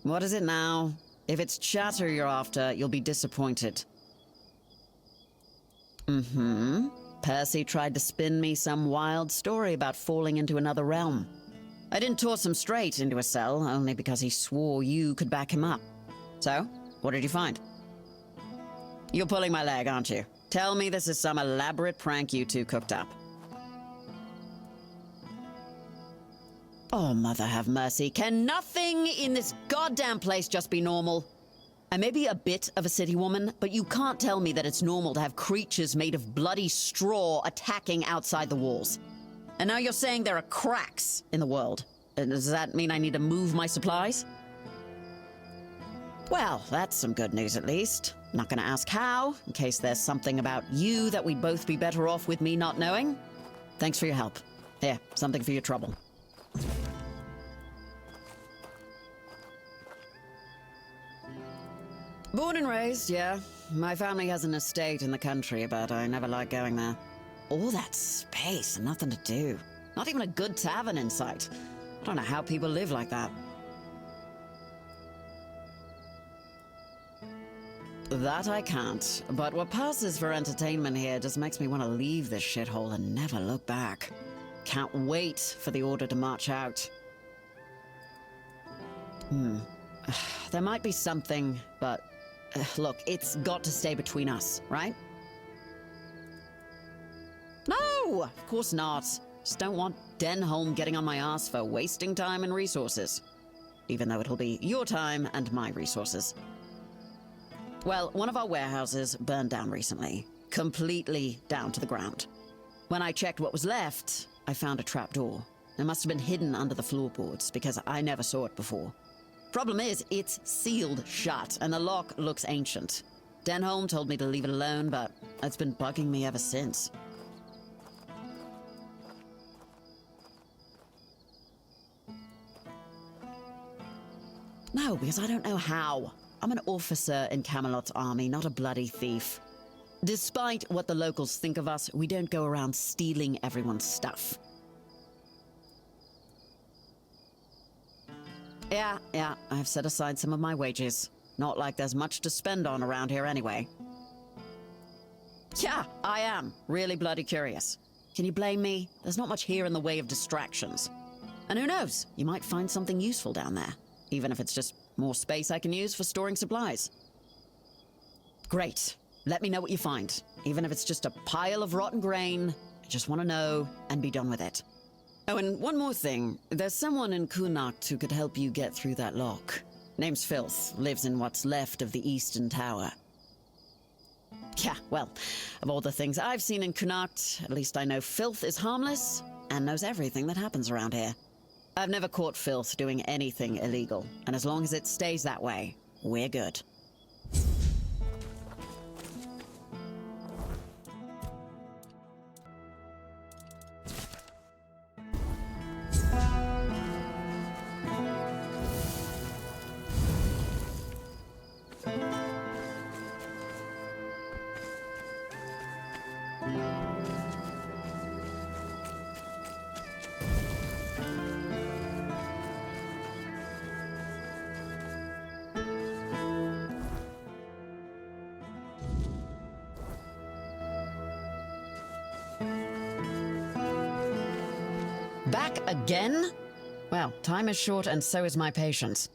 What is it now? If it's chatter you're after, you'll be disappointed. Percy tried to spin me some wild story about falling into another realm. I didn't toss him straight into a cell, only because he swore you could back him up. So, what did you find? You're pulling my leg, aren't you? Tell me this is some elaborate prank you two cooked up. Oh, mother have mercy. Can nothing in this goddamn place just be normal? I may be a bit of a city woman, but you can't tell me that it's normal to have creatures made of bloody straw attacking outside the walls. And now you're saying there are cracks in the world. Does that mean I need to move my supplies? Well, that's some good news at least. Not gonna ask how, in case there's something about you that we'd both be better off with me not knowing. Thanks for your help. Here, something for your trouble. Born and raised, yeah. My family has an estate in the country, but I never liked going there. All that space and nothing to do. Not even a good tavern in sight. I don't know how people live like that. That I can't, but what passes for entertainment here just makes me want to leave this shithole and never look back. Can't wait for the order to march out. There might be something, but look, it's got to stay between us, right? No, of course not. Just don't want Denholm getting on my ass for wasting time and resources. Even though it'll be your time and my resources. Well, one of our warehouses burned down recently. Completely down to the ground. When I checked what was left, I found a trapdoor. It must have been hidden under the floorboards, because I never saw it before. Problem is, it's sealed shut, and the lock looks ancient. Denholm told me to leave it alone, but it's been bugging me ever since. No, because I don't know how. I'm an officer in Camelot's army, not a bloody thief. Despite what the locals think of us, we don't go around stealing everyone's stuff. Yeah, I've set aside some of my wages. Not like there's much to spend on around here anyway. Yeah, I am. Really bloody curious. Can you blame me? There's not much here in the way of distractions. And who knows, you might find something useful down there. Even if it's just more space I can use for storing supplies. Great. Let me know what you find. Even if it's just a pile of rotten grain, I just want to know and be done with it. Oh, and one more thing. There's someone in Connacht who could help you get through that lock. Name's Filth. Lives in what's left of the Eastern Tower. Yeah, well, of all the things I've seen in Connacht, at least I know Filth is harmless and knows everything that happens around here. I've never caught Filth doing anything illegal, and as long as it stays that way, we're good. Back again? Well, time is short and so is my patience.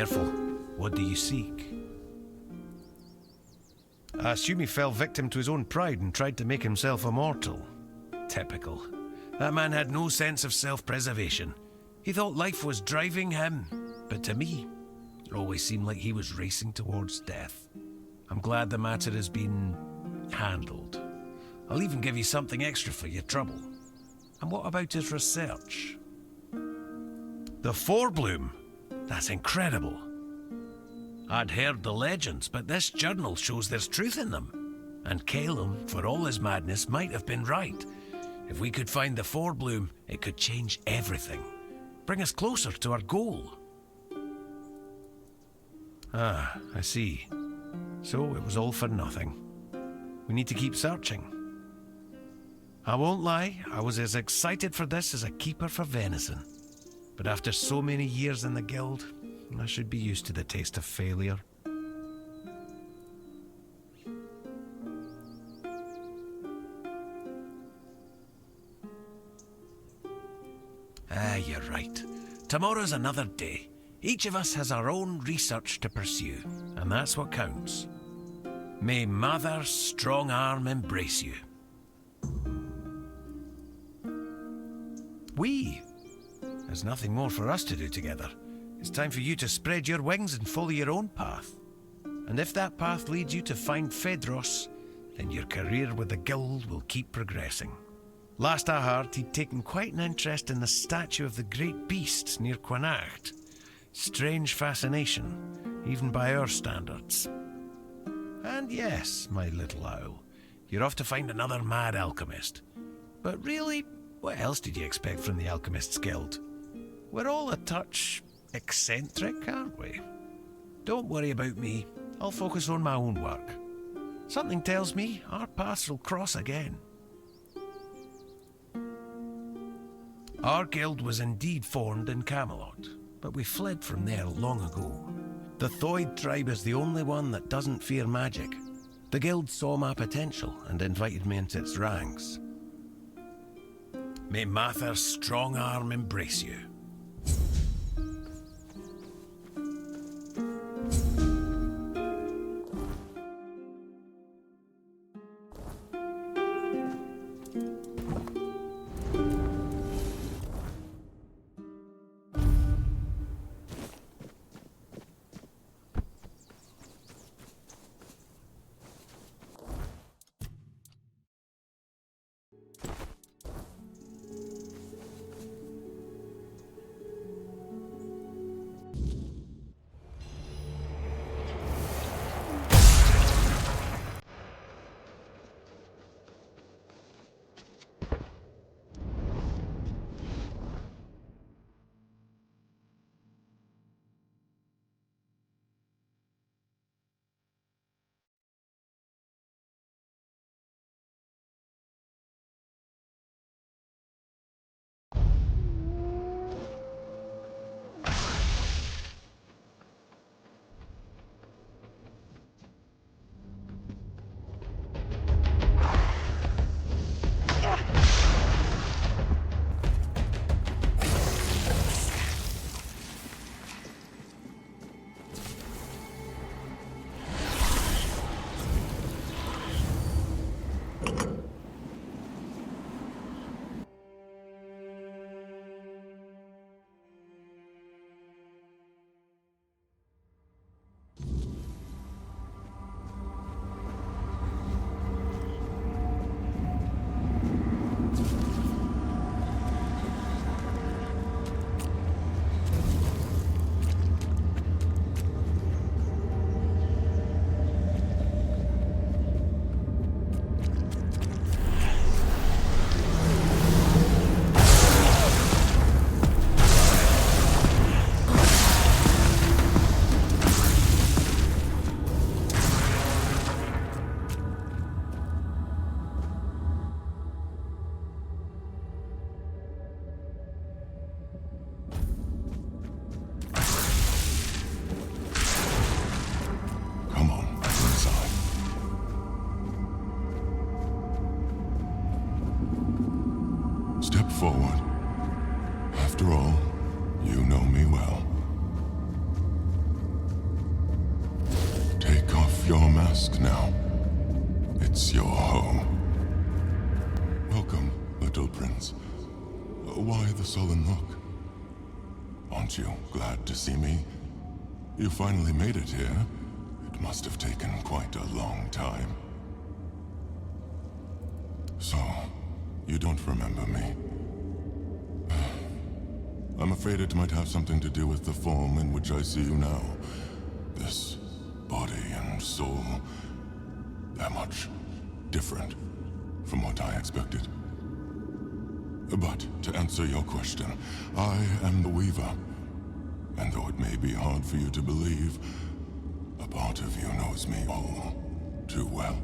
Careful. What do you seek? I assume he fell victim to his own pride and tried to make himself immortal. Typical. That man had no sense of self-preservation. He thought life was driving him. But to me, it always seemed like he was racing towards death. I'm glad the matter has been handled. I'll even give you something extra for your trouble. And what about his research? The Forebloom? That's incredible. I'd heard the legends, but this journal shows there's truth in them. And Calum, for all his madness, might have been right. If we could find the Forebloom, it could change everything. Bring us closer to our goal. Ah, I see. So it was all for nothing. We need to keep searching. I won't lie, I was as excited for this as a keeper for venison. But after so many years in the guild, I should be used to the taste of failure. Ah, you're right. Tomorrow's another day. Each of us has our own research to pursue, and that's what counts. May Mother's strong arm embrace you. There's nothing more for us to do together. It's time for you to spread your wings and follow your own path. And if that path leads you to find Phaedros, then your career with the guild will keep progressing. Last I heard, he'd taken quite an interest in the statue of the great beast near Quanacht. Strange fascination, even by our standards. And yes, my little owl, you're off to find another mad alchemist. But really, what else did you expect from the Alchemists Guild? We're all a touch eccentric, aren't we? Don't worry about me. I'll focus on my own work. Something tells me our paths will cross again. Our guild was indeed formed in Camelot, but we fled from there long ago. The Thoid tribe is the only one that doesn't fear magic. The guild saw my potential and invited me into its ranks. May Mather's strong arm embrace you. mask now. It's your home. Welcome, little prince. Why the sullen look? Aren't you glad to see me? You finally made it here. It must have taken quite a long time. So, you don't remember me. I'm afraid it might have something to do with the form in which I see you now. This body and soul, they're much different from what I expected. But to answer your question, I am the Weaver. And though it may be hard for you to believe, a part of you knows me all too well.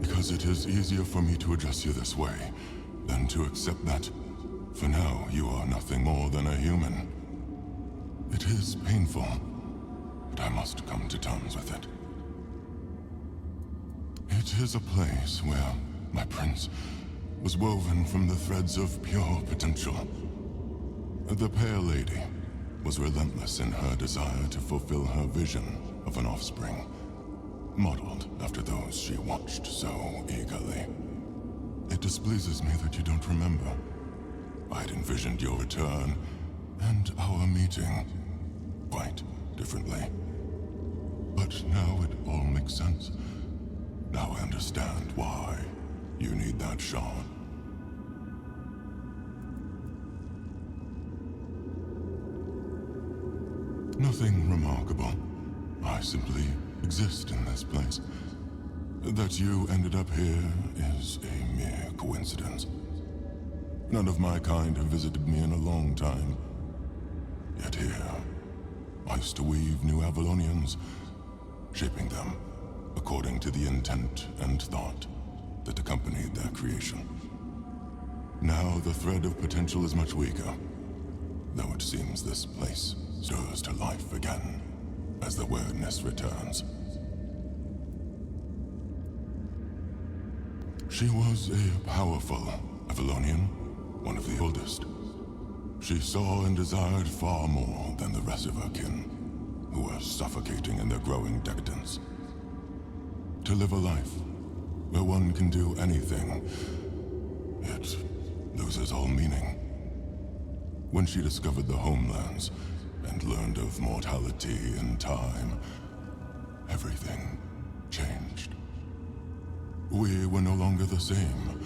Because it is easier for me to address you this way than to accept that, for now, you are nothing more than a human. It is painful, but I must come to terms with it. It is a place where my prince was woven from the threads of pure potential. The Pale Lady was relentless in her desire to fulfill her vision of an offspring, modeled after those she watched so eagerly. It displeases me that you don't remember. I'd envisioned your return and our meeting quite differently. But now it all makes sense. Now I understand why you need that shard. Nothing remarkable. I simply exist in this place. That you ended up here is a mere coincidence. None of my kind have visited me in a long time. Yet here, I used to weave new Avalonians, shaping them according to the intent and thought that accompanied their creation. Now the thread of potential is much weaker, though it seems this place stirs to life again as the weirdness returns. She was a powerful Avalonian, one of the oldest. She saw and desired far more than the rest of her kin, who were suffocating in their growing decadence. To live a life where one can do anything, it loses all meaning. When she discovered the homelands and learned of mortality and time, everything changed. We were no longer the same.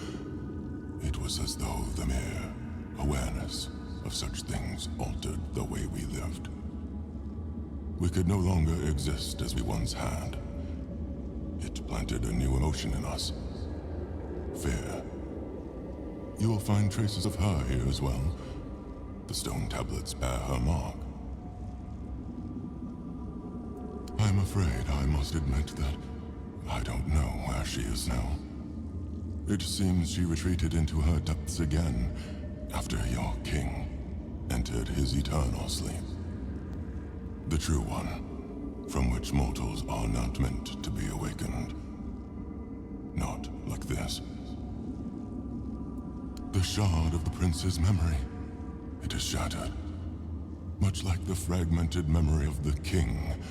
It was as though the mere awareness of such things altered the way we lived. We could no longer exist as we once had. It planted a new emotion in us. Fear. You will find traces of her here as well. The stone tablets bear her mark. I'm afraid I must admit that I don't know where she is now. It seems she retreated into her depths again after your king entered his eternal sleep. The true one, from which mortals are not meant to be awakened. Not like this. The shard of the prince's memory. It is shattered, much like the fragmented memory of the king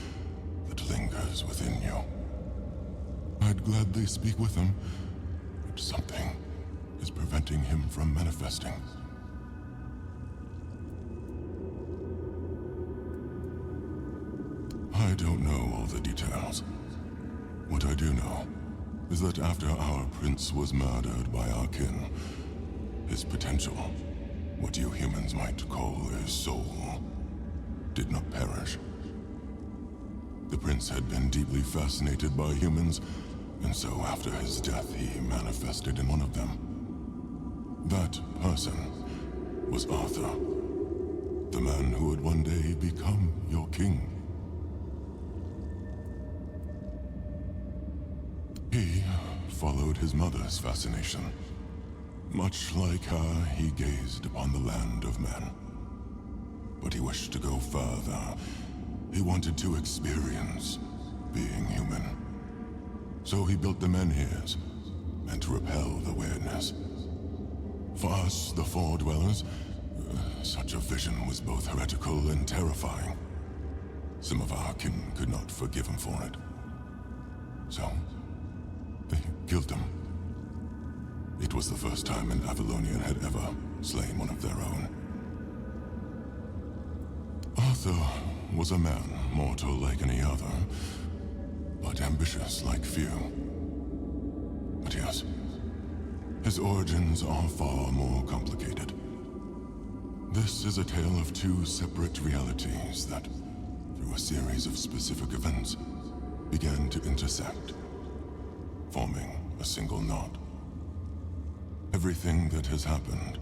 that lingers within you. I'd gladly speak with him, but something is preventing him from manifesting. I don't know all the details. What I do know is that after our prince was murdered by our kin, his potential, what you humans might call his soul, did not perish. The prince had been deeply fascinated by humans, and so after his death he manifested in one of them. That person was Arthur, the man who would one day become your king. He followed his mother's fascination. Much like her, he gazed upon the land of men. But he wished to go further. He wanted to experience being human. So he built the menhirs, meant to repel the weirdness. For us, the Four Dwellers, such a vision was both heretical and terrifying. Some of our kin could not forgive him for it. So, they killed him. It was the first time an Avalonian had ever slain one of their own. Arthur was a man, mortal like any other, but ambitious like few. But yes, his origins are far more complicated. This is a tale of two separate realities that, through a series of specific events, began to intersect, forming a single knot. Everything that has happened,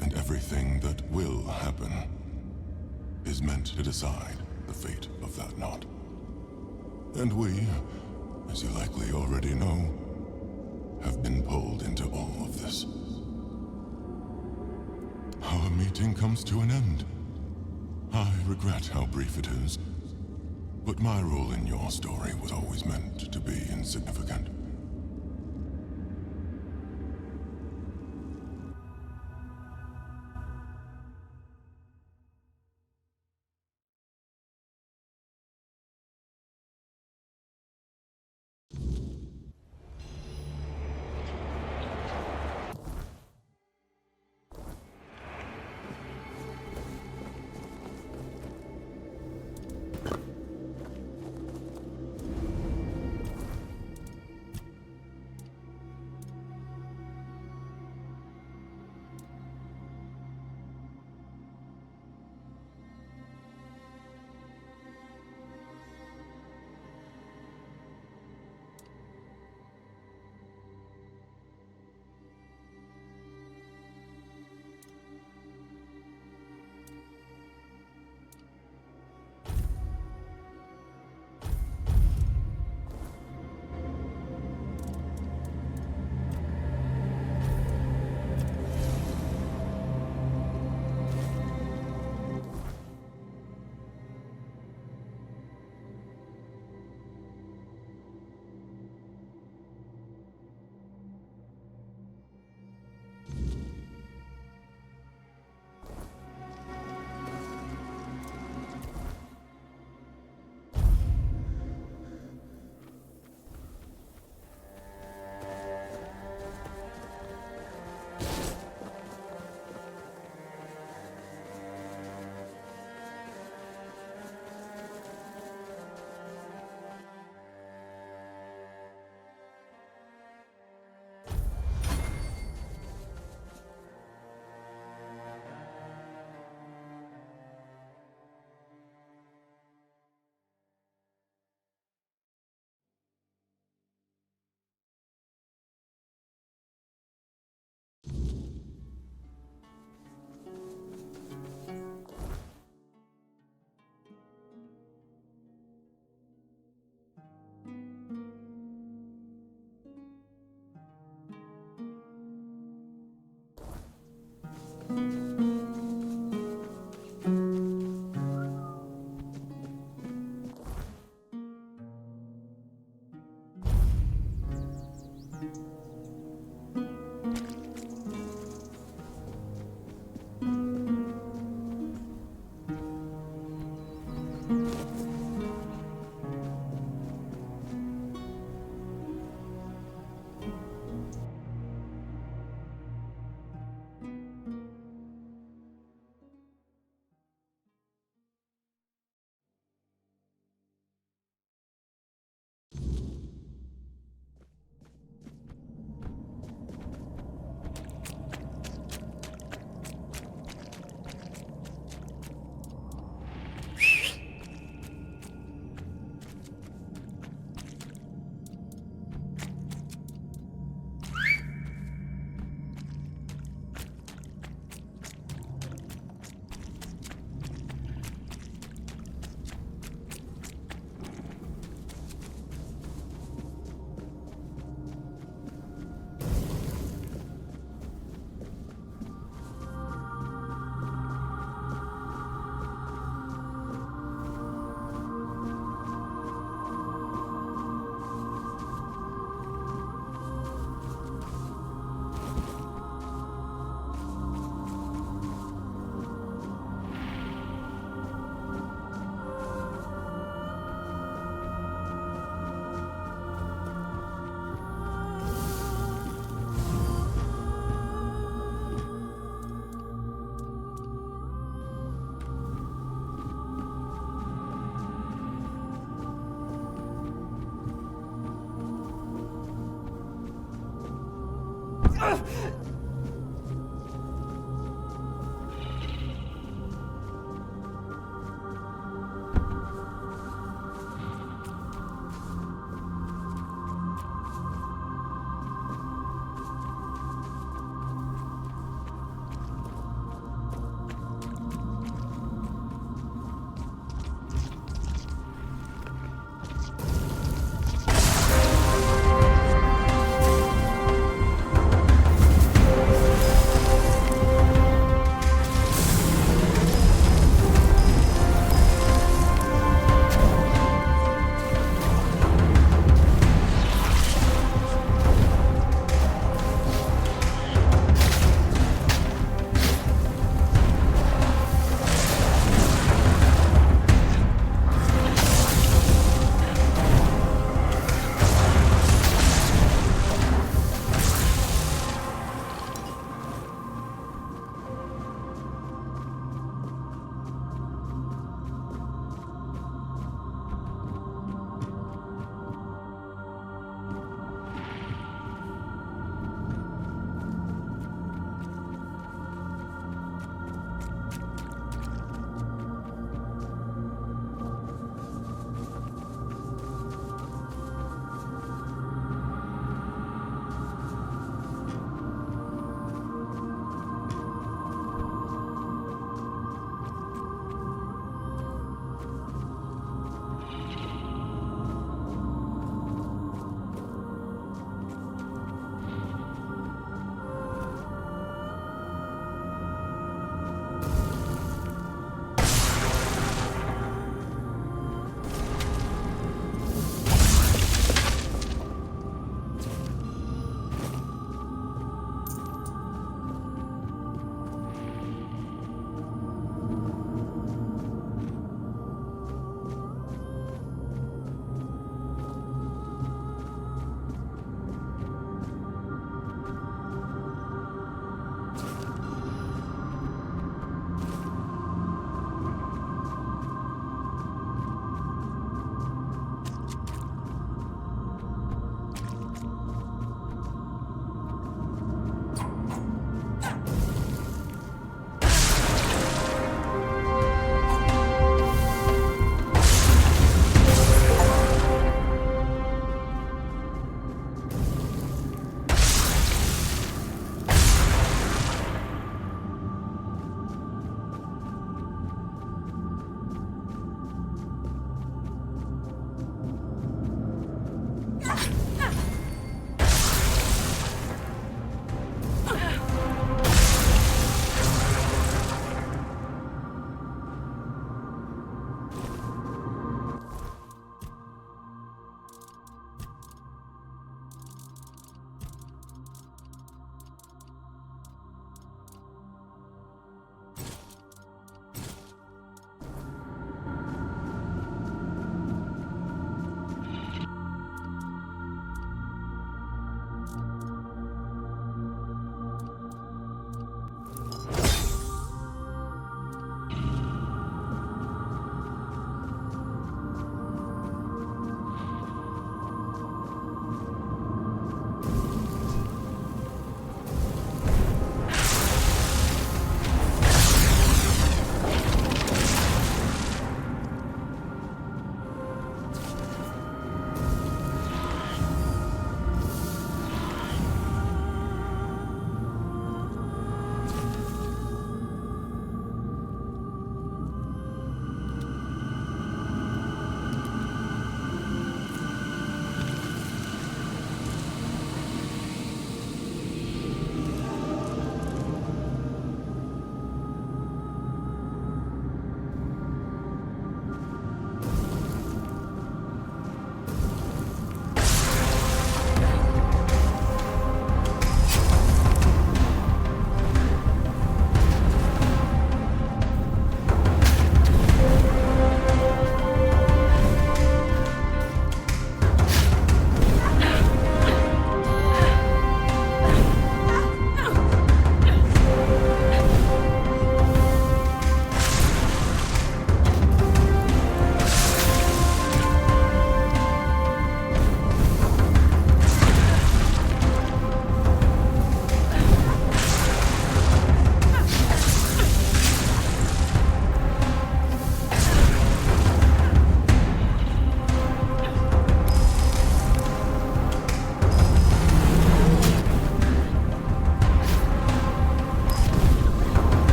and everything that will happen, is meant to decide the fate of that knot. And we, as you likely already know, have been pulled into all of this. Our meeting comes to an end. I regret how brief it is, but my role in your story was always meant to be insignificant.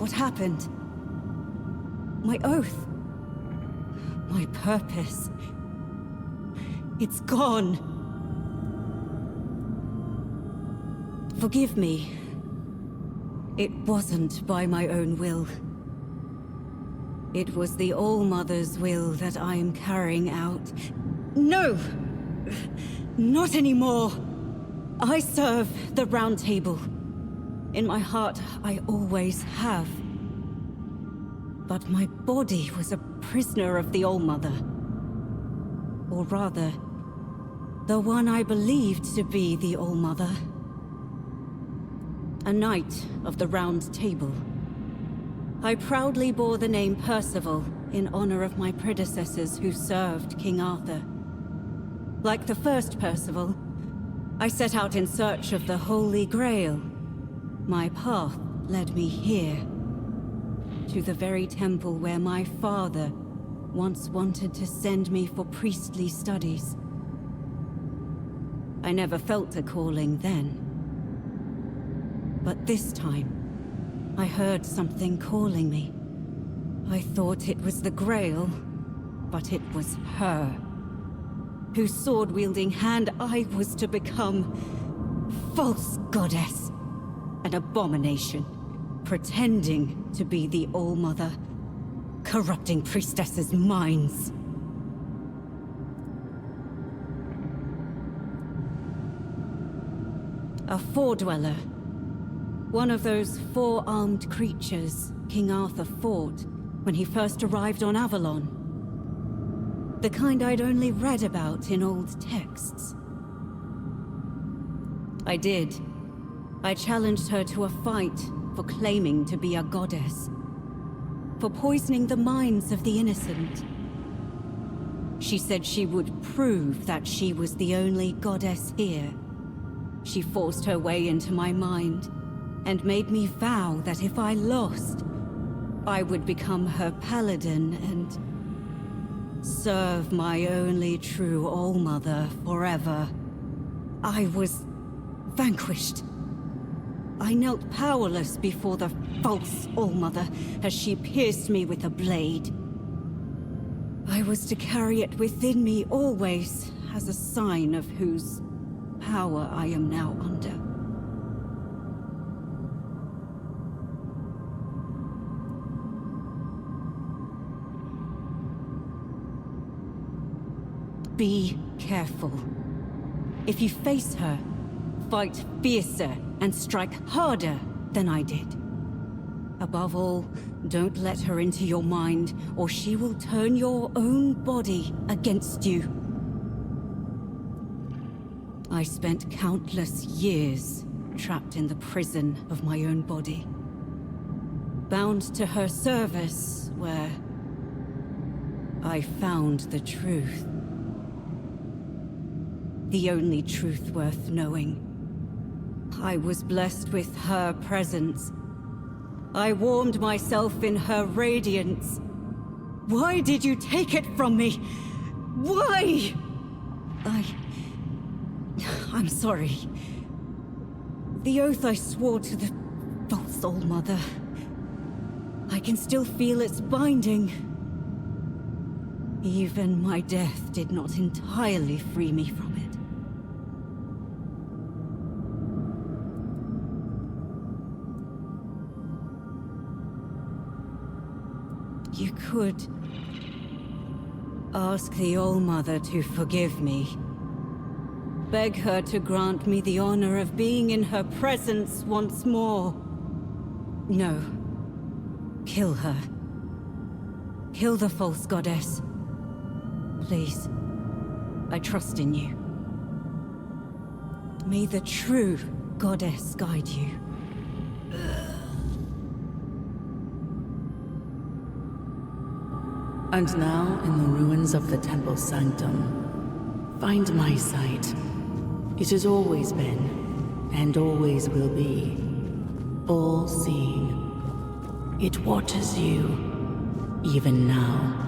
What happened? My oath. My purpose. It's gone. Forgive me. It wasn't by my own will. It was the All-Mother's will that I am carrying out. No! Not anymore! I serve the Round Table. In my heart, I always have. But my body was a prisoner of the All-Mother. Or rather, the one I believed to be the All-Mother. A knight of the Round Table. I proudly bore the name Percival in honor of my predecessors who served King Arthur. Like the first Percival, I set out in search of the Holy Grail. My path led me here, to the very temple where my father once wanted to send me for priestly studies. I never felt a calling then. But this time, I heard something calling me. I thought it was the Grail, but it was her, whose sword-wielding hand I was to become. False goddess. An abomination, pretending to be the All-Mother, corrupting priestesses' minds. A Four-Dweller. One of those four-armed creatures King Arthur fought when he first arrived on Avalon. The kind I'd only read about in old texts. I did. I challenged her to a fight for claiming to be a goddess. For poisoning the minds of the innocent. She said she would prove that she was the only goddess here. She forced her way into my mind, and made me vow that if I lost, I would become her paladin and serve my only true All-Mother forever. I was vanquished. I knelt powerless before the false All-Mother as she pierced me with a blade. I was to carry it within me always as a sign of whose power I am now under. Be careful. If you face her, fight fiercer and strike harder than I did. Above all, don't let her into your mind, or she will turn your own body against you. I spent countless years trapped in the prison of my own body. Bound to her service, where I found the truth. The only truth worth knowing. I was blessed with her presence. I warmed myself in her radiance. Why did you take it from me? Why? I'm sorry. The oath I swore to the false All-Mother. I can still feel its binding. Even my death did not entirely free me from it. You could ask the All-Mother to forgive me. Beg her to grant me the honor of being in her presence once more. No. Kill her. Kill the false goddess. Please. I trust in you. May the true goddess guide you. And now, in the ruins of the Temple Sanctum, find my sight. It has always been, and always will be, all-seeing. It watches you, even now.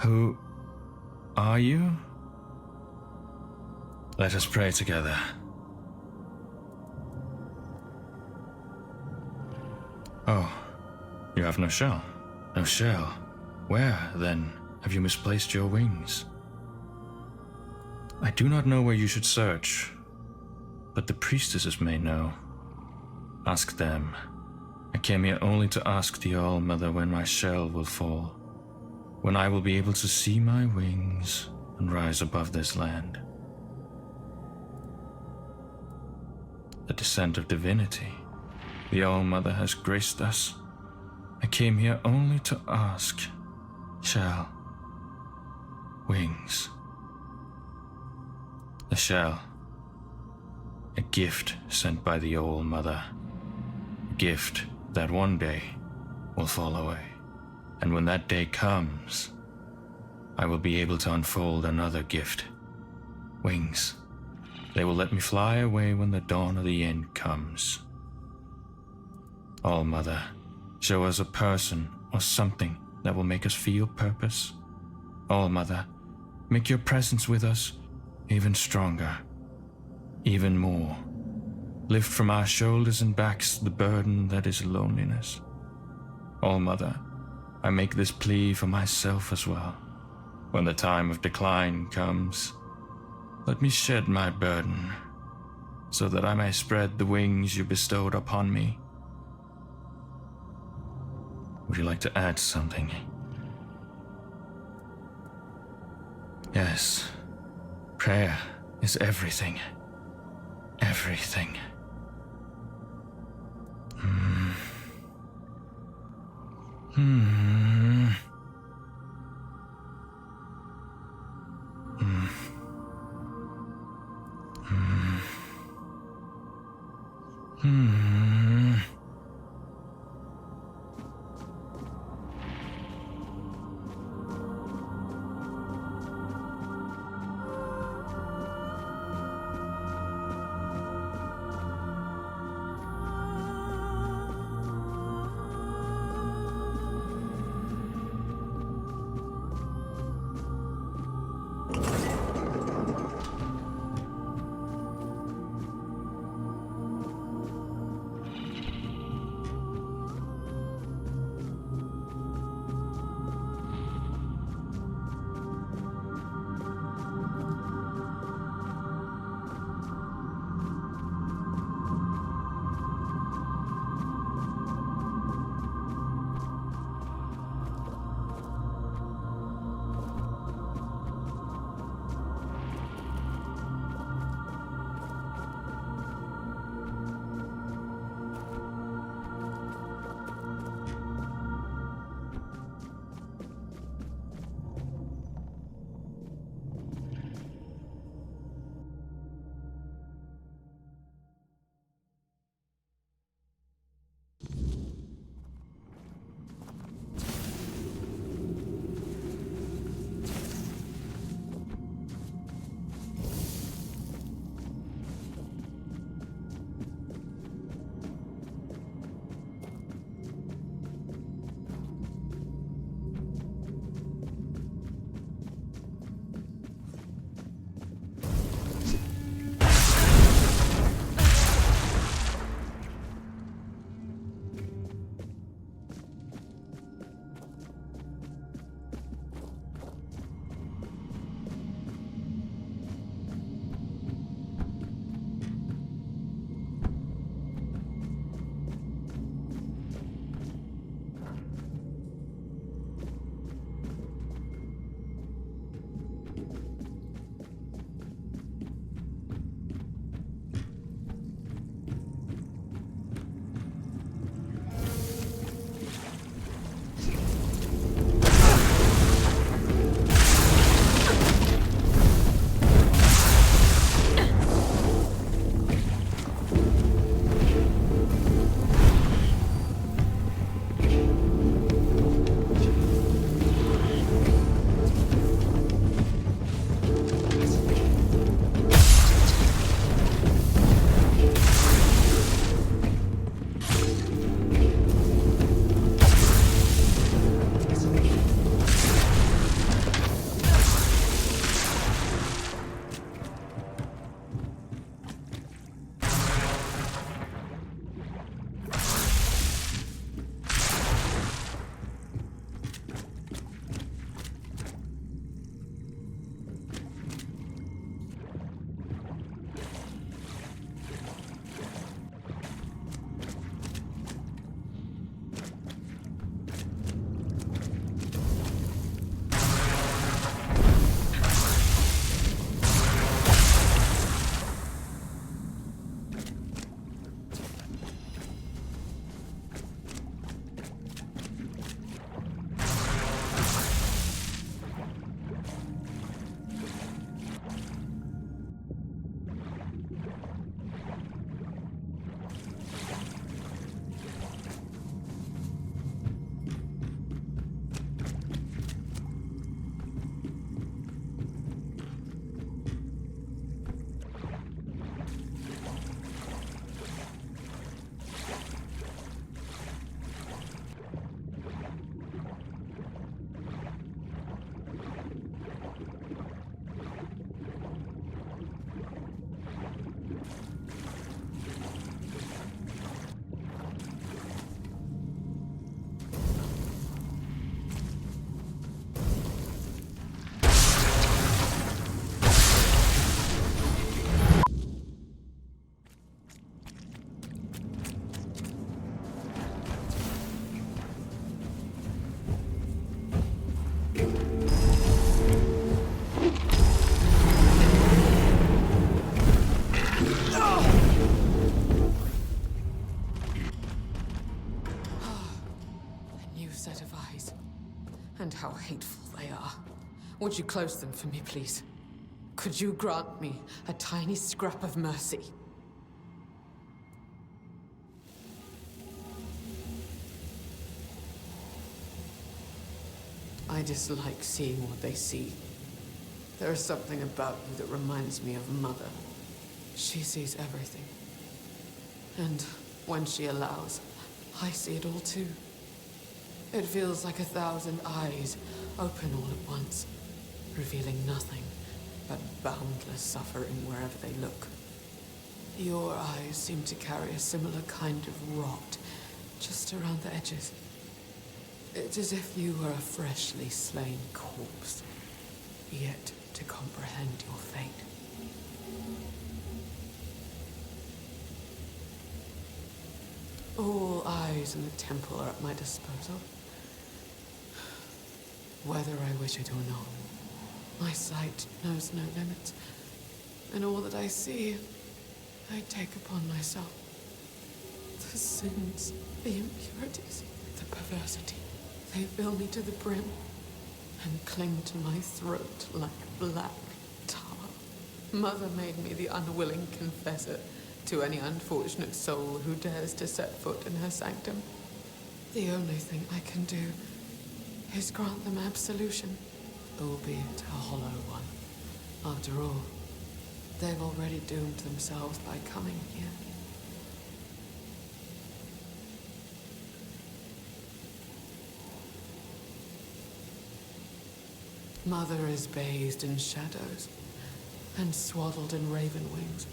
Who are you? Let us pray together. Oh, you have no shell. No shell. Where, then, have you misplaced your wings? I do not know where you should search, but the priestesses may know. Ask them. I came here only to ask the All-Mother when my shell will fall, when I will be able to see my wings and rise above this land. The descent of divinity. The All-Mother has graced us. I came here only to ask. Shell. Wings. The shell. A gift sent by the All-Mother. A gift that one day will fall away. And when that day comes, I will be able to unfold another gift. Wings. They will let me fly away when the dawn of the end comes. All-Mother, show us a person or something that will make us feel purpose. All-Mother, make your presence with us even stronger, even more. Lift from our shoulders and backs the burden that is loneliness. All-Mother, I make this plea for myself as well. When the time of decline comes, let me shed my burden, so that I may spread the wings you bestowed upon me. Would you like to add something? Yes. Prayer is everything. Everything. Would you close them for me, please? Could you grant me a tiny scrap of mercy? I dislike seeing what they see. There is something about you that reminds me of Mother. She sees everything. And when she allows, I see it all too. It feels like 1,000 eyes open all at once, revealing nothing but boundless suffering wherever they look. Your eyes seem to carry a similar kind of rot just around the edges. It's as if you were a freshly slain corpse, yet to comprehend your fate. All eyes in the temple are at my disposal. Whether I wish it or not, my sight knows no limits, and all that I see, I take upon myself. The sins, the impurities, the perversity, they fill me to the brim and cling to my throat like black tar. Mother made me the unwilling confessor to any unfortunate soul who dares to set foot in her sanctum. The only thing I can do is grant them absolution, albeit a hollow one. After all, they've already doomed themselves by coming here. Mother is bathed in shadows and swaddled in raven wings.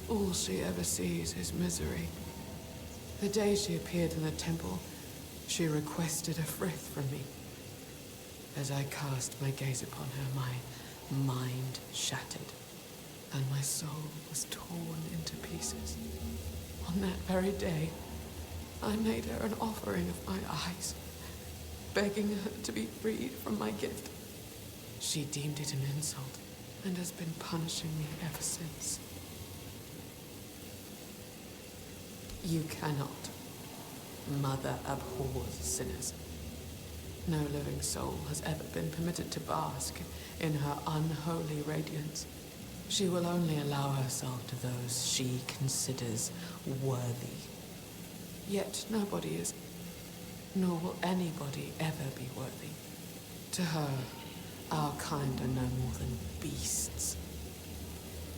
All she ever sees is misery. The day she appeared in the temple, she requested a frith from me. As I cast my gaze upon her, my mind shattered, and my soul was torn into pieces. On that very day, I made her an offering of my eyes, begging her to be freed from my gift. She deemed it an insult, and has been punishing me ever since. You cannot. Mother abhors sinners. No living soul has ever been permitted to bask in her unholy radiance. She will only allow herself to those she considers worthy. Yet nobody is, nor will anybody ever be worthy. To her, our kind are no more than beasts.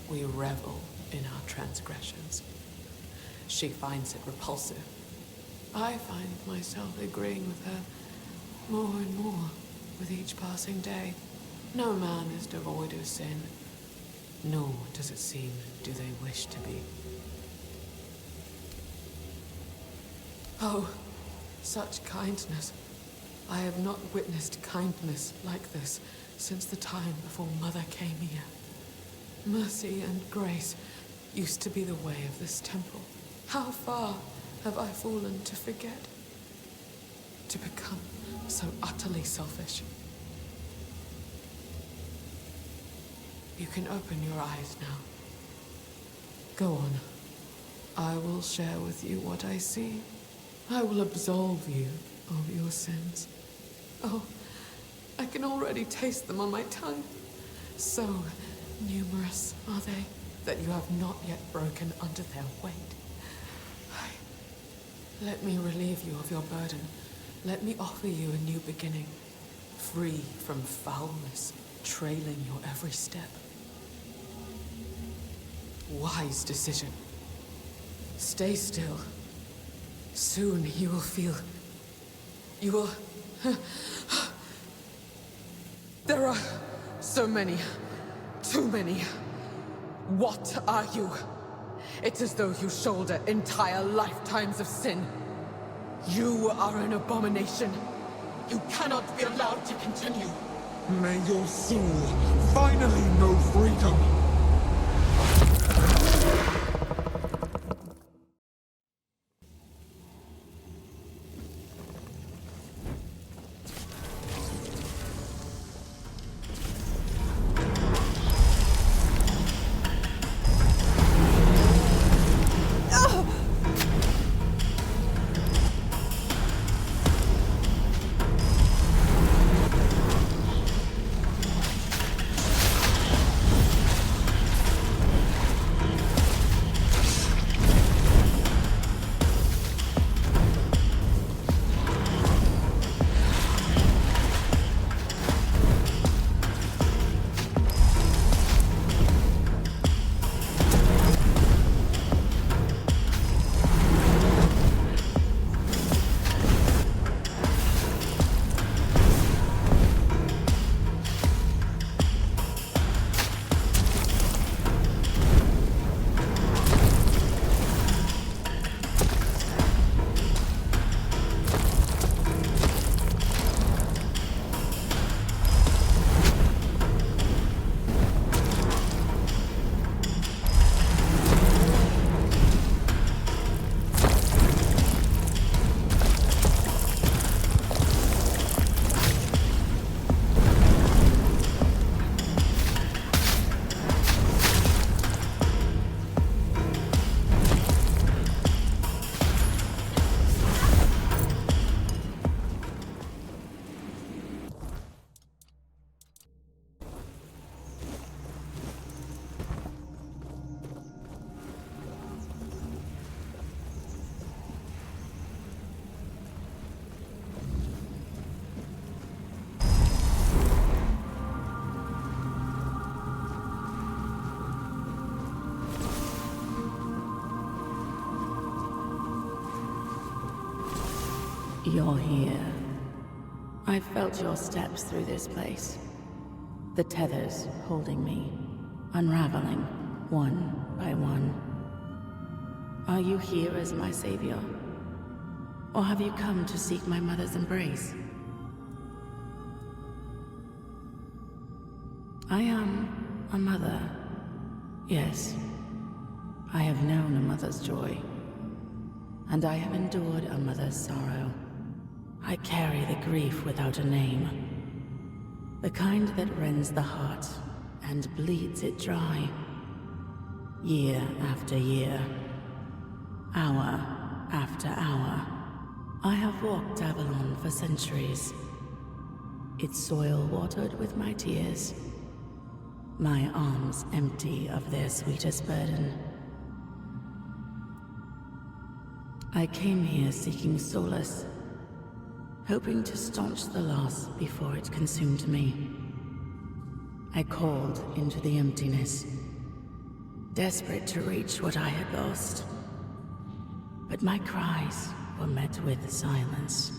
We revel in our transgressions. She finds it repulsive. I find myself agreeing with her more and more with each passing day. No man is devoid of sin, nor does it seem do they wish to be. Oh, such kindness. I have not witnessed kindness like this since the time before Mother came here. Mercy and grace used to be the way of this temple. How far have I fallen to forget? To become so utterly selfish? You can open your eyes now. Go on. I will share with you what I see. I will absolve you of your sins. Oh, I can already taste them on my tongue. So numerous are they that you have not yet broken under their weight. Let me relieve you of your burden. Let me offer you a new beginning, free from foulness, trailing your every step. Wise decision. Stay still. Soon you will feel... You will... There are so many. Too many. What are you? It's as though you shoulder entire lifetimes of sin. You are an abomination. You cannot be allowed to continue. May your soul finally know freedom. You're here. I felt your steps through this place. The tethers holding me, unraveling one by one. Are you here as my savior? Or have you come to seek my mother's embrace? I am a mother. Yes. I have known a mother's joy. And I have endured a mother's sorrow. I carry the grief without a name. The kind that rends the heart and bleeds it dry. Year after year. Hour after hour. I have walked Avalon for centuries. Its soil watered with my tears. My arms empty of their sweetest burden. I came here seeking solace, hoping to staunch the loss before it consumed me. I called into the emptiness, desperate to reach what I had lost. But my cries were met with silence.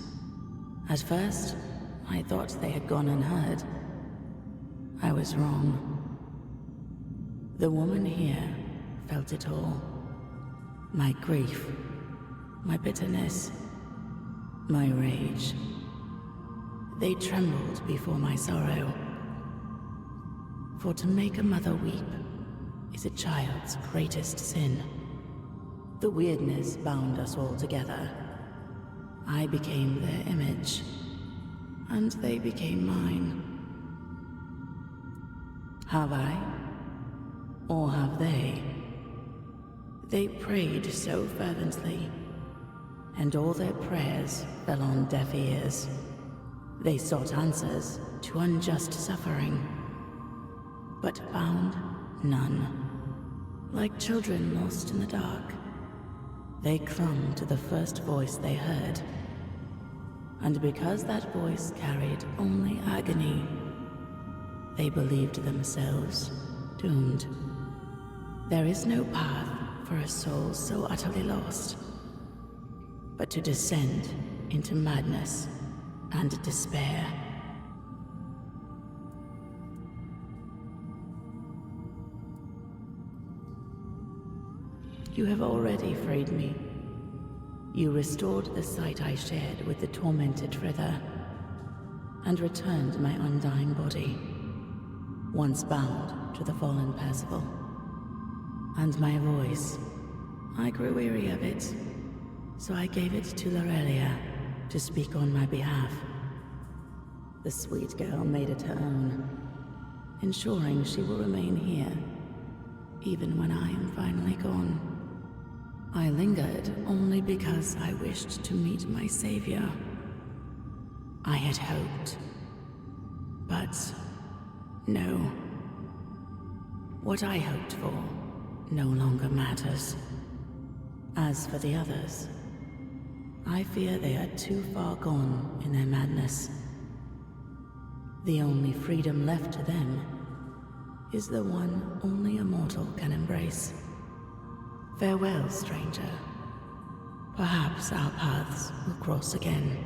At first, I thought they had gone unheard. I was wrong. The woman here felt it all. My grief, my bitterness, my rage. They trembled before my sorrow. For to make a mother weep is a child's greatest sin. The weirdness bound us all together. I became their image, and they became mine. Have I? Or have they? They prayed so fervently, and all their prayers fell on deaf ears. They sought answers to unjust suffering, but found none. Like children lost in the dark, they clung to the first voice they heard. And because that voice carried only agony, they believed themselves doomed. There is no path for a soul so utterly lost, but to descend into madness and despair. You have already freed me. You restored the sight I shared with the tormented Frither, and returned my undying body, once bound to the fallen Percival. And my voice, I grew weary of it, so I gave it to Lorelia to speak on my behalf. The sweet girl made it her own, ensuring she will remain here, even when I am finally gone. I lingered only because I wished to meet my savior. I had hoped, but no. What I hoped for no longer matters. As for the others, I fear they are too far gone in their madness. The only freedom left to them is the one only a mortal can embrace. Farewell, stranger. Perhaps our paths will cross again.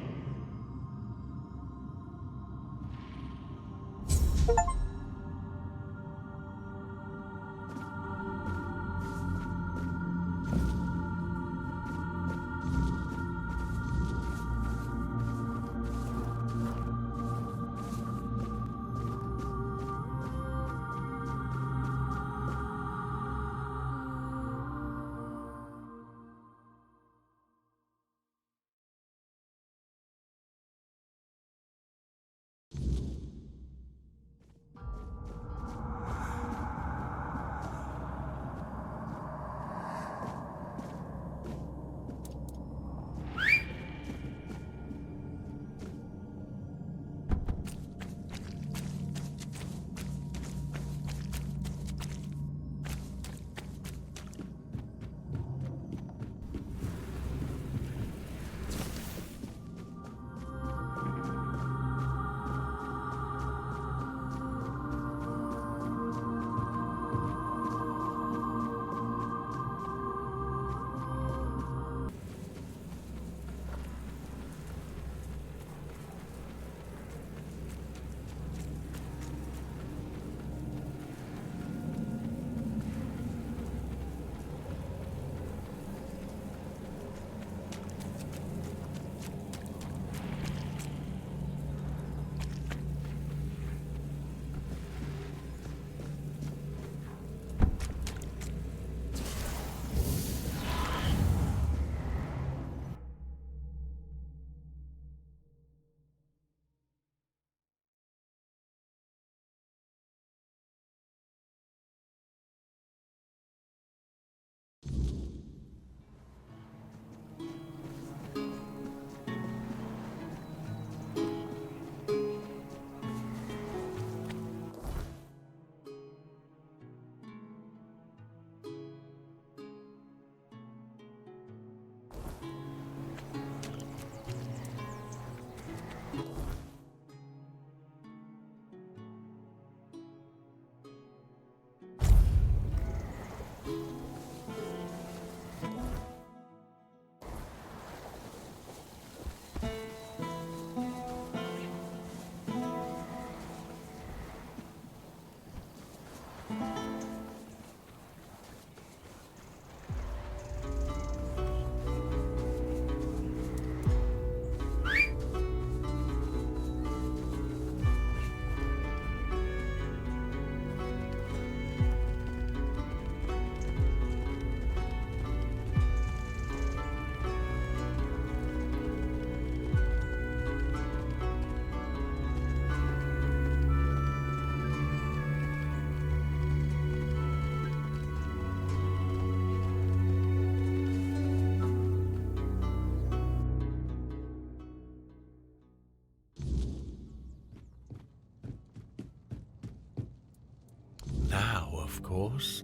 of course,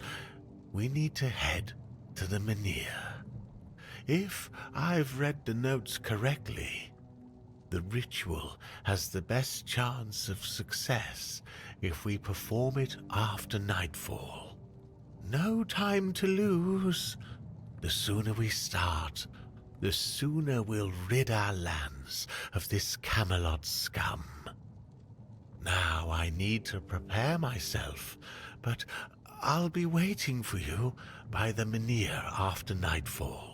we need to head to the Menhir. If I've read the notes correctly, the ritual has the best chance of success if we perform it after nightfall. No time to lose. The sooner we start, the sooner we'll rid our lands of this Camelot scum. Now I need to prepare myself, but I'll be waiting for you by the Menhir after nightfall.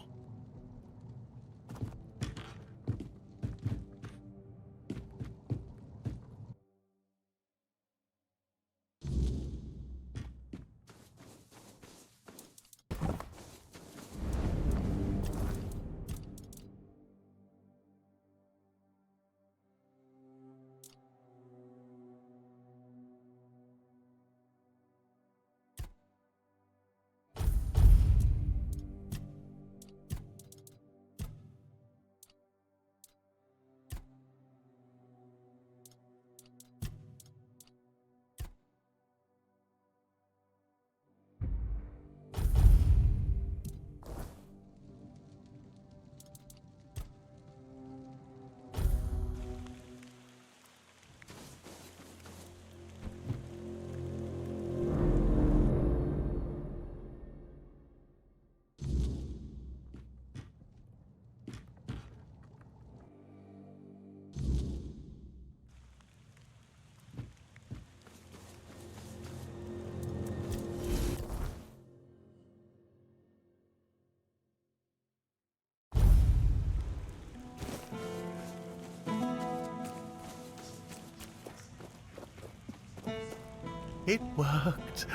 It worked.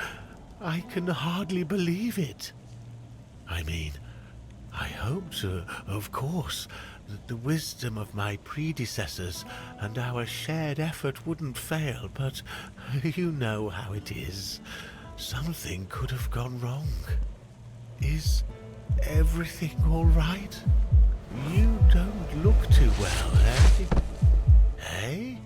I can hardly believe it. I mean, I hoped, of course, that the wisdom of my predecessors and our shared effort wouldn't fail, but you know how it is. Something could have gone wrong. Is everything all right? You don't look too well, eh? Hey?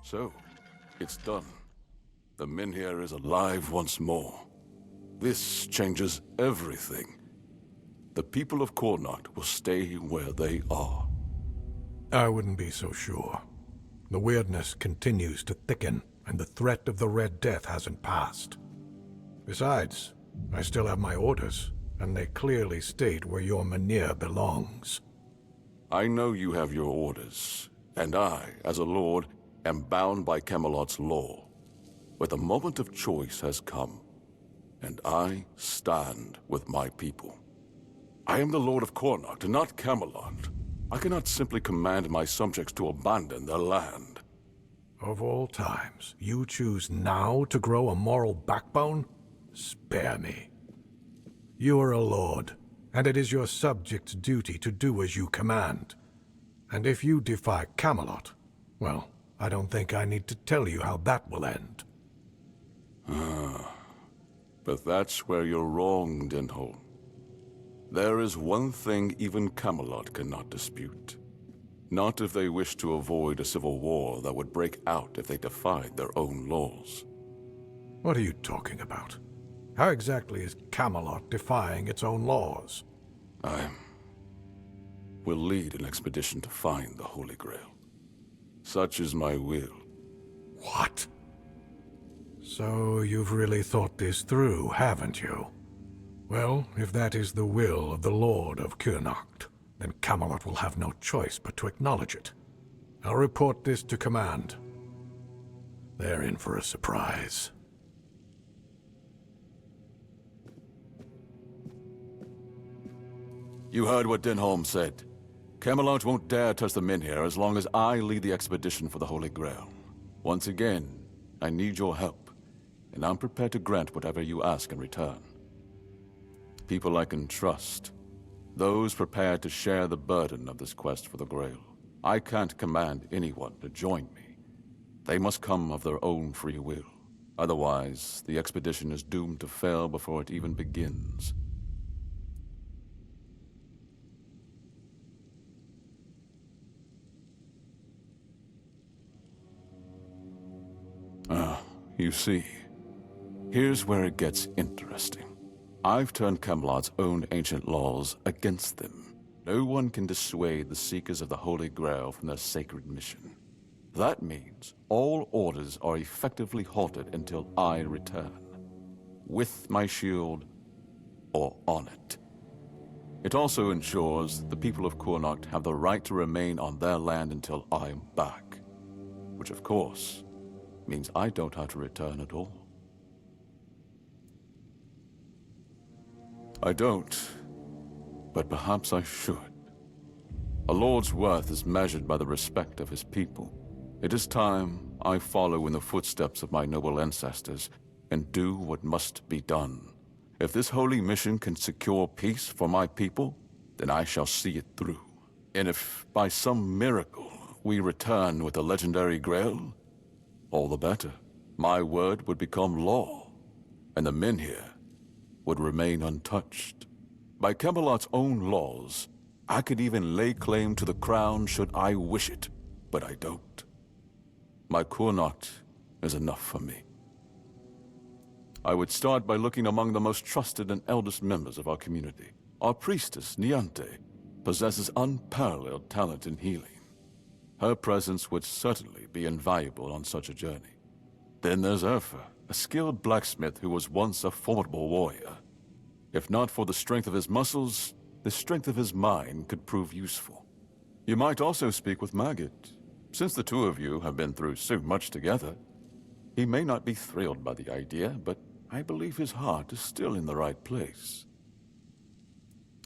So, it's done. The Menhir is alive once more. This changes everything. The people of Connacht will stay where they are. I wouldn't be so sure. The weirdness continues to thicken, and the threat of the Red Death hasn't passed. Besides, I still have my orders, and they clearly state where your Menhir belongs. I know you have your orders, and I, as a lord, am bound by Camelot's law. But the moment of choice has come, and I stand with my people. I am the Lord of Connacht, not Camelot. I cannot simply command my subjects to abandon their land. Of all times, you choose now to grow a moral backbone? Spare me. You are a lord, and it is your subjects' duty to do as you command. And if you defy Camelot, well, I don't think I need to tell you how that will end. But that's where you're wrong, Denholm. There is one thing even Camelot cannot dispute. Not if they wish to avoid a civil war that would break out if they defied their own laws. What are you talking about? How exactly is Camelot defying its own laws? I will lead an expedition to find the Holy Grail. Such is my will. What? So you've really thought this through, haven't you? Well, if that is the will of the Lord of Connacht, then Camelot will have no choice but to acknowledge it. I'll report this to command. They're in for a surprise. You heard what Denholm said. Camelot won't dare touch the Menhir as long as I lead the expedition for the Holy Grail. Once again, I need your help, and I'm prepared to grant whatever you ask in return. People I can trust. Those prepared to share the burden of this quest for the Grail. I can't command anyone to join me. They must come of their own free will. Otherwise, the expedition is doomed to fail before it even begins. You see, here's where it gets interesting. I've turned Camelot's own ancient laws against them. No one can dissuade the Seekers of the Holy Grail from their sacred mission. That means all orders are effectively halted until I return. With my shield, or on it. It also ensures the people of Kurnocht have the right to remain on their land until I'm back. Which, of course, means I don't have to return at all. I don't, but perhaps I should. A lord's worth is measured by the respect of his people. It is time I follow in the footsteps of my noble ancestors and do what must be done. If this holy mission can secure peace for my people, then I shall see it through. And if by some miracle we return with the legendary Grail, all the better. My word would become law, and the men here would remain untouched. By Camelot's own laws, I could even lay claim to the crown should I wish it, but I don't. My Kurnocht is enough for me. I would start by looking among the most trusted and eldest members of our community. Our priestess, Niante, possesses unparalleled talent in healing. Her presence would certainly be invaluable on such a journey. Then there's Urfa, a skilled blacksmith who was once a formidable warrior. If not for the strength of his muscles, the strength of his mind could prove useful. You might also speak with Maggot. Since the two of you have been through so much together, he may not be thrilled by the idea, but I believe his heart is still in the right place.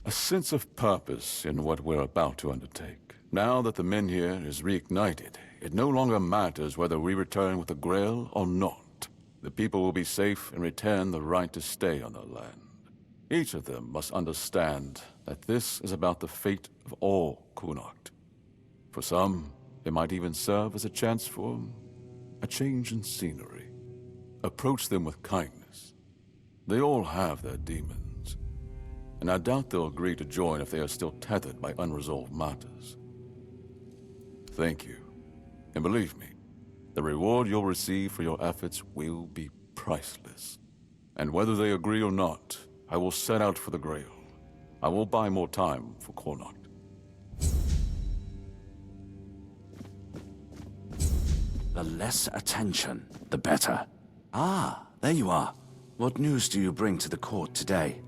A sense of purpose in what we're about to undertake. Now that the men here is reignited, it no longer matters whether we return with the Grail or not. The people will be safe and retain the right to stay on their land. Each of them must understand that this is about the fate of all Kurnocht. For some, it might even serve as a chance for a change in scenery. Approach them with kindness. They all have their demons, and I doubt they'll agree to join if they are still tethered by unresolved matters. Thank you, and believe me, the reward you'll receive for your efforts will be priceless. And whether they agree or not, I will set out for the Grail. I will buy more time for Kurnocht. The less attention, the better. Ah, there you are. What news do you bring to the court today?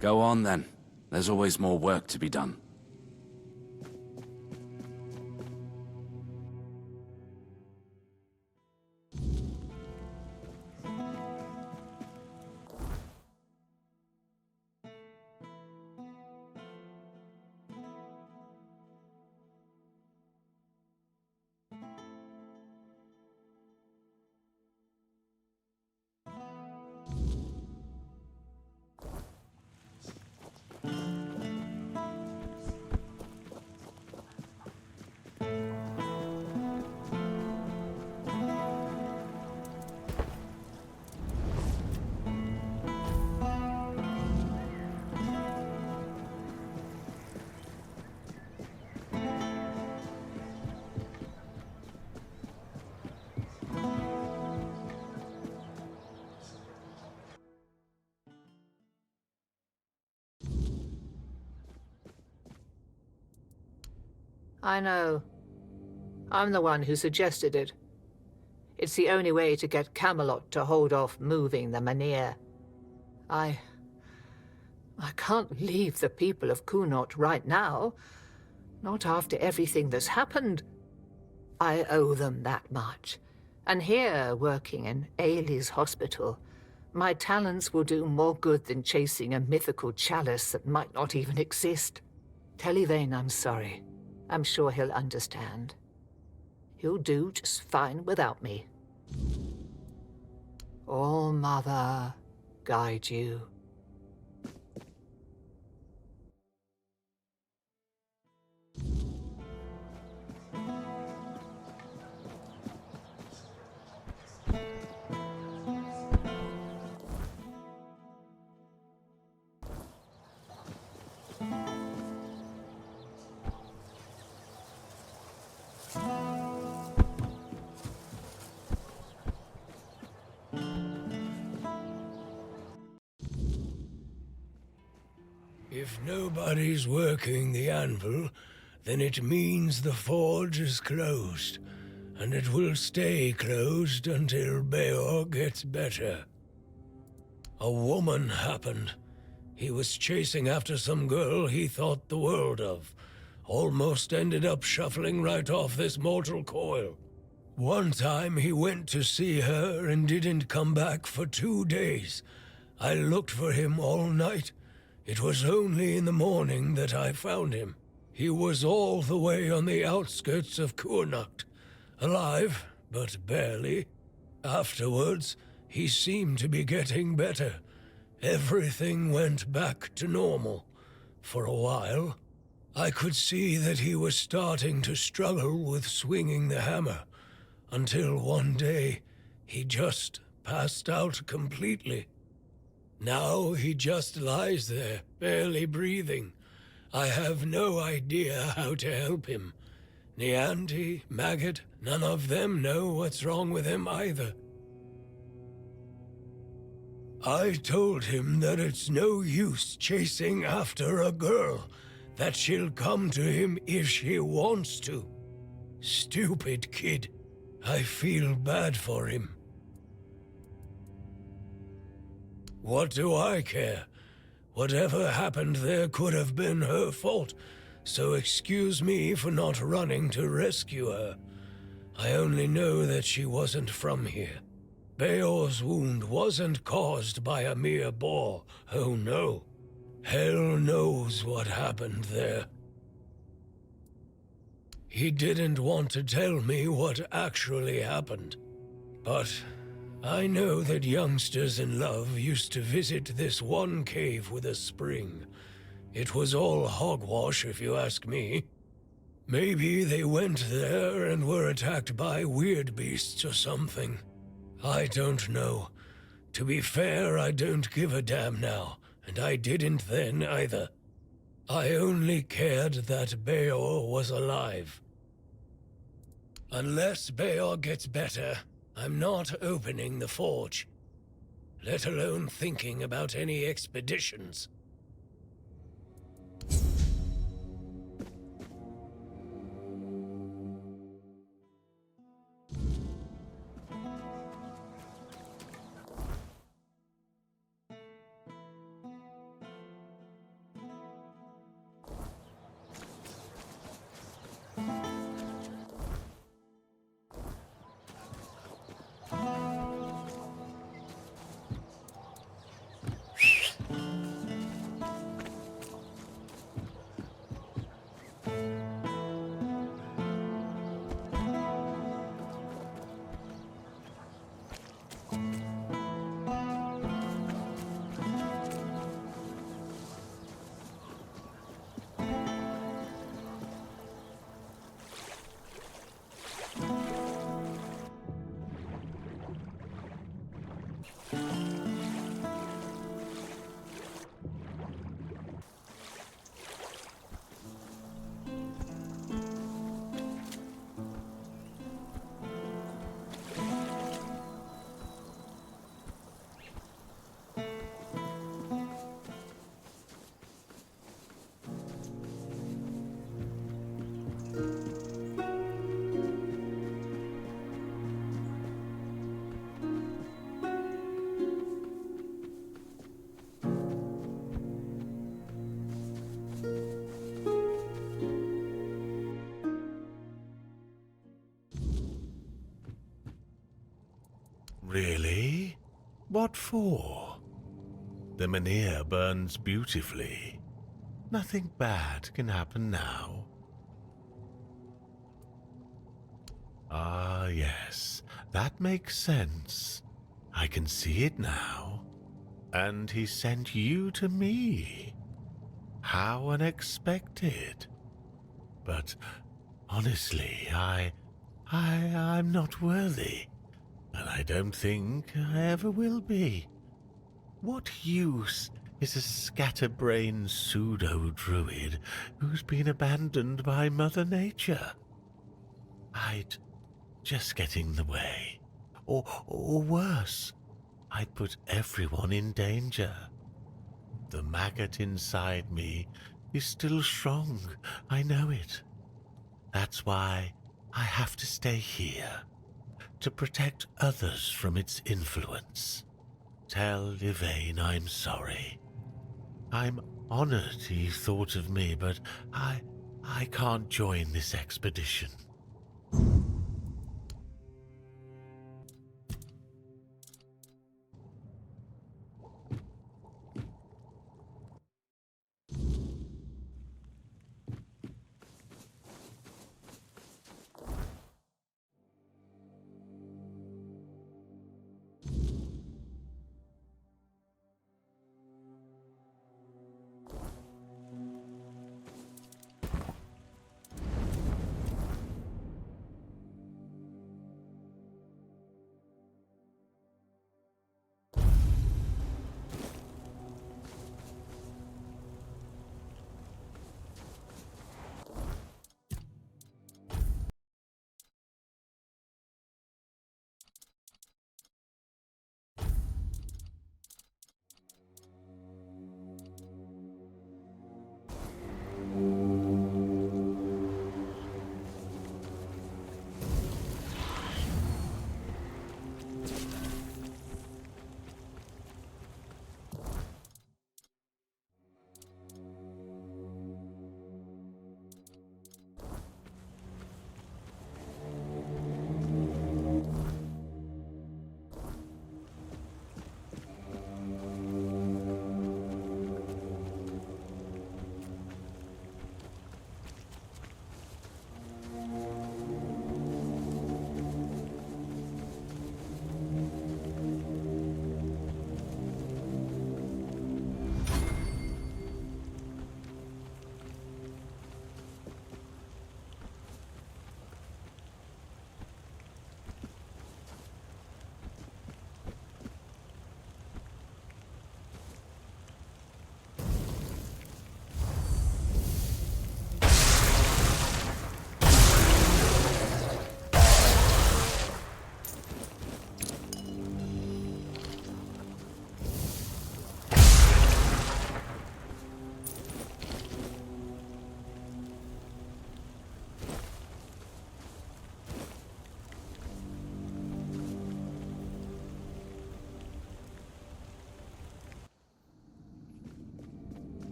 Go on then. There's always more work to be done. I know. I'm the one who suggested it. It's the only way to get Camelot to hold off moving the Menhir. I can't leave the people of Kurnocht right now. Not after everything that's happened. I owe them that much. And here, working in Ailey's hospital, my talents will do more good than chasing a mythical chalice that might not even exist. Tell Yvain I'm sorry. I'm sure he'll understand. He'll do just fine without me. All Mother guide you. If nobody's working the anvil, then it means the forge is closed, and it will stay closed until Beor gets better. A woman happened. He was chasing after some girl he thought the world of. Almost ended up shuffling right off this mortal coil. One time he went to see her and didn't come back for 2 days. I looked for him all night. It was only in the morning that I found him. He was all the way on the outskirts of Kurnacht. Alive, but barely. Afterwards, he seemed to be getting better. Everything went back to normal. For a while, I could see that he was starting to struggle with swinging the hammer, until one day, he just passed out completely. Now he just lies there, barely breathing. I have no idea how to help him. Nianti, Maggot, none of them know what's wrong with him either. I told him that it's no use chasing after a girl, that she'll come to him if she wants to. Stupid kid. I feel bad for him. What do I care? Whatever happened there could have been her fault, so excuse me for not running to rescue her. I only know that she wasn't from here. Beor's wound wasn't caused by a mere boar, oh no. Hell knows what happened there. He didn't want to tell me what actually happened, but I know that youngsters in love used to visit this one cave with a spring. It was all hogwash, if you ask me. Maybe they went there and were attacked by weird beasts or something. I don't know. To be fair, I don't give a damn now, and I didn't then either. I only cared that Beor was alive. Unless Beor gets better, I'm not opening the forge, let alone thinking about any expeditions. Really? What for? The Menhir burns beautifully. Nothing bad can happen now. Ah, yes, that makes sense. I can see it now. And he sent you to me. How unexpected. But honestly, I'm not worthy. And I don't think I ever will be. What use is a scatterbrained pseudo-druid who's been abandoned by Mother Nature? I'd just get in the way. Or worse, I'd put everyone in danger. The maggot inside me is still strong. I know it. That's why I have to stay here, to protect others from its influence. Tell Yvain I'm sorry. I'm honored he thought of me, but I can't join this expedition.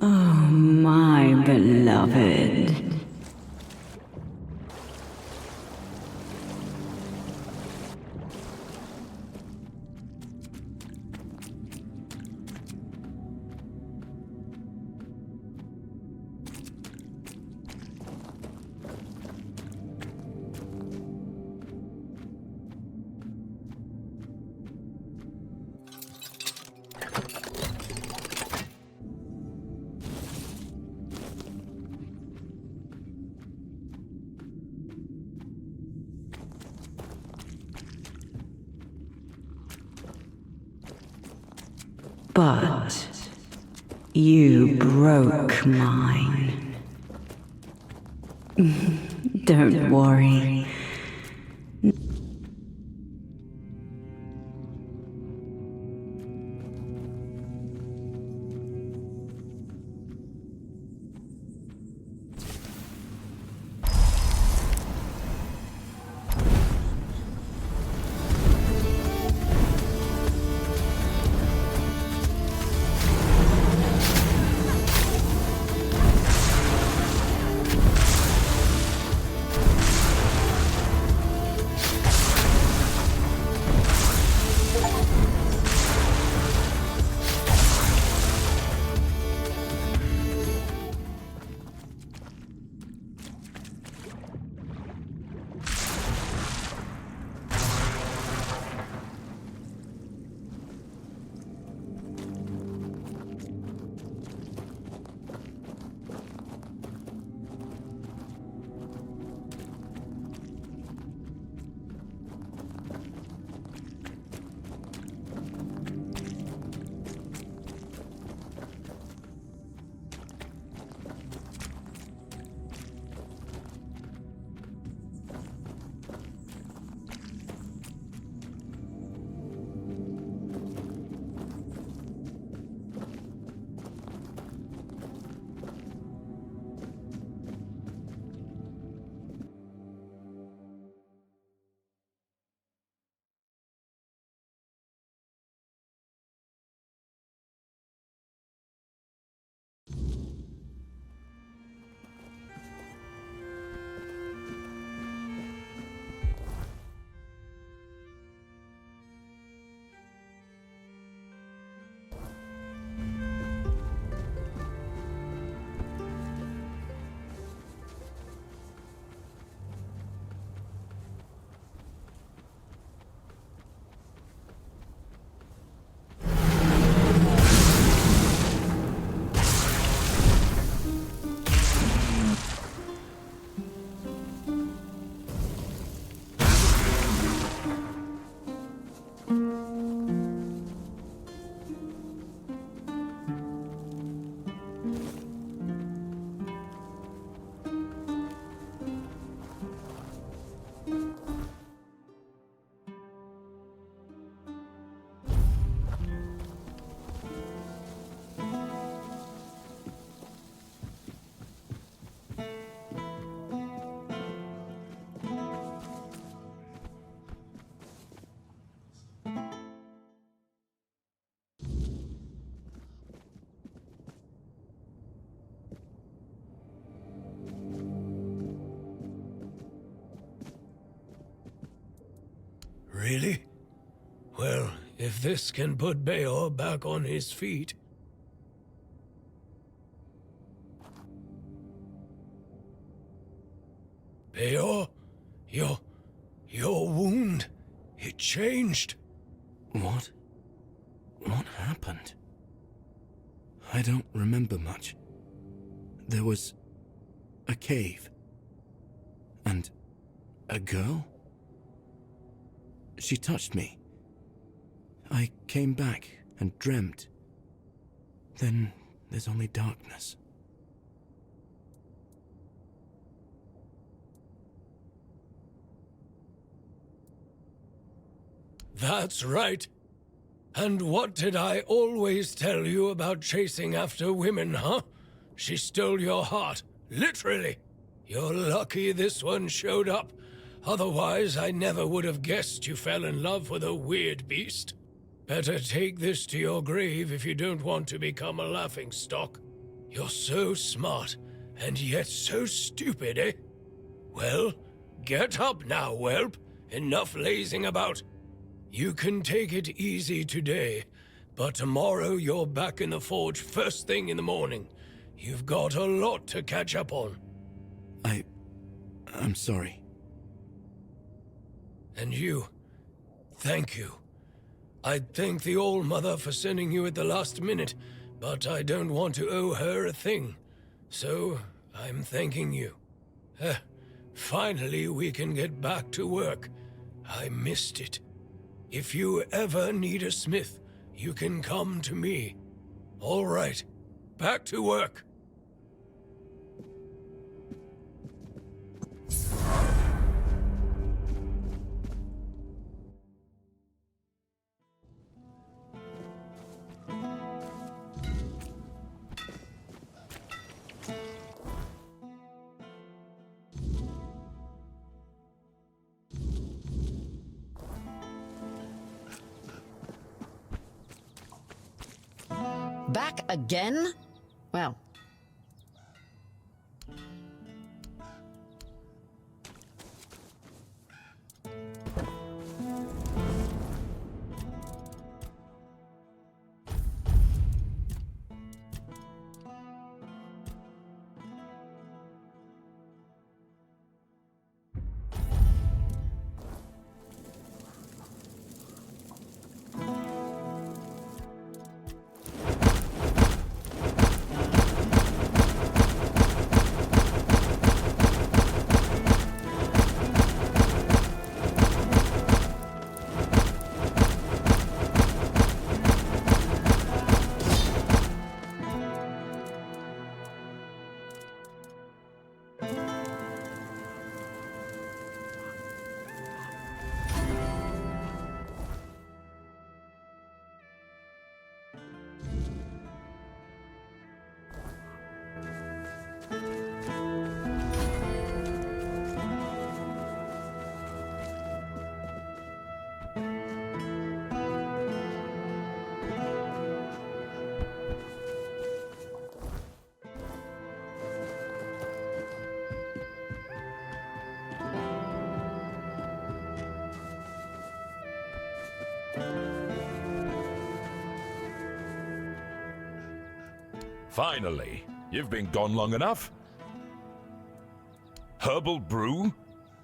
Oh, my beloved. But you broke mine. Don't worry. Really? Well, if this can put Beor back on his feet... Beor, your wound, it changed. What? What happened? I don't remember much. There was a cave. And a girl? She touched me. I came back and dreamt. Then there's only darkness. That's right. And what did I always tell you about chasing after women, huh? She stole your heart, literally. You're lucky this one showed up. Otherwise, I never would have guessed you fell in love with a weird beast. Better take this to your grave if you don't want to become a laughingstock. You're so smart, and yet so stupid, eh? Well, get up now, whelp. Enough lazing about. You can take it easy today, but tomorrow you're back in the forge first thing in the morning. You've got a lot to catch up on. I'm sorry. And you, thank you. I'd thank the All-Mother for sending you at the last minute, but I don't want to owe her a thing. So, I'm thanking you. Finally, we can get back to work. I missed it. If you ever need a smith, you can come to me. All right, back to work. Back again? Well. Finally, you've been gone long enough. Herbal brew?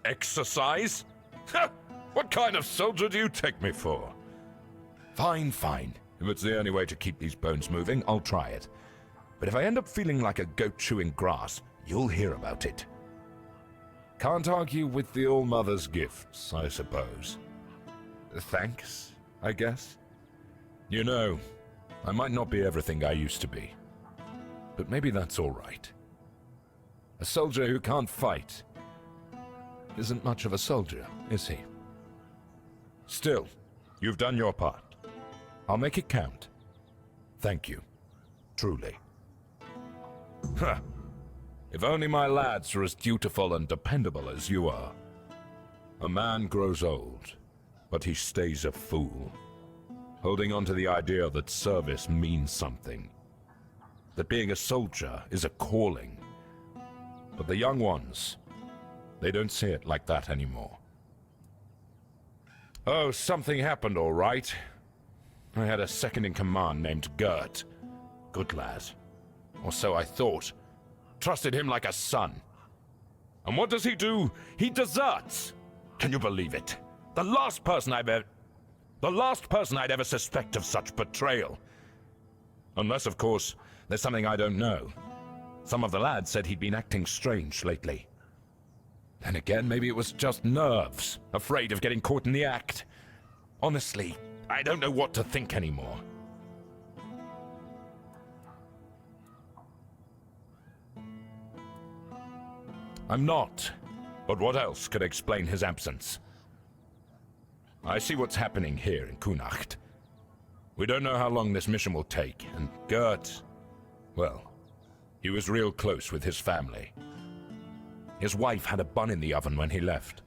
Exercise? What kind of soldier do you take me for? Fine, fine. If it's the only way to keep these bones moving, I'll try it. But if I end up feeling like a goat chewing grass, you'll hear about it. Can't argue with the All-Mother's gifts, I suppose. Thanks, I guess. You know, I might not be everything I used to be. But maybe that's all right. A soldier who can't fight isn't much of a soldier, is he? Still, you've done your part. I'll make it count. Thank you. Truly. Huh. If only my lads were as dutiful and dependable as you are. A man grows old, but he stays a fool, holding on to the idea that service means something. That being a soldier is a calling. But the young ones, they don't see it like that anymore. Oh, something happened, all right. I had a second-in-command named Gert. Good lad. Or so I thought. Trusted him like a son. And what does he do? He deserts! Can you believe it? The last person I'd ever suspect of such betrayal. Unless, of course, there's something I don't know. Some of the lads said he'd been acting strange lately. Then again, maybe it was just nerves, afraid of getting caught in the act. Honestly, I don't know what to think anymore. I'm not. But what else could explain his absence? I see what's happening here in Connacht. We don't know how long this mission will take, and Gert, well, he was real close with his family. His wife had a bun in the oven when he left.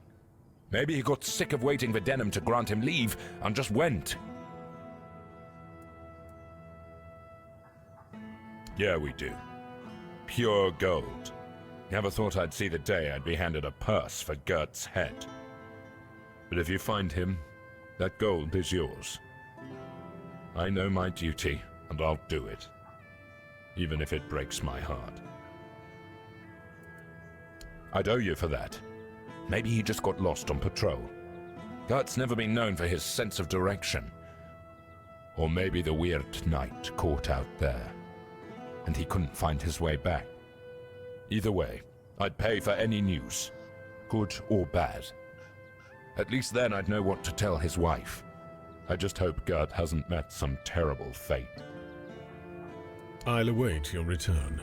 Maybe he got sick of waiting for Denham to grant him leave and just went. Yeah, we do. Pure gold. Never thought I'd see the day I'd be handed a purse for Gert's head. But if you find him, that gold is yours. I know my duty, and I'll do it. Even if it breaks my heart. I'd owe you for that. Maybe he just got lost on patrol. Gert's never been known for his sense of direction. Or maybe the weird night caught out there, and he couldn't find his way back. Either way, I'd pay for any news, good or bad. At least then I'd know what to tell his wife. I just hope Gert hasn't met some terrible fate. I'll await your return.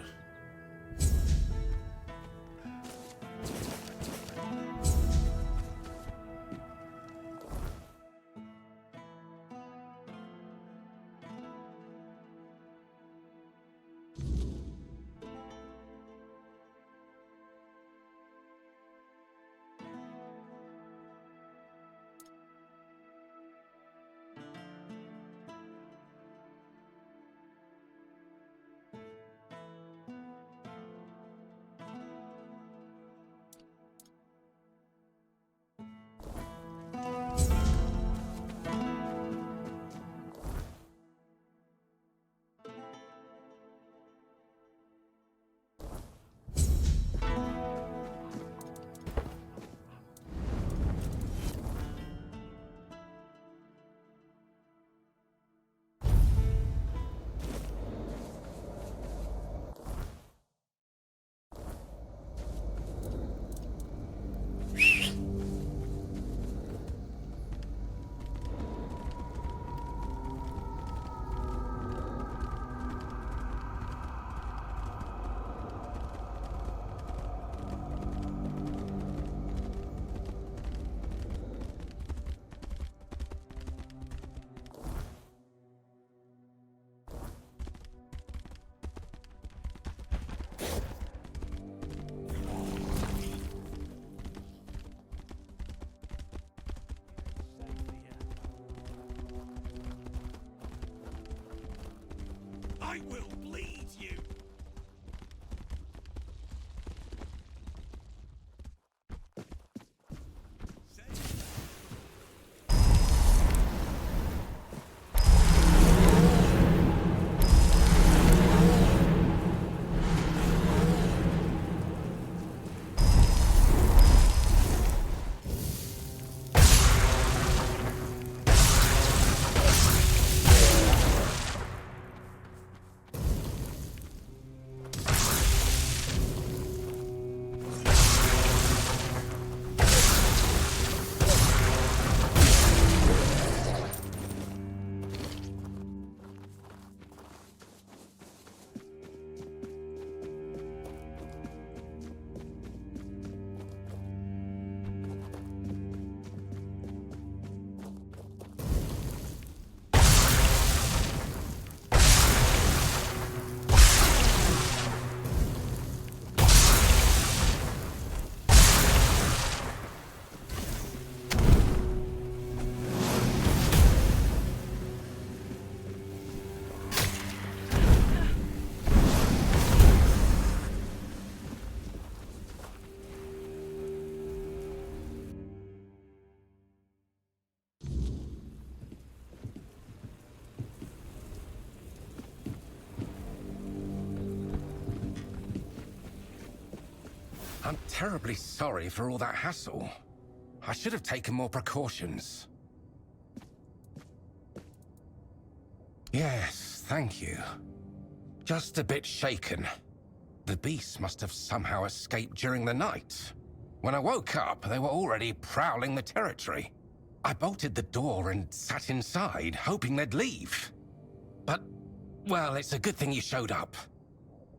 I will bleed you! I'm terribly sorry for all that hassle. I should have taken more precautions. Yes, thank you. Just a bit shaken. The beasts must have somehow escaped during the night. When I woke up, they were already prowling the territory. I bolted the door and sat inside, hoping they'd leave. But, well, it's a good thing you showed up.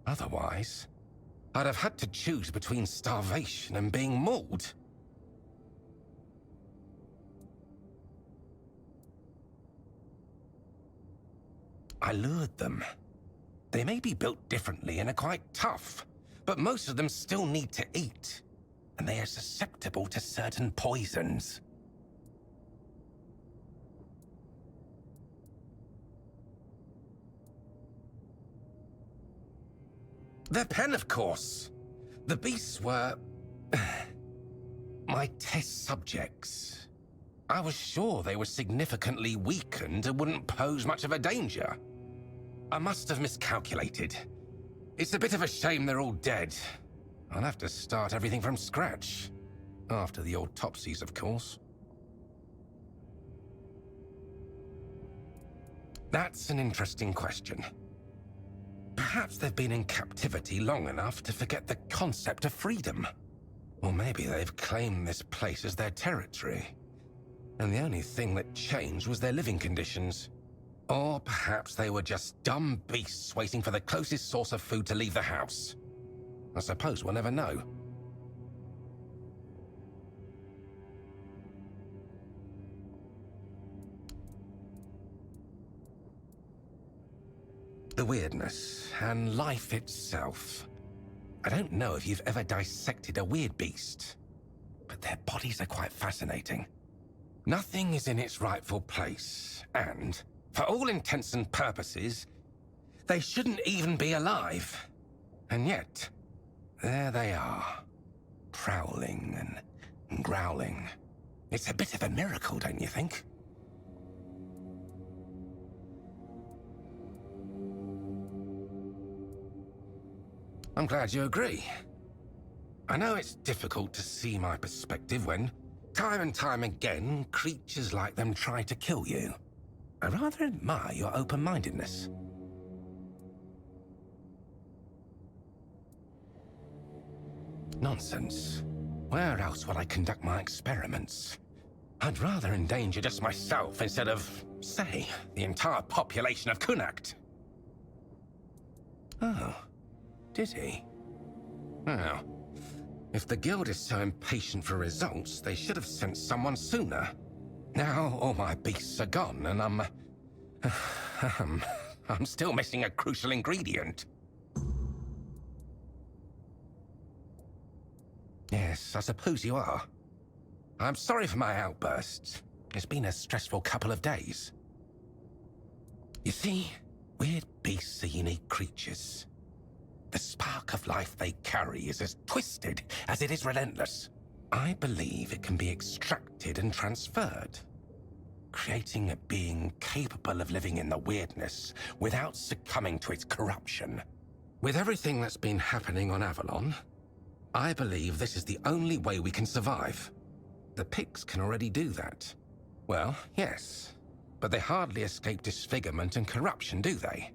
Otherwise, I'd have had to choose between starvation and being mauled. I lured them. They may be built differently and are quite tough, but most of them still need to eat, and they are susceptible to certain poisons. Their pen, of course. The beasts were... my test subjects. I was sure they were significantly weakened and wouldn't pose much of a danger. I must have miscalculated. It's a bit of a shame they're all dead. I'll have to start everything from scratch. After the autopsies, of course. That's an interesting question. Perhaps they've been in captivity long enough to forget the concept of freedom. Or maybe they've claimed this place as their territory, and the only thing that changed was their living conditions. Or perhaps they were just dumb beasts waiting for the closest source of food to leave the house. I suppose we'll never know. The weirdness and life itself. I don't know if you've ever dissected a weird beast, but their bodies are quite fascinating. Nothing is in its rightful place, and, for all intents and purposes, they shouldn't even be alive. And yet, there they are, prowling and growling. It's a bit of a miracle, don't you think? I'm glad you agree. I know it's difficult to see my perspective when, time and time again, creatures like them try to kill you. I rather admire your open-mindedness. Nonsense. Where else would I conduct my experiments? I'd rather endanger just myself instead of, say, the entire population of Connacht. Oh. Did he? Well, if the guild is so impatient for results, they should have sent someone sooner. Now all my beasts are gone, and I'm still missing a crucial ingredient. Yes, I suppose you are. I'm sorry for my outbursts. It's been a stressful couple of days. You see, weird beasts are unique creatures. The spark of life they carry is as twisted as it is relentless. I believe it can be extracted and transferred, creating a being capable of living in the weirdness without succumbing to its corruption. With everything that's been happening on Avalon, I believe this is the only way we can survive. The pigs can already do that. Well, yes, but they hardly escape disfigurement and corruption, do they?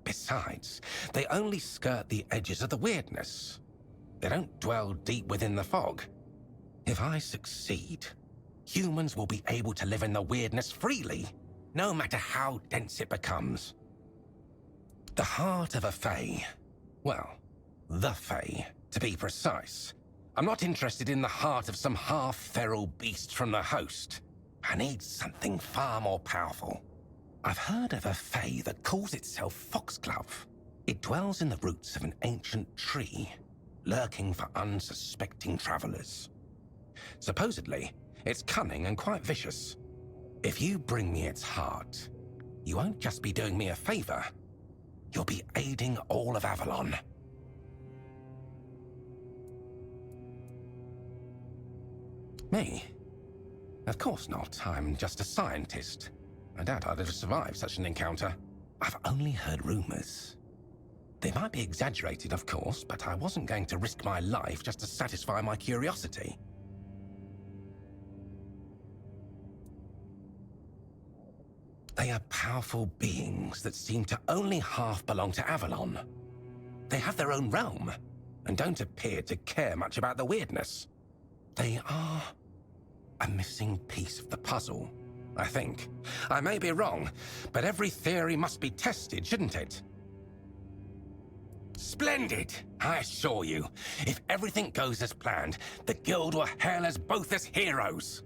Besides, they only skirt the edges of the weirdness. They don't dwell deep within the fog. If I succeed, humans will be able to live in the weirdness freely, no matter how dense it becomes. The heart of a Fae, well, the Fae, to be precise. I'm not interested in the heart of some half-feral beast from the host. I need something far more powerful. I've heard of a Fae that calls itself Foxglove. It dwells in the roots of an ancient tree, lurking for unsuspecting travelers. Supposedly, it's cunning and quite vicious. If you bring me its heart, you won't just be doing me a favor, you'll be aiding all of Avalon. Me? Of course not. I'm just a scientist. I doubt I'd have survived such an encounter. I've only heard rumors. They might be exaggerated, of course, but I wasn't going to risk my life just to satisfy my curiosity. They are powerful beings that seem to only half belong to Avalon. They have their own realm, and don't appear to care much about the weirdness. They are a missing piece of the puzzle, I think. I may be wrong, but every theory must be tested, shouldn't it? Splendid, I assure you. If everything goes as planned, the Guild will hail us both as heroes.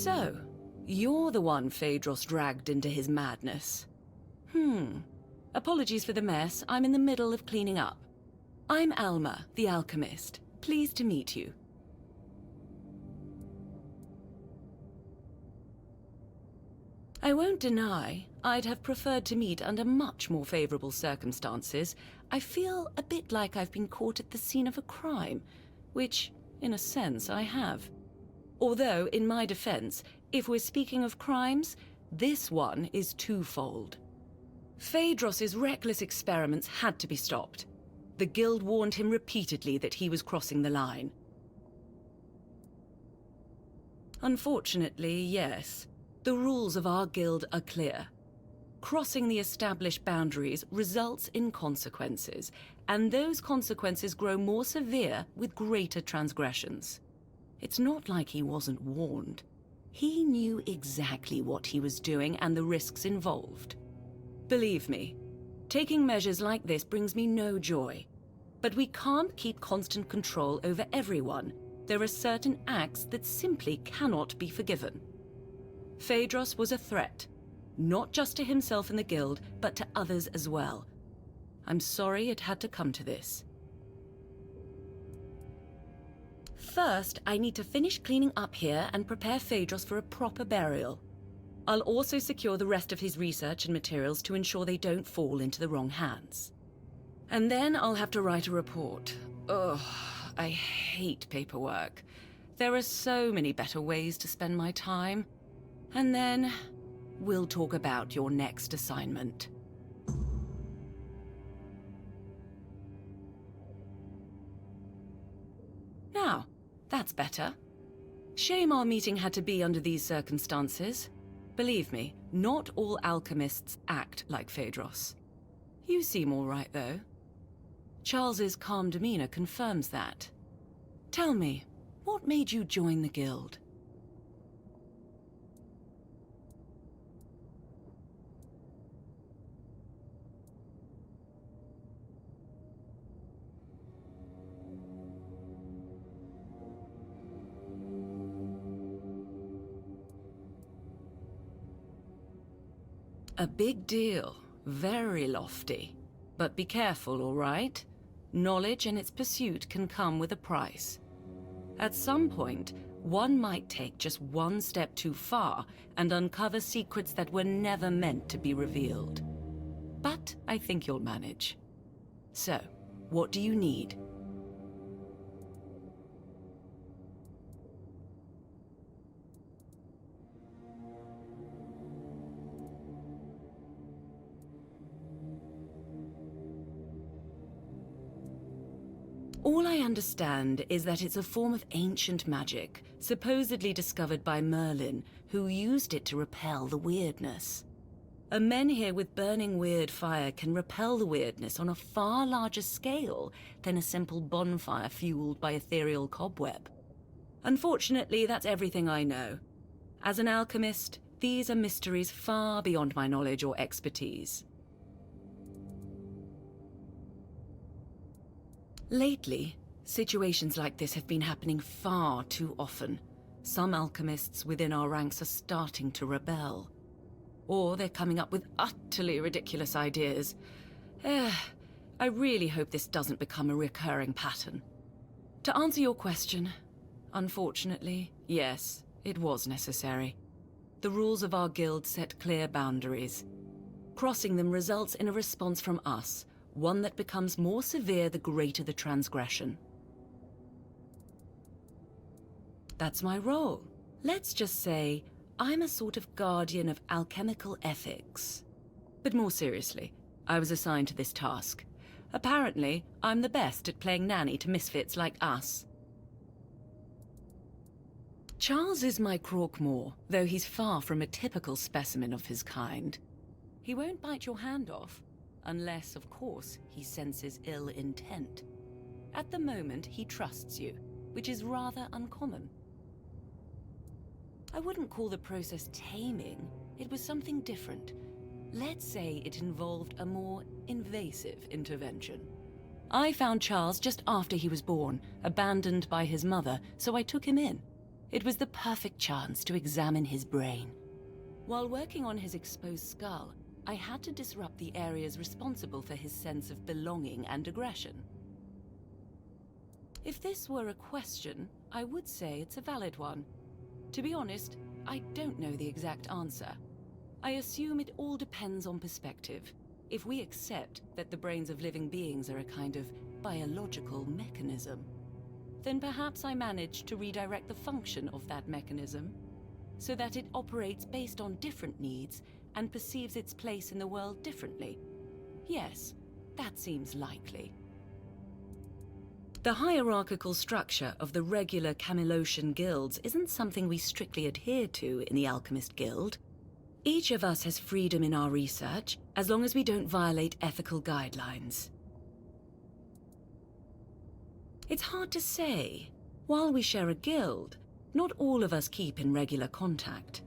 So, you're the one Phaedros dragged into his madness. Apologies for the mess. I'm in the middle of cleaning up. I'm Alma, the alchemist. Pleased to meet you. I won't deny, I'd have preferred to meet under much more favorable circumstances. I feel a bit like I've been caught at the scene of a crime, which, in a sense, I have. Although, in my defense, if we're speaking of crimes, this one is twofold. Phaedros's reckless experiments had to be stopped. The Guild warned him repeatedly that he was crossing the line. Unfortunately, yes. The rules of our guild are clear. Crossing the established boundaries results in consequences, and those consequences grow more severe with greater transgressions. It's not like he wasn't warned. He knew exactly what he was doing and the risks involved. Believe me, taking measures like this brings me no joy. But we can't keep constant control over everyone. There are certain acts that simply cannot be forgiven. Phaedros was a threat, not just to himself and the Guild, but to others as well. I'm sorry it had to come to this. First, I need to finish cleaning up here and prepare Phaedros for a proper burial. I'll also secure the rest of his research and materials to ensure they don't fall into the wrong hands. And then I'll have to write a report. Ugh, I hate paperwork. There are so many better ways to spend my time. And then, we'll talk about your next assignment. Now, that's better. Shame our meeting had to be under these circumstances. Believe me, not all alchemists act like Phaedros. You seem all right, though. Charles's calm demeanor confirms that. Tell me, what made you join the Guild? A big deal. Very lofty. But be careful, all right? Knowledge and its pursuit can come with a price. At some point, one might take just one step too far and uncover secrets that were never meant to be revealed. But I think you'll manage. So, what do you need? All I understand is that it's a form of ancient magic, supposedly discovered by Merlin, who used it to repel the weirdness. A menhir with burning weird fire can repel the weirdness on a far larger scale than a simple bonfire fueled by ethereal cobweb. Unfortunately, that's everything I know. As an alchemist, these are mysteries far beyond my knowledge or expertise. Lately, situations like this have been happening far too often. Some alchemists within our ranks are starting to rebel. Or they're coming up with utterly ridiculous ideas. I really hope this doesn't become a recurring pattern. To answer your question, unfortunately, yes, it was necessary. The rules of our guild set clear boundaries. Crossing them results in a response from us, one that becomes more severe the greater the transgression. That's my role. Let's just say I'm a sort of guardian of alchemical ethics. But more seriously, I was assigned to this task. Apparently, I'm the best at playing nanny to misfits like us. Charles is my Croakmore, though he's far from a typical specimen of his kind. He won't bite your hand off, unless, of course, he senses ill intent. At the moment, he trusts you, which is rather uncommon. I wouldn't call the process taming. It was something different. Let's say it involved a more invasive intervention. I found Charles just after he was born, abandoned by his mother, so I took him in. It was the perfect chance to examine his brain. While working on his exposed skull, I had to disrupt the areas responsible for his sense of belonging and aggression. If this were a question, I would say it's a valid one. To be honest, I don't know the exact answer. I assume it all depends on perspective. If we accept that the brains of living beings are a kind of biological mechanism, then perhaps I managed to redirect the function of that mechanism so that it operates based on different needs and perceives its place in the world differently. Yes, that seems likely. The hierarchical structure of the regular Camelosian guilds isn't something we strictly adhere to in the Alchemist Guild. Each of us has freedom in our research, as long as we don't violate ethical guidelines. It's hard to say. While we share a guild, not all of us keep in regular contact.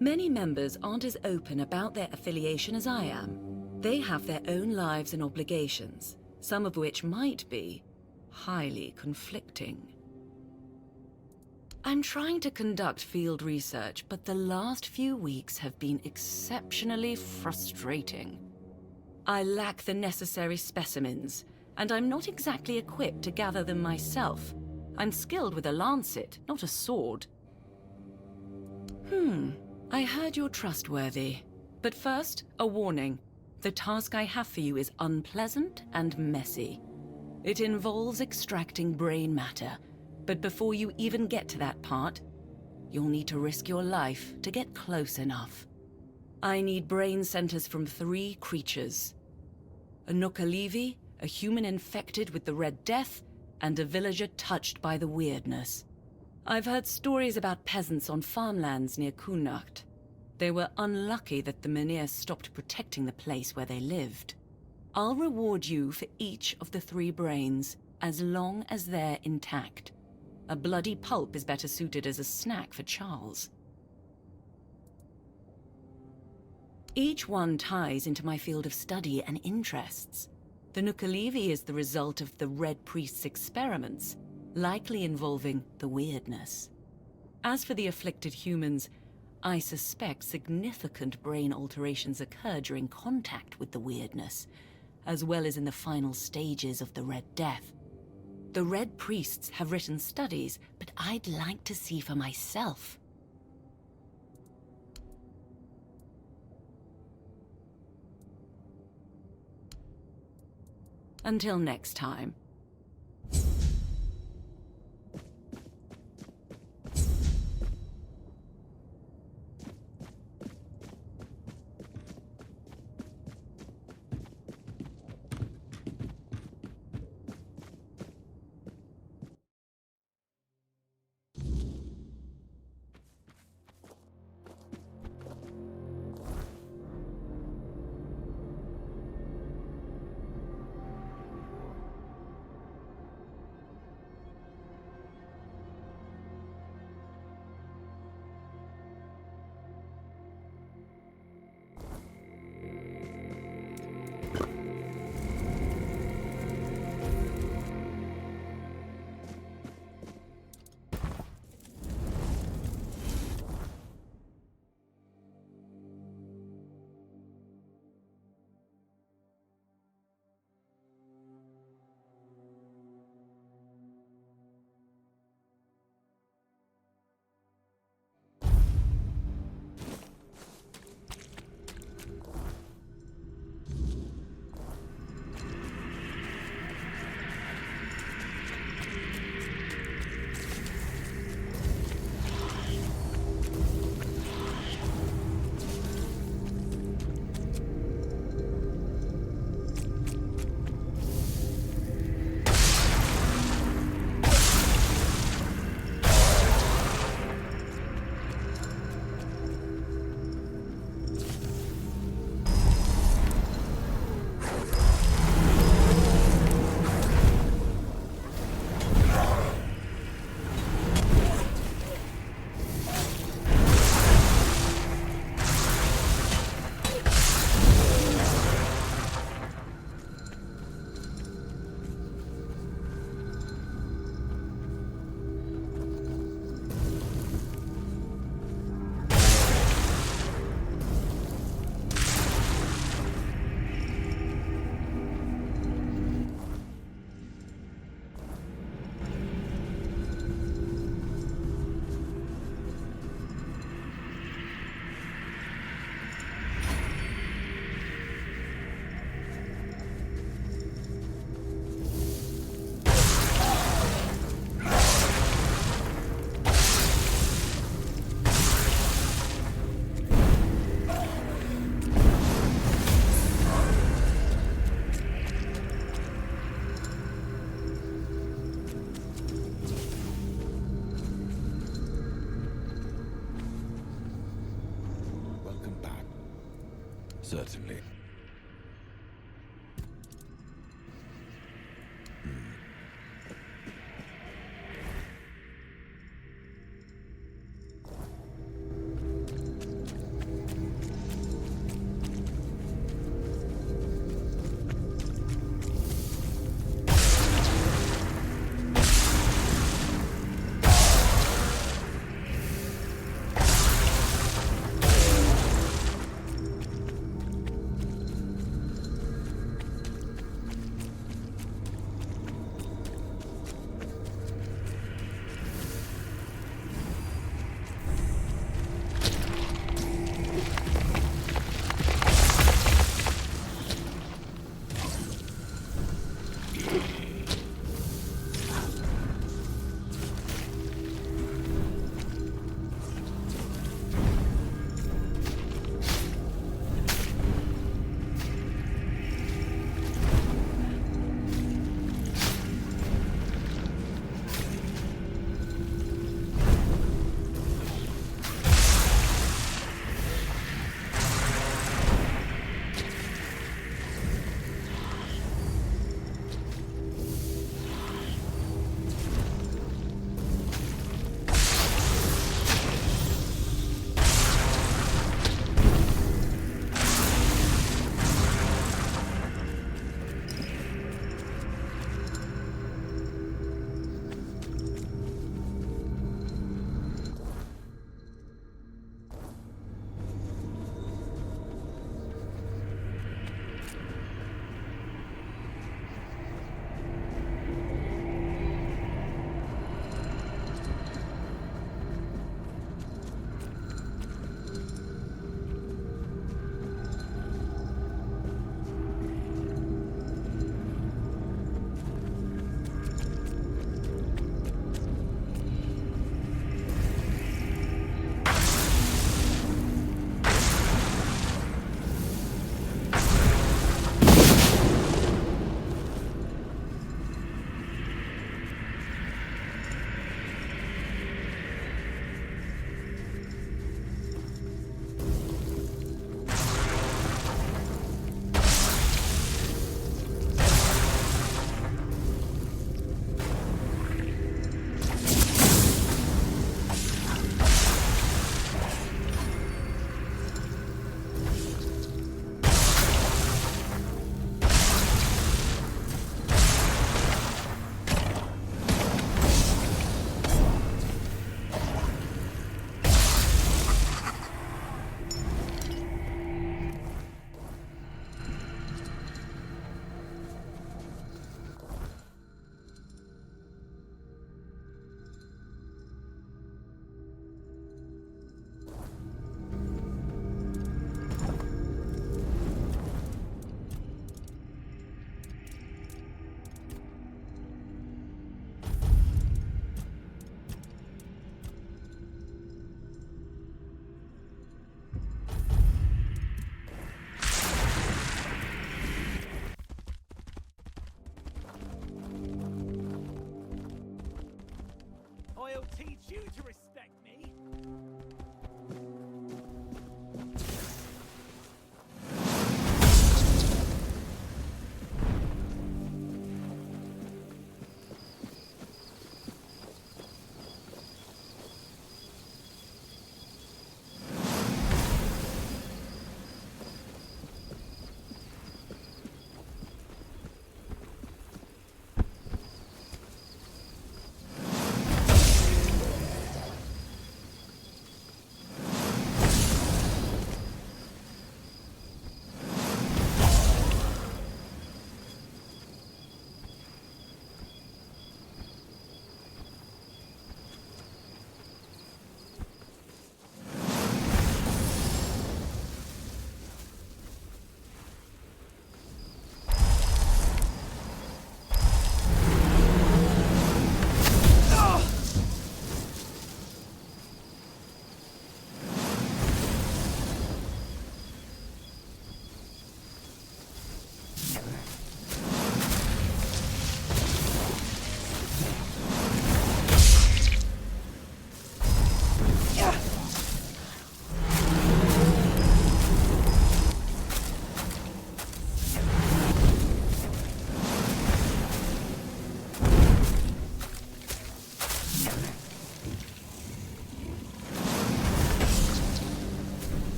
Many members aren't as open about their affiliation as I am. They have their own lives and obligations, some of which might be highly conflicting. I'm trying to conduct field research, but the last few weeks have been exceptionally frustrating. I lack the necessary specimens, and I'm not exactly equipped to gather them myself. I'm skilled with a lancet, not a sword. I heard you're trustworthy. But first, a warning. The task I have for you is unpleasant and messy. It involves extracting brain matter, but before you even get to that part, you'll need to risk your life to get close enough. I need brain centers from 3 creatures. A Nookalivi, a human infected with the Red Death, and a villager touched by the weirdness. I've heard stories about peasants on farmlands near Kunacht. They were unlucky that the Menhir stopped protecting the place where they lived. I'll reward you for each of the 3 brains, as long as they're intact. A bloody pulp is better suited as a snack for Charles. Each one ties into my field of study and interests. The Nookalivi is the result of the Red Priest's experiments, likely involving the weirdness. As for the afflicted humans, I suspect significant brain alterations occur during contact with the weirdness, as well as in the final stages of the Red Death. The Red Priests have written studies, but I'd like to see for myself. Until next time. Certainly.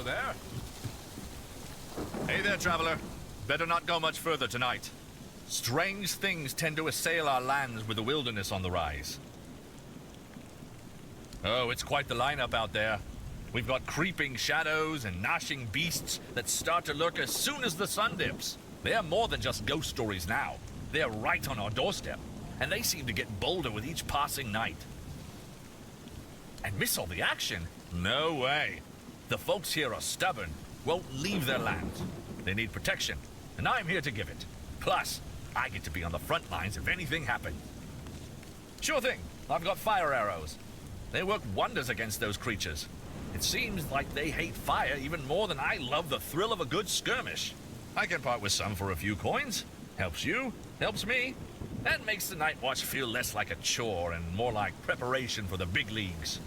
there. Hey there, traveler. Better not go much further tonight. Strange things tend to assail our lands with the wilderness on the rise. Oh, it's quite the lineup out there. We've got creeping shadows and gnashing beasts that start to lurk as soon as the sun dips. They're more than just ghost stories now. They're right on our doorstep, and they seem to get bolder with each passing night. And miss all the action? No way. The folks here are stubborn, won't leave their lands. They need protection, and I'm here to give it. Plus, I get to be on the front lines if anything happens. Sure thing, I've got fire arrows. They work wonders against those creatures. It seems like they hate fire even more than I love the thrill of a good skirmish. I can part with some for a few coins. Helps you, helps me, and makes the night watch feel less like a chore and more like preparation for the big leagues.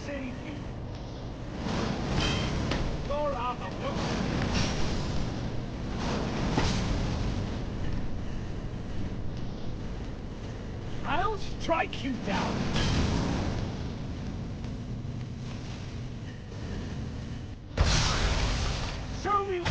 save you. You're out of luck. I'll strike you down. Show me.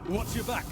Watch your back.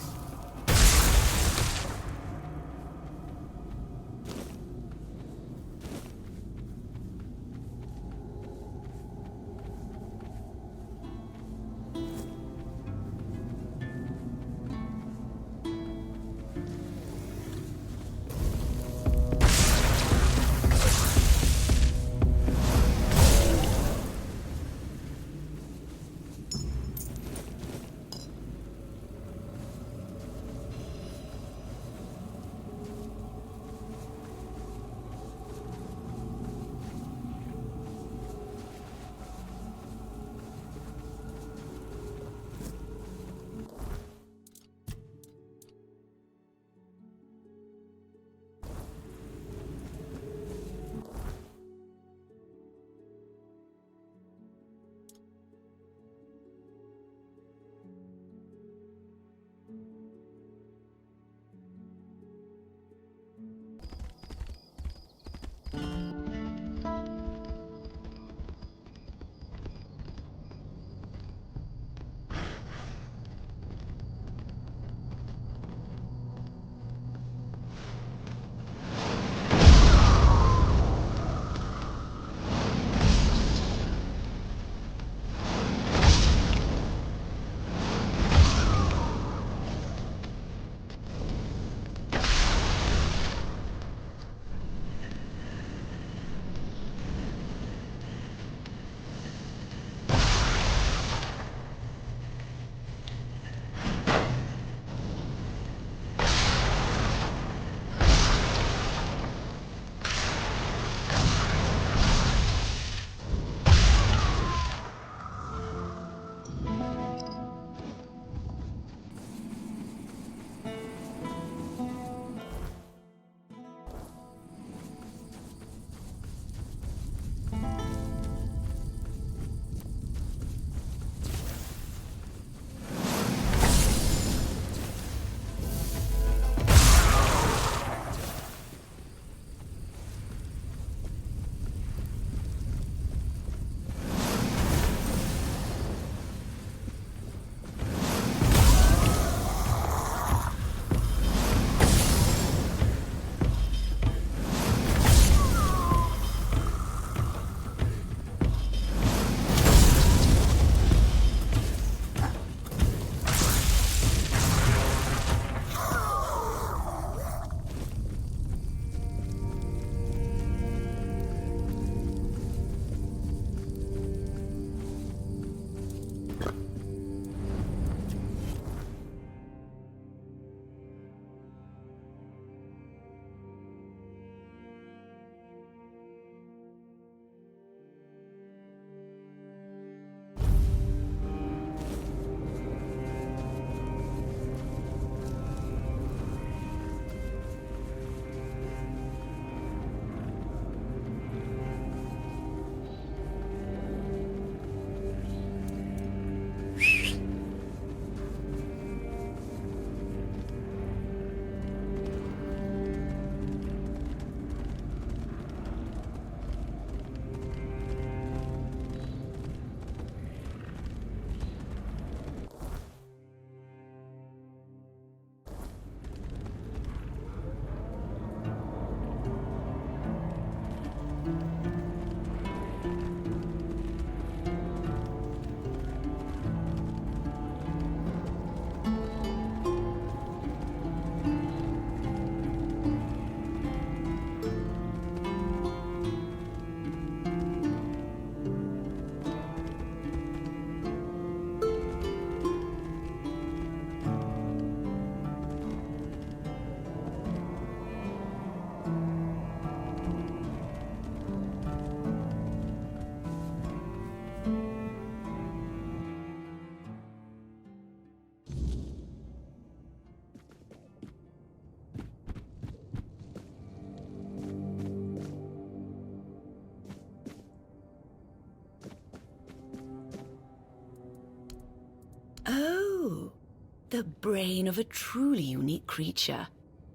The brain of a truly unique creature,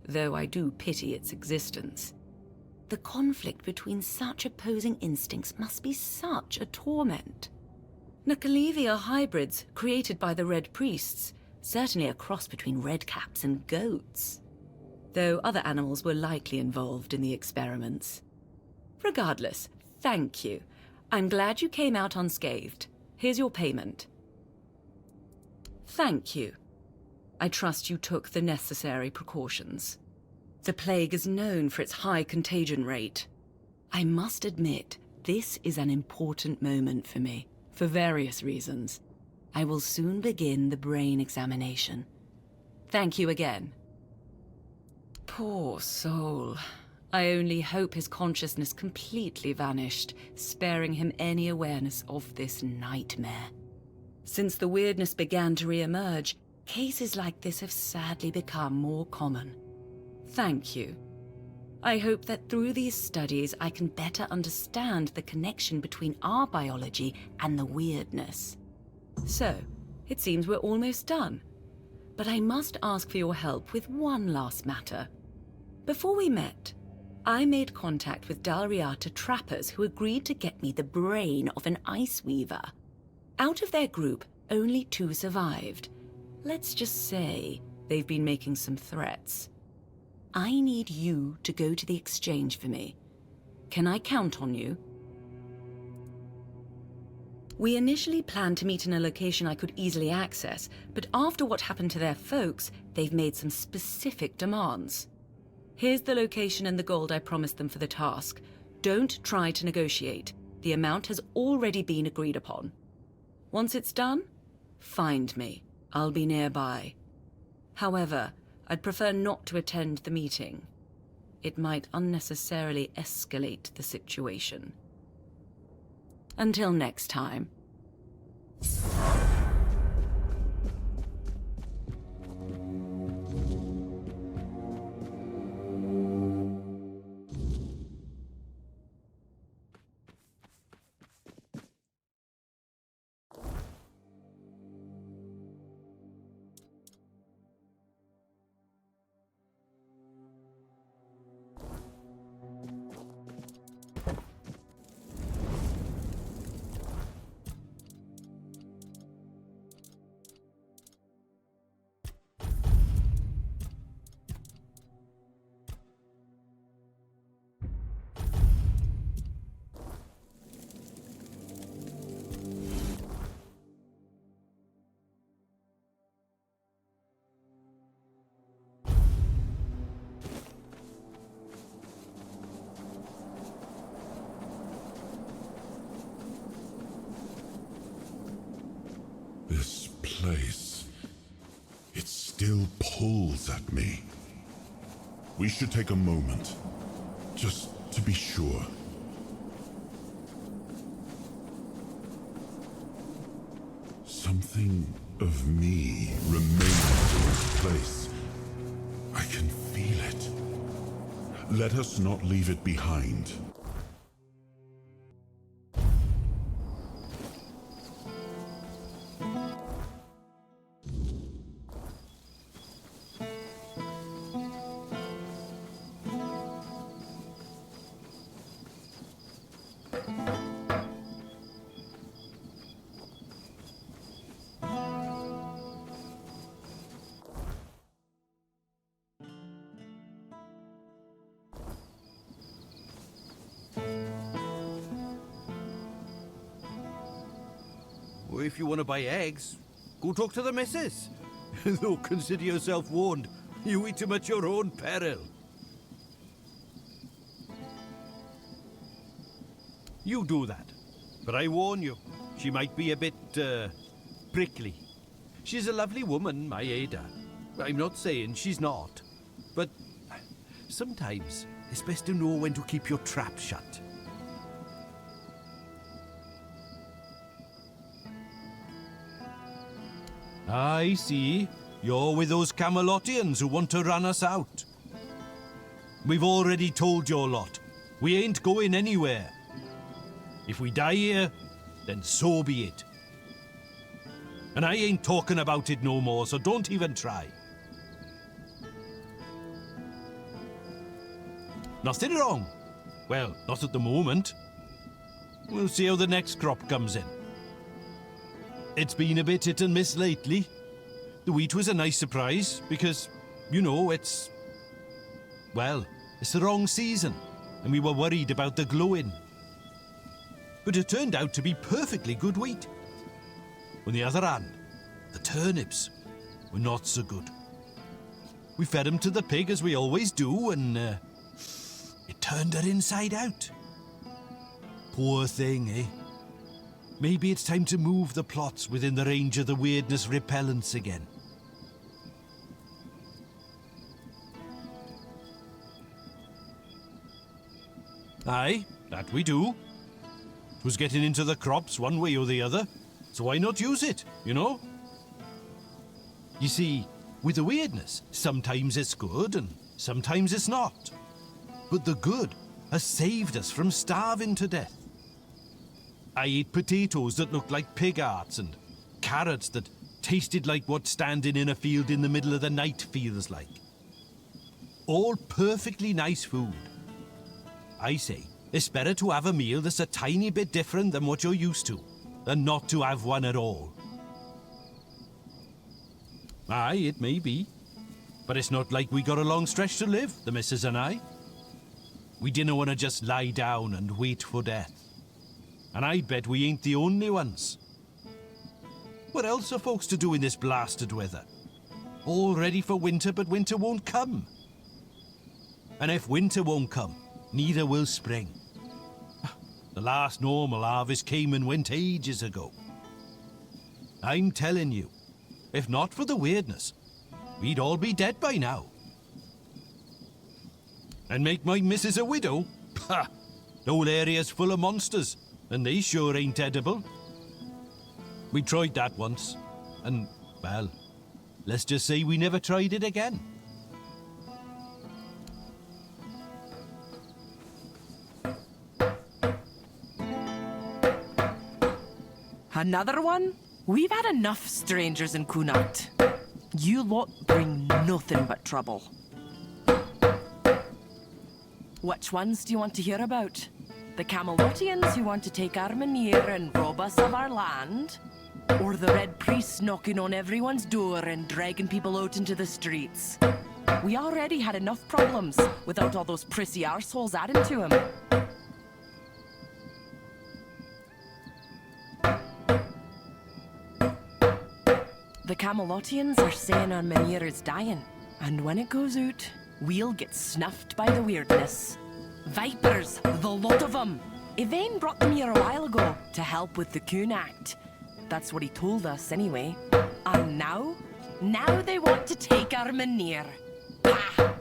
though I do pity its existence. The conflict between such opposing instincts must be such a torment. Nakalevi are hybrids created by the Red Priests, certainly a cross between redcaps and goats. Though other animals were likely involved in the experiments. Regardless, thank you. I'm glad you came out unscathed. Here's your payment. Thank you. I trust you took the necessary precautions. The plague is known for its high contagion rate. I must admit, this is an important moment for me, for various reasons. I will soon begin the brain examination. Thank you again. Poor soul. I only hope his consciousness completely vanished, sparing him any awareness of this nightmare. Since the weirdness began to re-emerge, cases like this have sadly become more common. Thank you. I hope that through these studies I can better understand the connection between our biology and the weirdness. So, it seems we're almost done. But I must ask for your help with one last matter. Before we met, I made contact with Dalriata trappers who agreed to get me the brain of an ice weaver. Out of their group, only 2 survived. Let's just say they've been making some threats. I need you to go to the exchange for me. Can I count on you? We initially planned to meet in a location I could easily access, but after what happened to their folks, they've made some specific demands. Here's the location and the gold I promised them for the task. Don't try to negotiate. The amount has already been agreed upon. Once it's done, find me. I'll be nearby. However, I'd prefer not to attend the meeting. It might unnecessarily escalate the situation. Until next time. This place, it still pulls at me. We should take a moment, just to be sure. Something of me remains in this place. I can feel it. Let us not leave it behind. Well, if you want to buy eggs, go talk to the missus. Though consider yourself warned. You eat them at your own peril. You do that. But I warn you, she might be a bit, prickly. She's a lovely woman, my Ada. I'm not saying she's not. But sometimes it's best to know when to keep your trap shut. I see. You're with those Camelotians who want to run us out. We've already told your lot. We ain't going anywhere. If we die here, then so be it. And I ain't talking about it no more, so don't even try. Nothing wrong. Well, not at the moment. We'll see how the next crop comes in. It's been a bit hit and miss lately. The wheat was a nice surprise because, you know, it's the wrong season, and we were worried about the glowing. But it turned out to be perfectly good wheat. On the other hand, the turnips were not so good. We fed them to the pig as we always do, and it turned her inside out. Poor thing, eh? Maybe it's time to move the plots within the range of the weirdness repellents again. Aye, that we do. It was getting into the crops one way or the other, so why not use it, you know? You see, with the weirdness, sometimes it's good and sometimes it's not. But the good has saved us from starving to death. I ate potatoes that looked like pig hearts and carrots that tasted like what standing in a field in the middle of the night feels like. All perfectly nice food. I say, it's better to have a meal that's a tiny bit different than what you're used to, than not to have one at all. Aye, it may be. But it's not like we got a long stretch to live, the missus and I. We didn't want to just lie down and wait for death. And I bet we ain't the only ones. What else are folks to do in this blasted weather? All ready for winter, but winter won't come. And if winter won't come, neither will spring. The last normal harvest came and went ages ago. I'm telling you, if not for the weirdness, we'd all be dead by now. And make my missus a widow? Pah! The whole area's full of monsters, and they sure ain't edible. We tried that once, and, well, let's just say we never tried it again. Another one? We've had enough strangers in Kunat. You lot bring nothing but trouble. Which ones do you want to hear about? The Camelotians who want to take Armenir and rob us of our land? Or the Red Priests knocking on everyone's door and dragging people out into the streets? We already had enough problems without all those prissy arseholes adding to them. The Camelotians are saying Armenir is dying, and when it goes out, we'll get snuffed by the weirdness. Vipers, the lot of them! Yvain brought them here a while ago to help with the Kuhn Act. That's what he told us, anyway. And now? Now they want to take Armenir. Pah!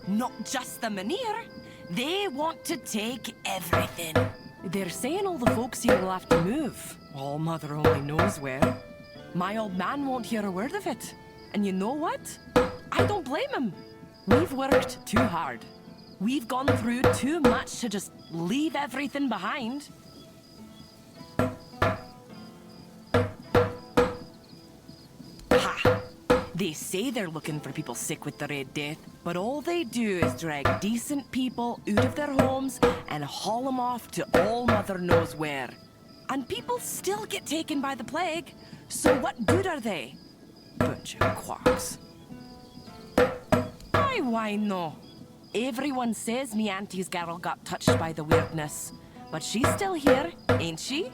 Not just the Menhir. They want to take everything. They're saying all the folks here will have to move. All Mother only knows where. My old man won't hear a word of it. And you know what? I don't blame him. We've worked too hard. We've gone through too much to just leave everything behind. Ha! They say they're looking for people sick with the Red Death, but all they do is drag decent people out of their homes and haul them off to all Mother knows where. And people still get taken by the plague, so what good are they? Bunch of quacks. Aye, why no? Everyone says me auntie's girl got touched by the weirdness, but she's still here, ain't she?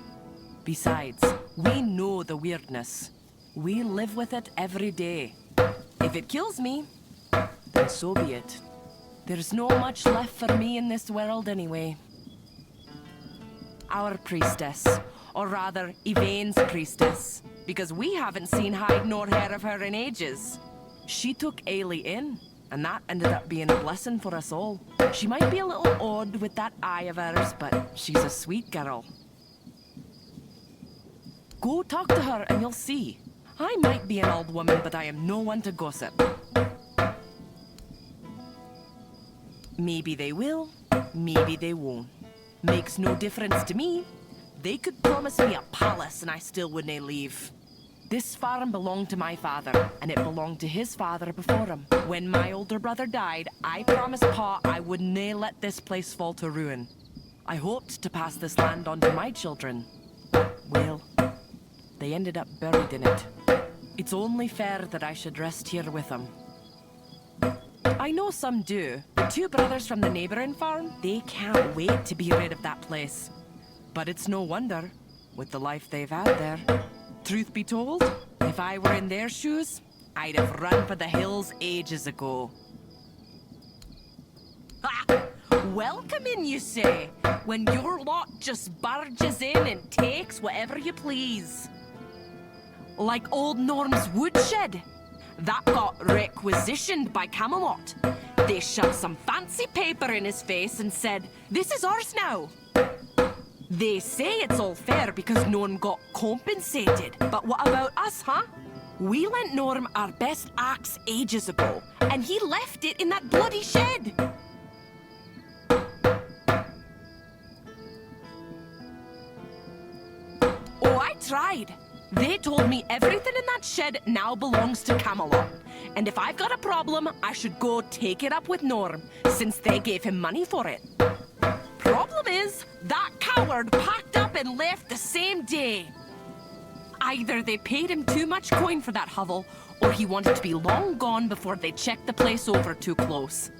Besides, we know the weirdness. We live with it every day. If it kills me, then so be it. There's no much left for me in this world anyway. Our priestess, or rather, Yvain's priestess, because we haven't seen hide nor hair of her in ages. She took Ailey in, and that ended up being a blessing for us all. She might be a little odd with that eye of hers, but she's a sweet girl. Go talk to her and you'll see. I might be an old woman, but I am no one to gossip. Maybe they will, maybe they won't. Makes no difference to me. They could promise me a palace and I still wouldn't leave. This farm belonged to my father, and it belonged to his father before him. When my older brother died, I promised Pa I would nae let this place fall to ruin. I hoped to pass this land on to my children. Well, they ended up buried in it. It's only fair that I should rest here with them. I know some do. The two brothers from the neighboring farm, they can't wait to be rid of that place. But it's no wonder, with the life they've had there. Truth be told, if I were in their shoes, I'd have run for the hills ages ago. Ha! Welcome in, you say, when your lot just barges in and takes whatever you please. Like old Norm's woodshed. That got requisitioned by Camelot. They shoved some fancy paper in his face and said, "This is ours now." They say it's all fair because Norm got compensated. But what about us, huh? We lent Norm our best axe ages ago, and he left it in that bloody shed. Oh, I tried. They told me everything in that shed now belongs to Camelot. And if I've got a problem, I should go take it up with Norm, since they gave him money for it. Problem is, that coward packed up and left the same day. Either they paid him too much coin for that hovel, or he wanted to be long gone before they checked the place over too close.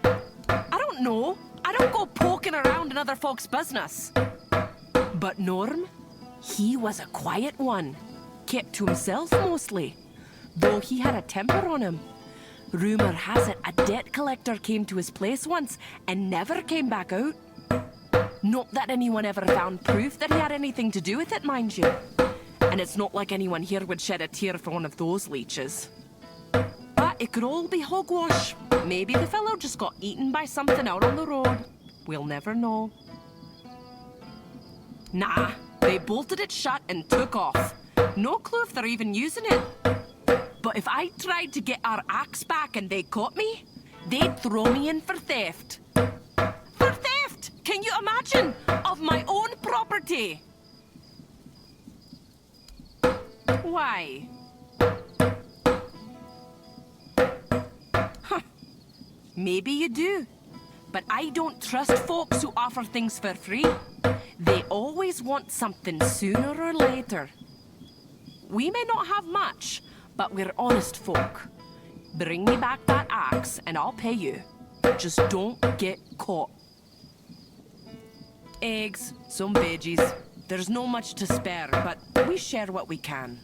I don't know. I don't go poking around in other folks' business. But Norm, he was a quiet one. Kept to himself mostly, though he had a temper on him. Rumor has it a debt collector came to his place once and never came back out. Not that anyone ever found proof that he had anything to do with it, mind you. And it's not like anyone here would shed a tear for one of those leeches. But it could all be hogwash. Maybe the fellow just got eaten by something out on the road. We'll never know. Nah, they bolted it shut and took off. No clue if they're even using it. But if I tried to get our axe back and they caught me, they'd throw me in for theft. For theft! Can you imagine? Of my own property! Why? Huh. Maybe you do. But I don't trust folks who offer things for free. They always want something sooner or later. We may not have much, but we're honest folk. Bring me back that axe and I'll pay you. Just don't get caught. Eggs, some veggies. There's no much to spare, but we share what we can.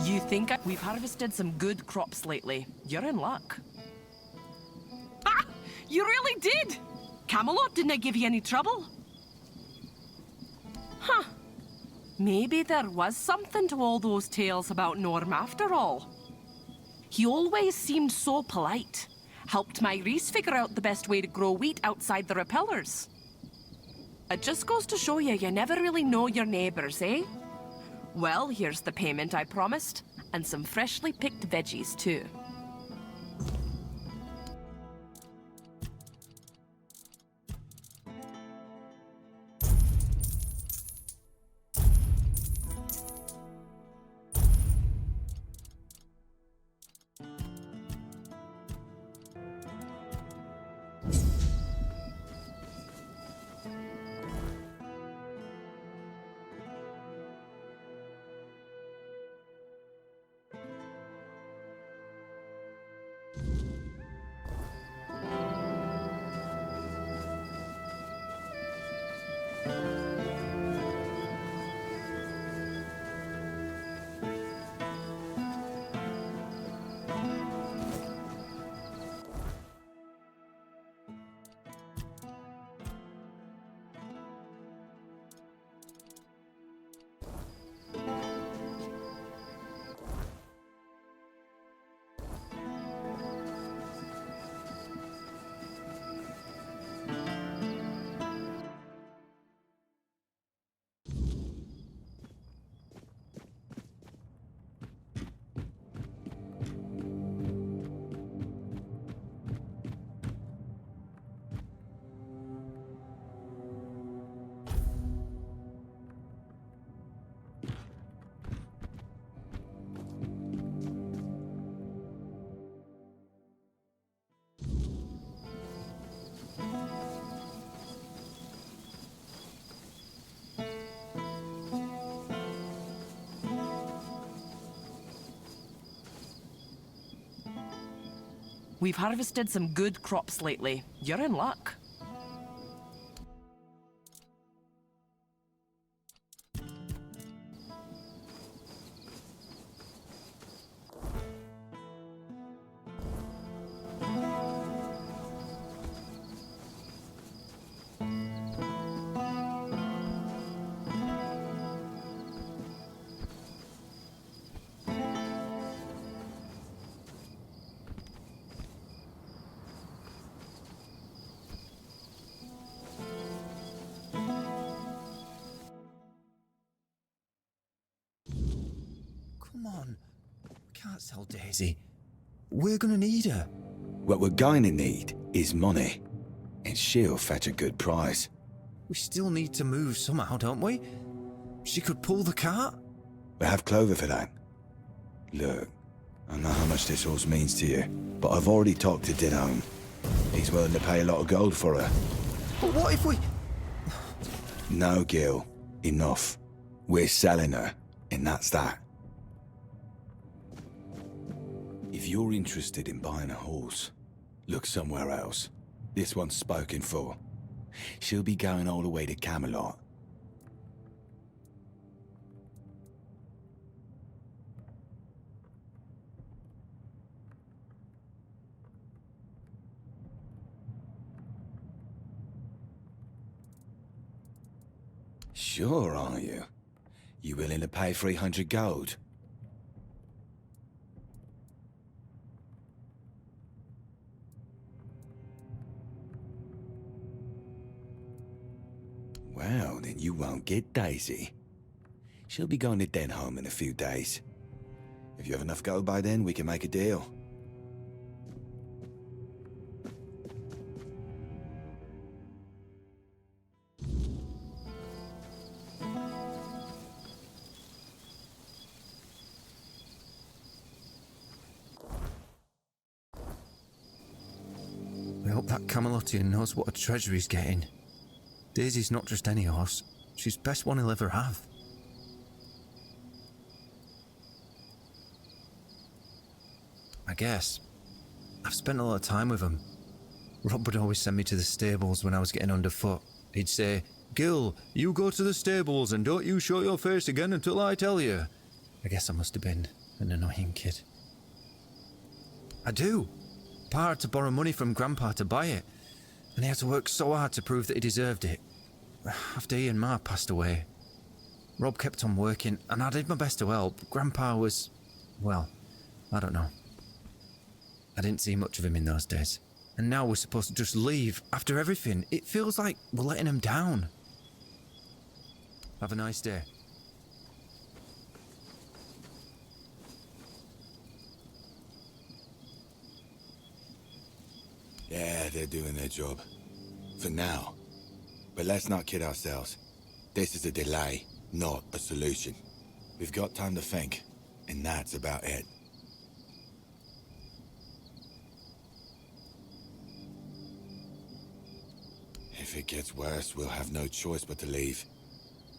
You think we've harvested some good crops lately? You're in luck. Ah! You really did! Camelot didn't give you any trouble. Huh. Maybe there was something to all those tales about Norm after all. He always seemed so polite. Helped my Reese figure out the best way to grow wheat outside the repellers. It just goes to show you never really know your neighbours, eh? Well, here's the payment I promised, and some freshly picked veggies, too. We've harvested some good crops lately. You're in luck. Come on. We can't sell Daisy. We're gonna need her. What we're going to need is money. And she'll fetch a good price. We still need to move somehow, don't we? She could pull the cart. We have Clover for that. Look, I know how much this horse means to you, but I've already talked to Dinholm. He's willing to pay a lot of gold for her. But what if we... No, Gil. Enough. We're selling her, and that's that. If you're interested in buying a horse, look somewhere else. This one's spoken for. She'll be going all the way to Camelot. Sure, are you? You willing to pay 300 gold? Well, then you won't get Daisy. She'll be going to Denholm in a few days. If you have enough gold by then, we can make a deal. We hope that Camelotian knows what a treasure he's getting. Daisy's not just any horse. She's the best one he'll ever have. I guess. I've spent a lot of time with him. Rob would always send me to the stables when I was getting underfoot. He'd say, "Gil, you go to the stables and don't you show your face again until I tell you." I guess I must have been an annoying kid. I do. Pa had to borrow money from Grandpa to buy it, and he had to work so hard to prove that he deserved it. After he and Ma passed away, Rob kept on working, and I did my best to help. Grandpa was, well, I don't know. I didn't see much of him in those days. And now we're supposed to just leave after everything. It feels like we're letting him down. Have a nice day. they're doing their job. For now. But let's not kid ourselves. This is a delay, not a solution. We've got time to think, and that's about it. If it gets worse, we'll have no choice but to leave.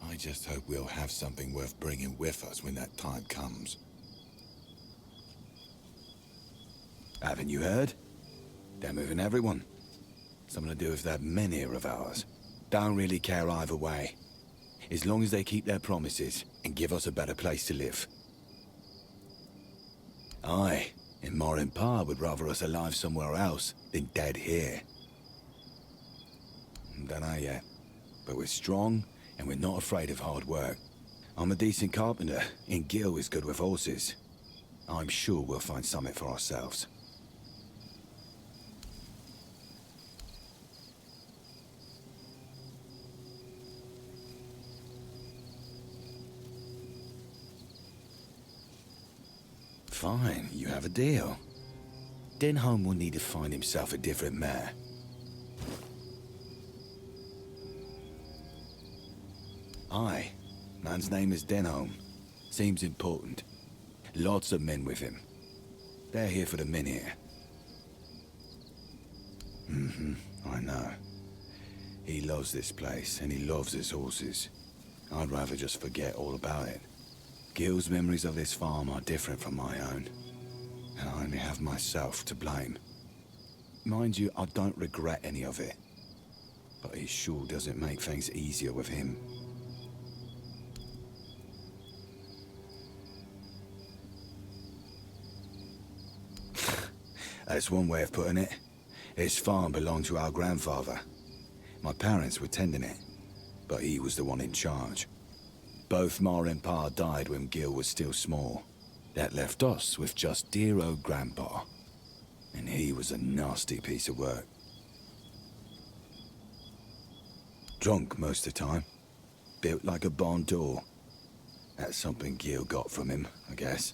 I just hope we'll have something worth bringing with us when that time comes. Haven't you heard? They're moving everyone. Something to do with that menhir of ours. Don't really care either way. As long as they keep their promises and give us a better place to live. Aye, and Morin Pa would rather us alive somewhere else than dead here. Dunno yet, but we're strong and we're not afraid of hard work. I'm a decent carpenter, and Gil is good with horses. I'm sure we'll find something for ourselves. Fine, you have a deal. Denholm will need to find himself a different mare. Aye, man's name is Denholm. Seems important. Lots of men with him. They're here for the menhir. I know. He loves this place, and he loves his horses. I'd rather just forget all about it. Gil's memories of this farm are different from my own, and I only have myself to blame. Mind you, I don't regret any of it, but it sure doesn't make things easier with him. That's one way of putting it. His farm belonged to our grandfather. My parents were tending it, but he was the one in charge. Both Ma and Pa died when Gil was still small. That left us with just dear old Grandpa. And he was a nasty piece of work. Drunk most of the time. Built like a barn door. That's something Gil got from him, I guess.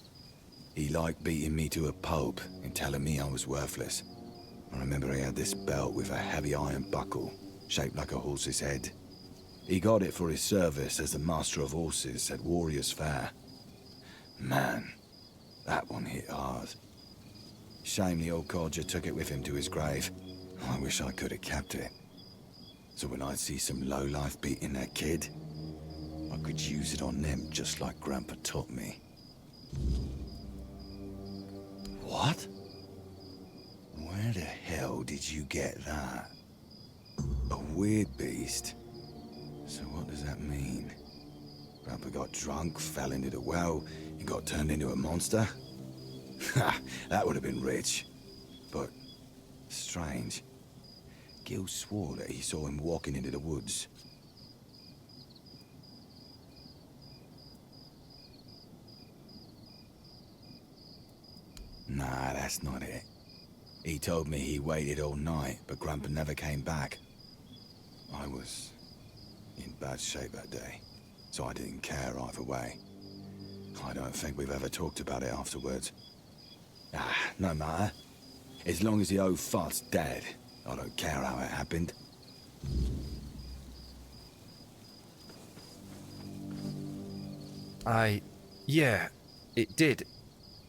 He liked beating me to a pulp and telling me I was worthless. I remember he had this belt with a heavy iron buckle, shaped like a horse's head. He got it for his service as the master of horses at Warriors' Fair. Man, that one hit hard. Shame the old codger took it with him to his grave. I wish I could have kept it. So when I'd see some lowlife beating their kid, I could use it on them just like Grandpa taught me. What? Where the hell did you get that? A weird beast? So what does that mean? Grandpa got drunk, fell into the well, and got turned into a monster? Ha! That would have been rich. But strange. Gil swore that he saw him walking into the woods. Nah, that's not it. He told me he waited all night, but Grandpa never came back. I was in bad shape that day, so I didn't care either way. I don't think we've ever talked about it afterwards. No matter. As long as the old fart's dead, I don't care how it happened. Yeah, it did.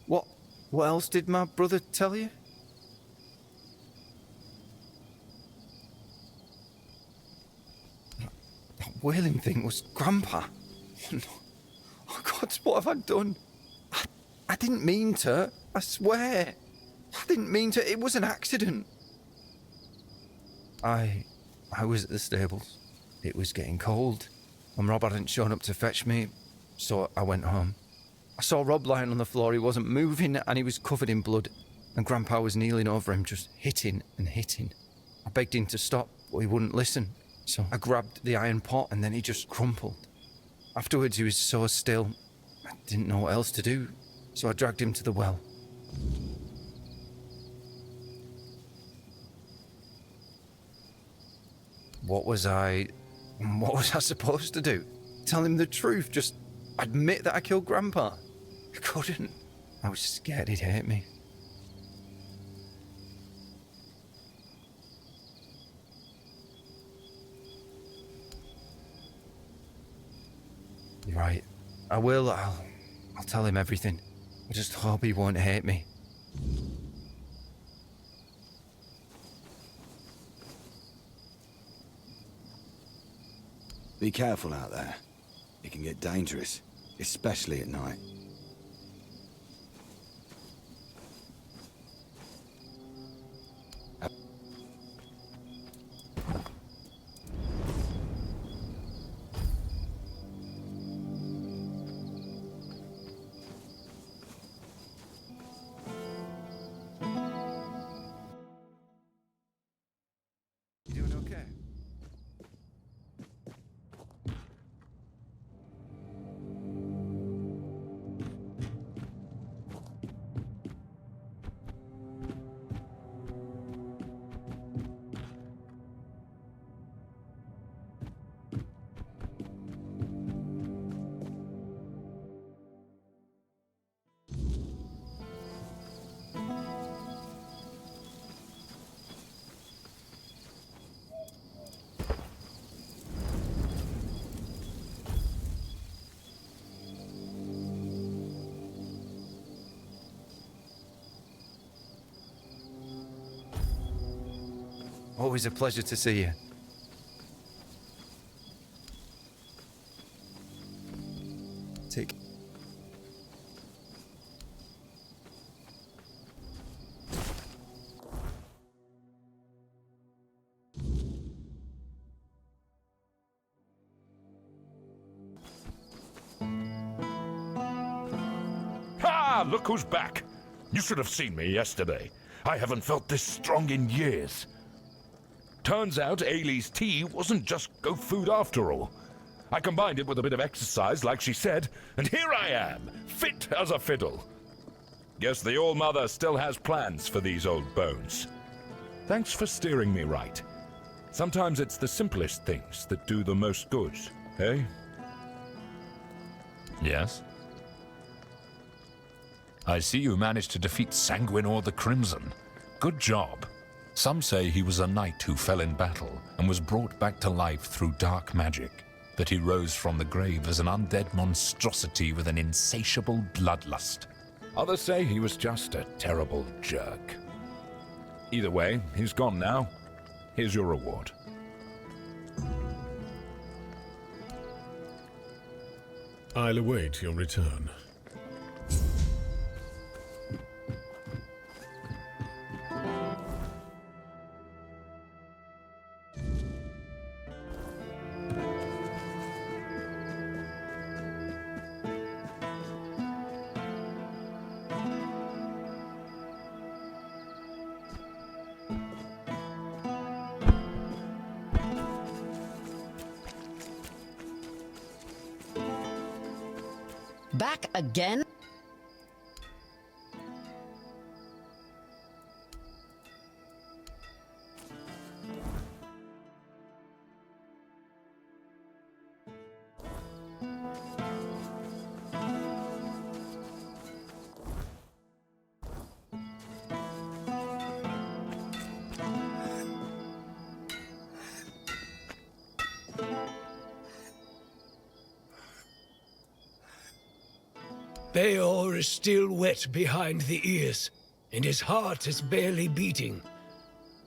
What else did my brother tell you? That wailing thing was Grandpa. Oh God, what have I done? I didn't mean to, I swear. I didn't mean to, it was an accident. I was at the stables. It was getting cold, and Rob hadn't shown up to fetch me, so I went home. I saw Rob lying on the floor, he wasn't moving, and he was covered in blood, and Grandpa was kneeling over him, just hitting and hitting. I begged him to stop, but he wouldn't listen, so I grabbed the iron pot, and then he just crumpled. Afterwards, he was so still, I didn't know what else to do, so I dragged him to the well. What was I supposed to do? Tell him the truth, just admit that I killed Grandpa? I couldn't. I was scared he'd hate me. You're right. I will. I'll tell him everything. I just hope he won't hate me. Be careful out there. It can get dangerous, especially at night. You doing okay? Always a pleasure to see you. Take. Ha! Look who's back! You should have seen me yesterday. I haven't felt this strong in years. Turns out Ailey's tea wasn't just goat food after all. I combined it with a bit of exercise, like she said, and here I am, fit as a fiddle. Guess the All-Mother still has plans for these old bones. Thanks for steering me right. Sometimes it's the simplest things that do the most good, eh? Yes? I see you managed to defeat Sanguinor the Crimson. Good job. Some say he was a knight who fell in battle and was brought back to life through dark magic, that he rose from the grave as an undead monstrosity with an insatiable bloodlust. Others say he was just a terrible jerk. Either way, he's gone now. Here's your reward. I'll await your return. Back again? Beor is still wet behind the ears, and his heart is barely beating.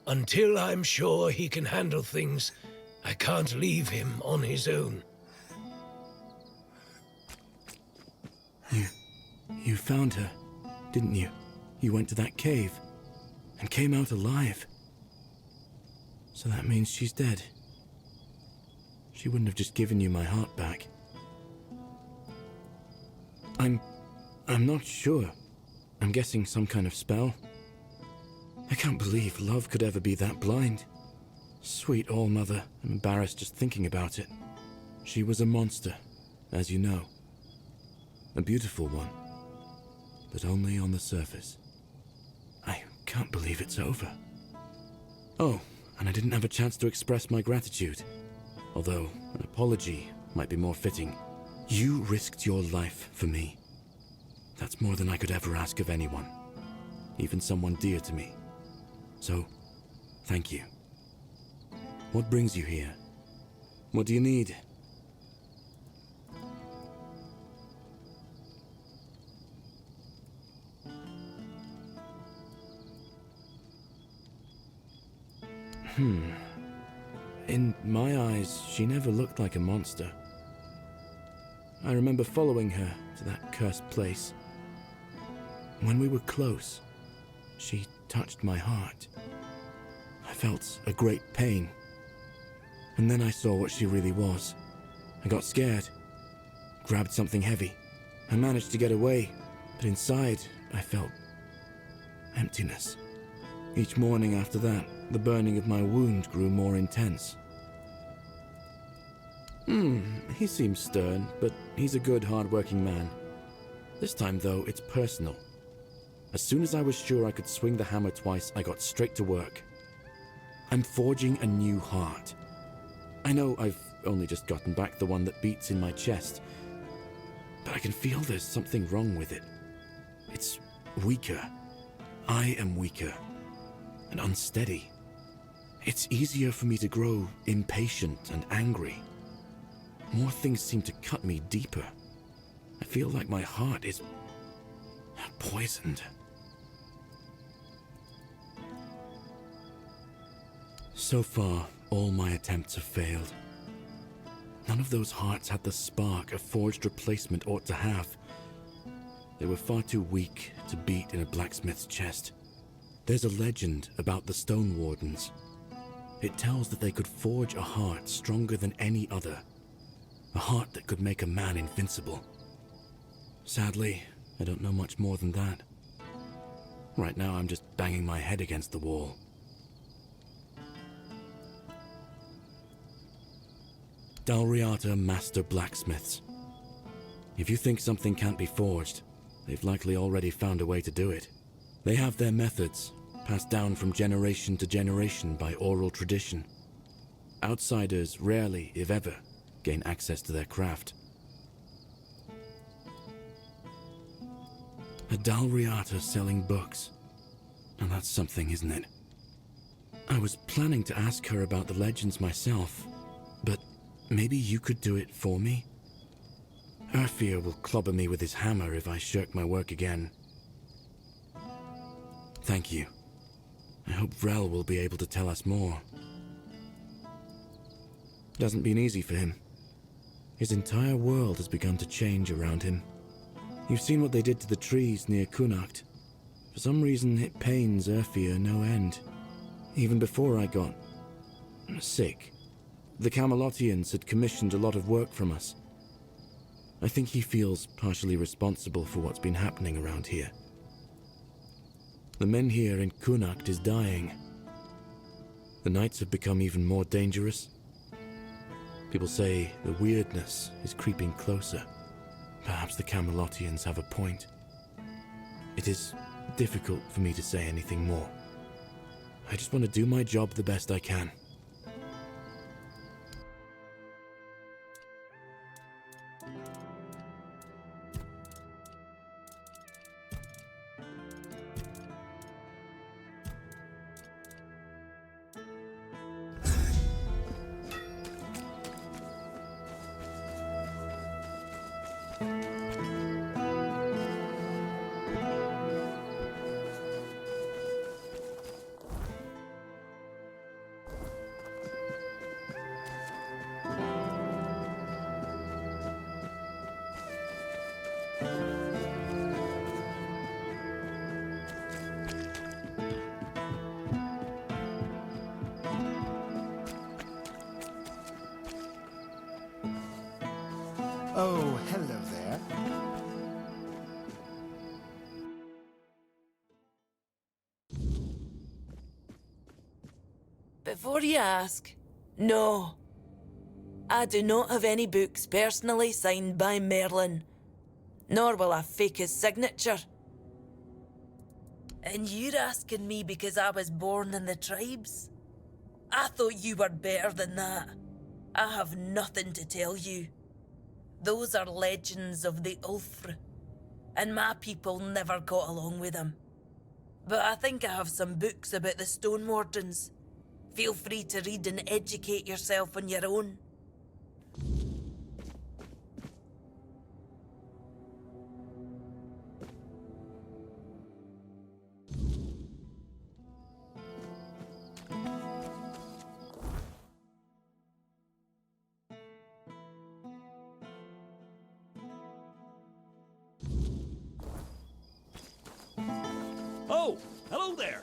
Until I'm sure he can handle things, I can't leave him on his own. You found her, didn't you? You went to that cave and came out alive. So that means she's dead. She wouldn't have just given you my heart back. I'm not sure. I'm guessing some kind of spell. I can't believe love could ever be that blind. Sweet All-Mother, I'm embarrassed just thinking about it. She was a monster, as you know. A beautiful one, but only on the surface. I can't believe it's over. Oh, and I didn't have a chance to express my gratitude. Although, an apology might be more fitting. You risked your life for me. That's more than I could ever ask of anyone, even someone dear to me. So, thank you. What brings you here? What do you need? In my eyes, she never looked like a monster. I remember following her to that cursed place. When we were close, she touched my heart. I felt a great pain. And then I saw what she really was. I got scared, grabbed something heavy. I managed to get away, but inside I felt emptiness. Each morning after that, the burning of my wound grew more intense. He seems stern, but he's a good, hard-working man. This time, though, it's personal. As soon as I was sure I could swing the hammer twice, I got straight to work. I'm forging a new heart. I know I've only just gotten back the one that beats in my chest, but I can feel there's something wrong with it. It's weaker. I am weaker and unsteady. It's easier for me to grow impatient and angry. More things seem to cut me deeper. I feel like my heart is poisoned. So far, all my attempts have failed. None of those hearts had the spark a forged replacement ought to have. They were far too weak to beat in a blacksmith's chest. There's a legend about the Stone Wardens. It tells that they could forge a heart stronger than any other. A heart that could make a man invincible. Sadly, I don't know much more than that. Right now, I'm just banging my head against the wall. Dalriata Master Blacksmiths. If you think something can't be forged, they've likely already found a way to do it. They have their methods, passed down from generation to generation by oral tradition. Outsiders rarely, if ever, gain access to their craft. A Dalriata selling books. And that's something, isn't it? I was planning to ask her about the legends myself, but maybe you could do it for me? Urfir will clobber me with his hammer if I shirk my work again. Thank you. I hope Vrel will be able to tell us more. It hasn't been easy for him. His entire world has begun to change around him. You've seen what they did to the trees near Kunacht. For some reason, it pains Urfir no end. Even before I got sick, the Camelotians had commissioned a lot of work from us. I think he feels partially responsible for what's been happening around here. The men here in Kunacht is dying. The nights have become even more dangerous. People say the weirdness is creeping closer. Perhaps the Camelotians have a point. It is difficult for me to say anything more. I just want to do my job the best I can. Oh, hello there. Before you ask, no. I do not have any books personally signed by Merlin, nor will I fake his signature. And you're asking me because I was born in the tribes? I thought you were better than that. I have nothing to tell you. Those are legends of the Ulfr, and my people never got along with them. But I think I have some books about the Stone Wardens. Feel free to read and educate yourself on your own. Hello there.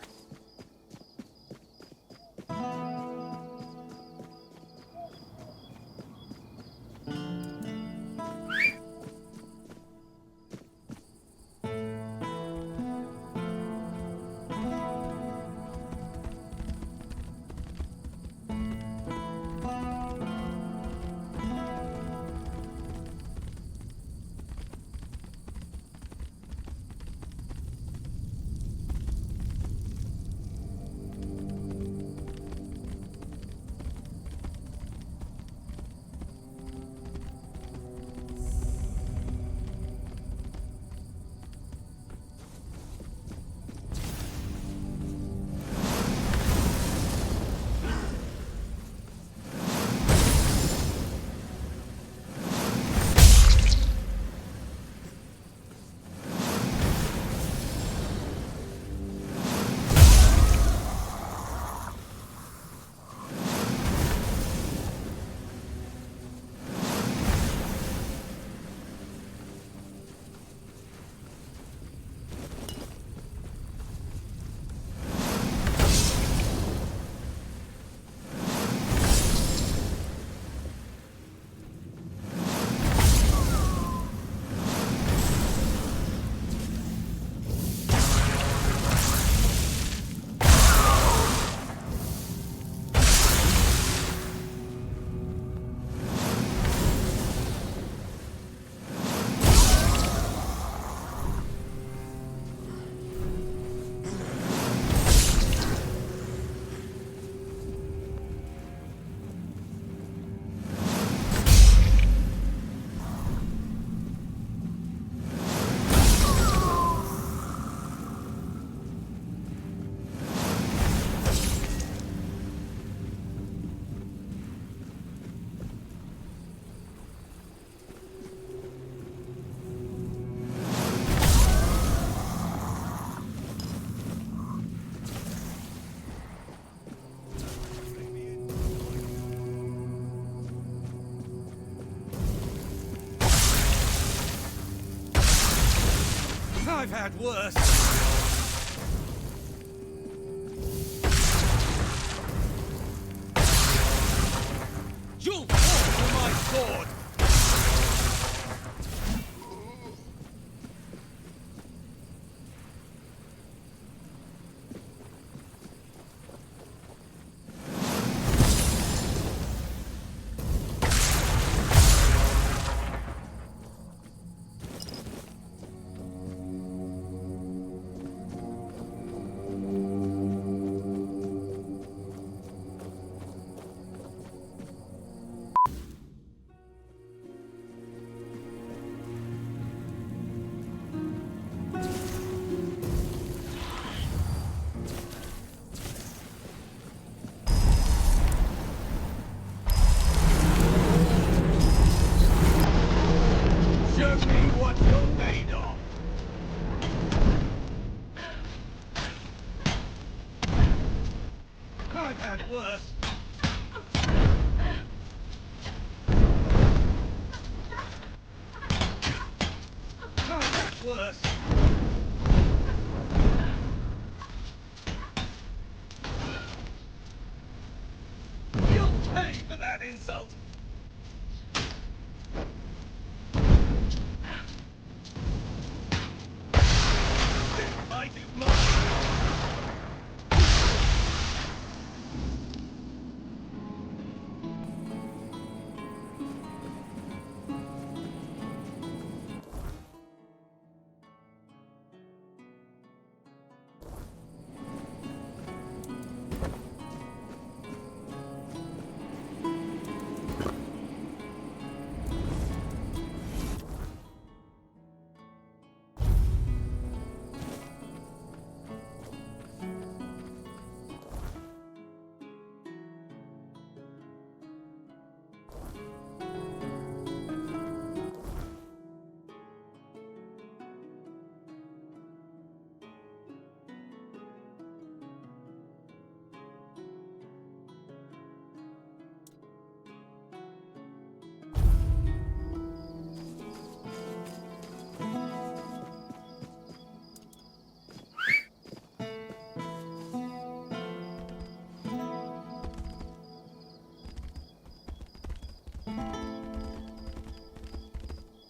I've had worse. You'll fall for my sword!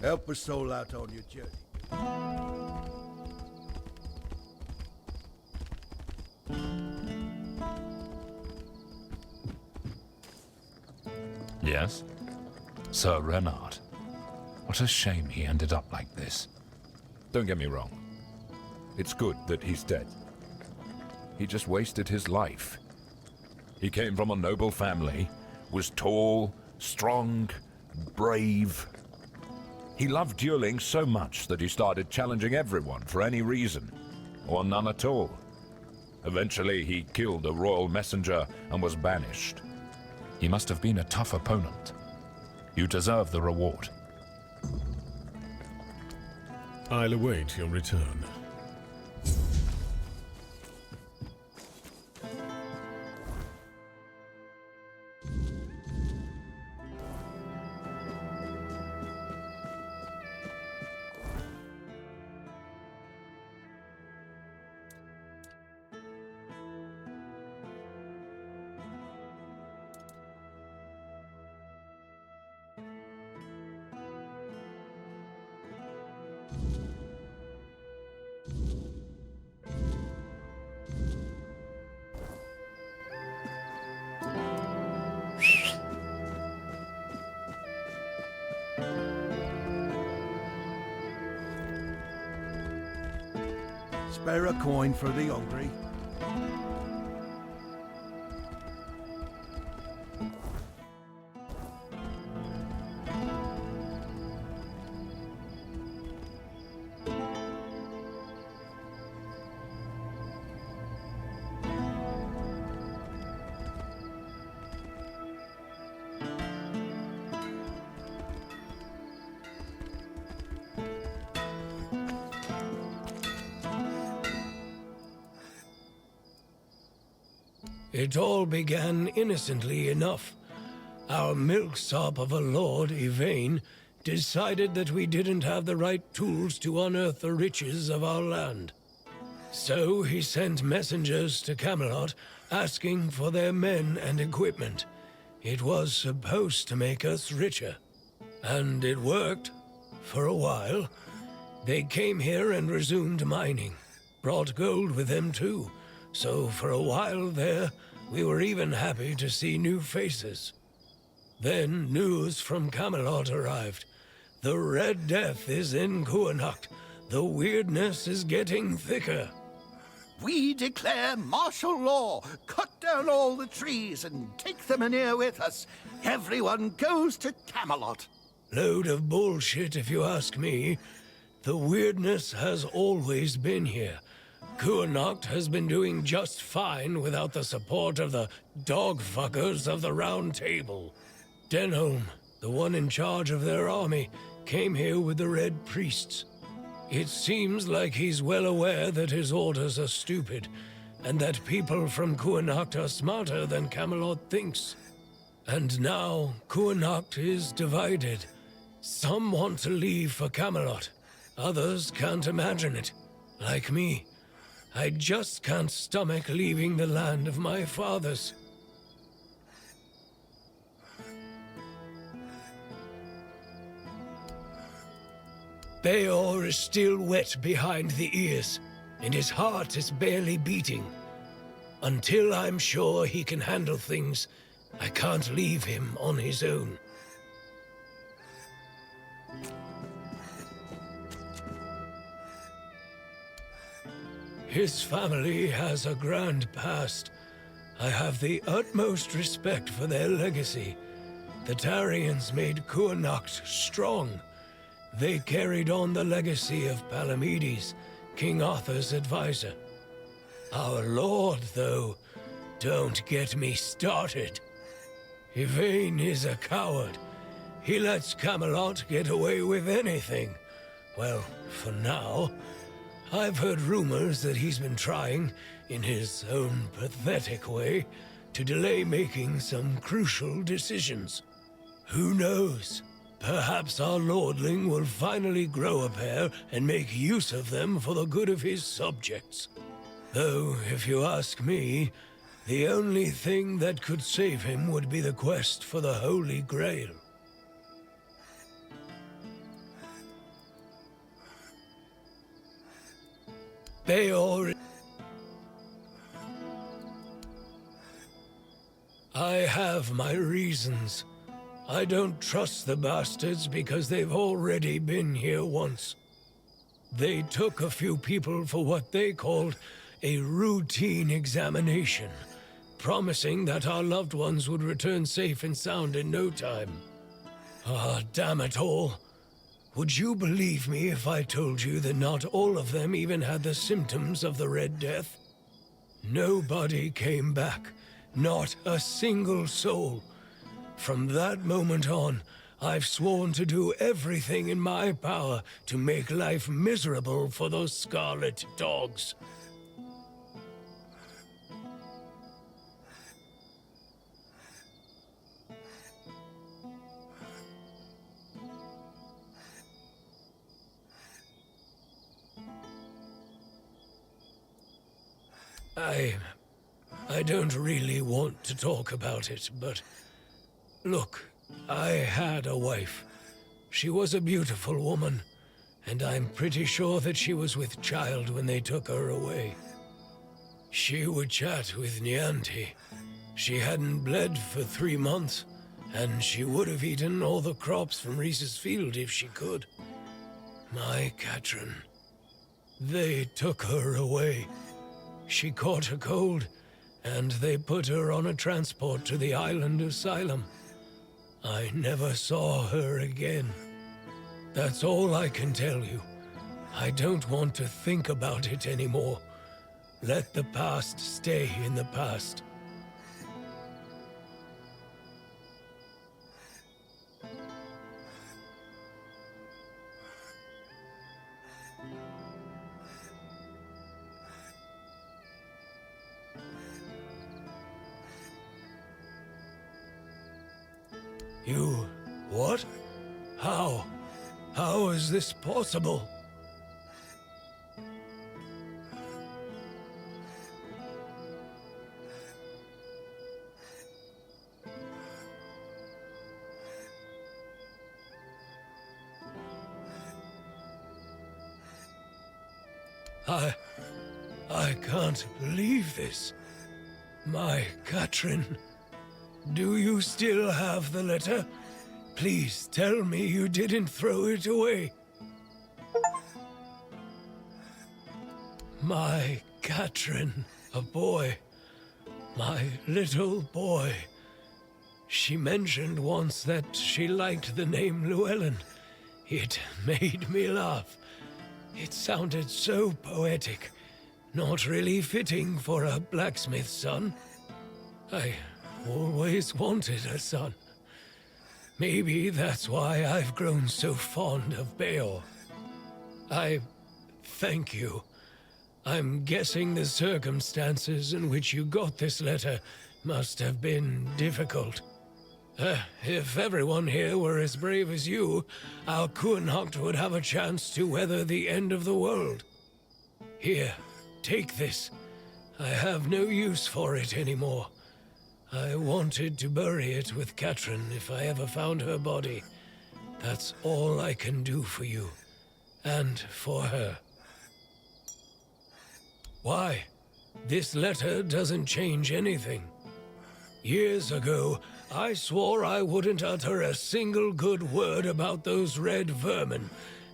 Help a soul out on your journey. Yes? Sir Renard. What a shame he ended up like this. Don't get me wrong. It's good that he's dead. He just wasted his life. He came from a noble family, was tall, strong, brave. He loved dueling so much that he started challenging everyone for any reason, or none at all. Eventually, he killed a royal messenger and was banished. He must have been a tough opponent. You deserve the reward. I'll await your return. Spare a coin for the hungry. It all began innocently enough. Our milksop of a lord, Yvain, decided that we didn't have the right tools to unearth the riches of our land. So he sent messengers to Camelot asking for their men and equipment. It was supposed to make us richer. And it worked. For a while. They came here and resumed mining. Brought gold with them too. So for a while there, we were even happy to see new faces. Then news from Camelot arrived. The Red Death is in Kuanacht. The weirdness is getting thicker. We declare martial law. Cut down all the trees and take the Mynheer with us. Everyone goes to Camelot. Load of bullshit if you ask me. The weirdness has always been here. Kuanacht has been doing just fine without the support of the dog-fuckers of the Round Table. Denholm, the one in charge of their army, came here with the Red Priests. It seems like he's well aware that his orders are stupid, and that people from Kuanacht are smarter than Camelot thinks. And now, Kuanacht is divided. Some want to leave for Camelot. Others can't imagine it. Like me. I just can't stomach leaving the land of my fathers. Beor is still wet behind the ears, and his heart is barely beating. Until I'm sure he can handle things, I can't leave him on his own. His family has a grand past. I have the utmost respect for their legacy. The Tarians made Kuanacht strong. They carried on the legacy of Palamedes, King Arthur's advisor. Our lord, though, don't get me started. Yvain is a coward. He lets Camelot get away with anything. Well, for now. I've heard rumors that he's been trying, in his own pathetic way, to delay making some crucial decisions. Who knows? Perhaps our lordling will finally grow a pair and make use of them for the good of his subjects. Though, if you ask me, the only thing that could save him would be the quest for the Holy Grail. Beor... I have my reasons. I don't trust the bastards because they've already been here once. They took a few people for what they called a routine examination, promising that our loved ones would return safe and sound in no time. Ah, damn it all. Would you believe me if I told you that not all of them even had the symptoms of the Red Death? Nobody came back. Not a single soul. From that moment on, I've sworn to do everything in my power to make life miserable for those scarlet dogs. I don't really want to talk about it, but... Look, I had a wife. She was a beautiful woman, and I'm pretty sure that she was with child when they took her away. She would chat with Nianti. She hadn't bled for 3 months, and she would have eaten all the crops from Reese's field if she could. My Katrin. They took her away. She caught a cold, and they put her on a transport to the island asylum. I never saw her again. That's all I can tell you. I don't want to think about it anymore. Let the past stay in the past. You... what? How? How is this possible? I can't believe this. My Katrin. Do you still have the letter? Please tell me you didn't throw it away. My Katrin, a boy. My little boy. She mentioned once that she liked the name Llewellyn. It made me laugh. It sounded so poetic, not really fitting for a blacksmith's son. I always wanted a son. Maybe that's why I've grown so fond of Beor. I thank you. I'm guessing the circumstances in which you got this letter must have been difficult. If everyone here were as brave as you, our Kuhnhacht would have a chance to weather the end of the world. Here, take this. I have no use for it anymore. I wanted to bury it with Katrin if I ever found her body. That's all I can do for you. And for her. Why? This letter doesn't change anything. Years ago, I swore I wouldn't utter a single good word about those red vermin,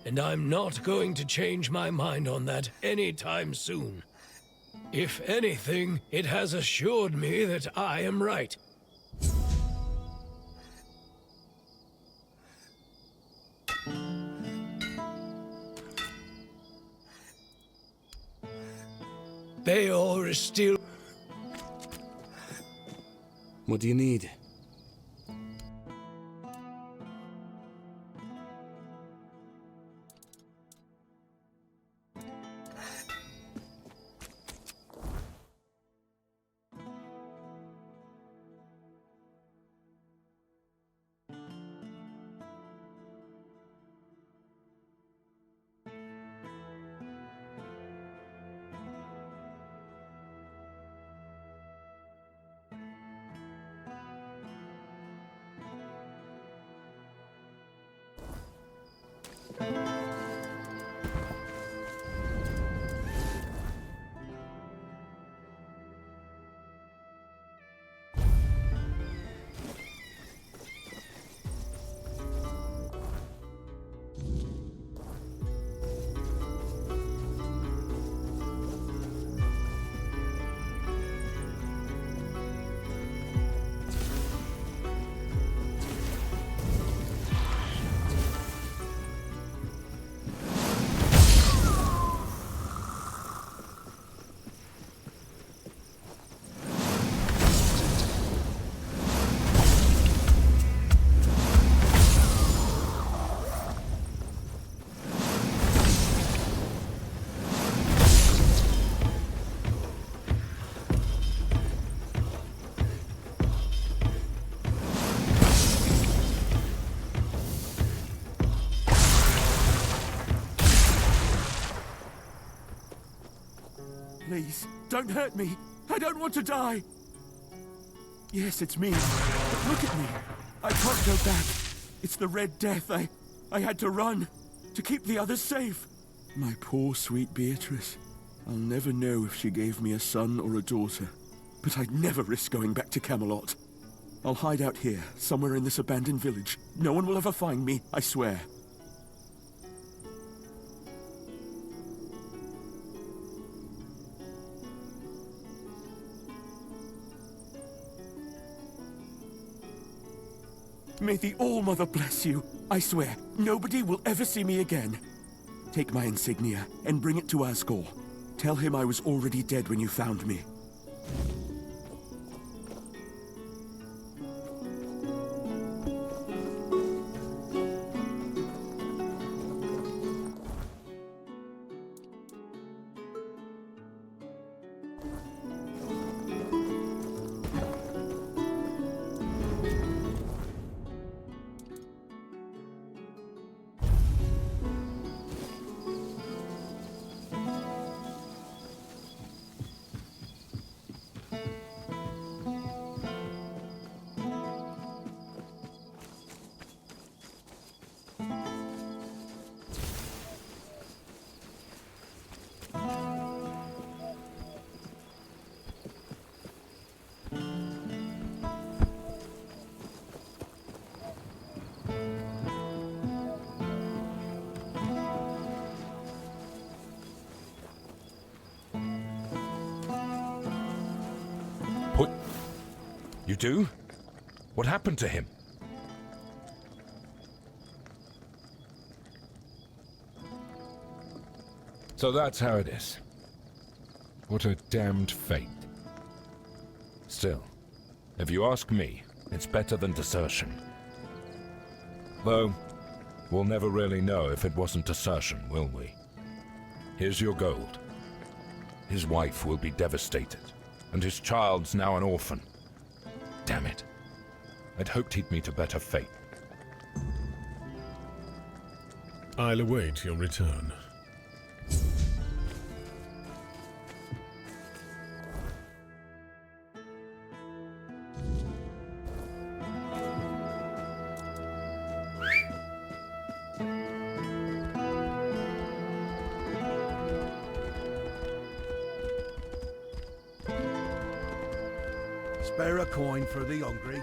and I'm not going to change my mind on that anytime soon. If anything, it has assured me that I am right. Beor is still... What do you need? Please, don't hurt me. I don't want to die. Yes, it's me. But look at me. I can't go back. It's the Red Death. I had to run to keep the others safe. My poor, sweet Beatrice. I'll never know if she gave me a son or a daughter. But I'd never risk going back to Camelot. I'll hide out here, somewhere in this abandoned village. No one will ever find me, I swear. May the All-Mother bless you. I swear, nobody will ever see me again. Take my insignia and bring it to Asgore. Tell him I was already dead when you found me. You do? What happened to him? So that's how it is. What a damned fate. Still, if you ask me, it's better than desertion. Though, we'll never really know if it wasn't desertion, will we? Here's your gold. His wife will be devastated, and his child's now an orphan. Damn it. I'd hoped he'd meet a better fate. I'll await your return. Spare a coin for the hungry.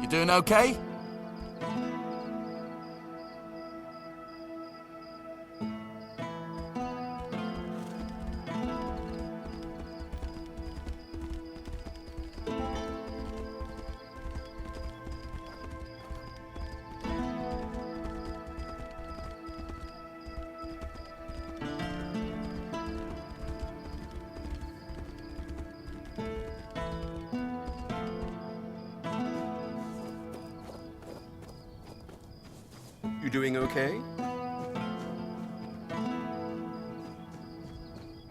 You doing okay? You doing okay?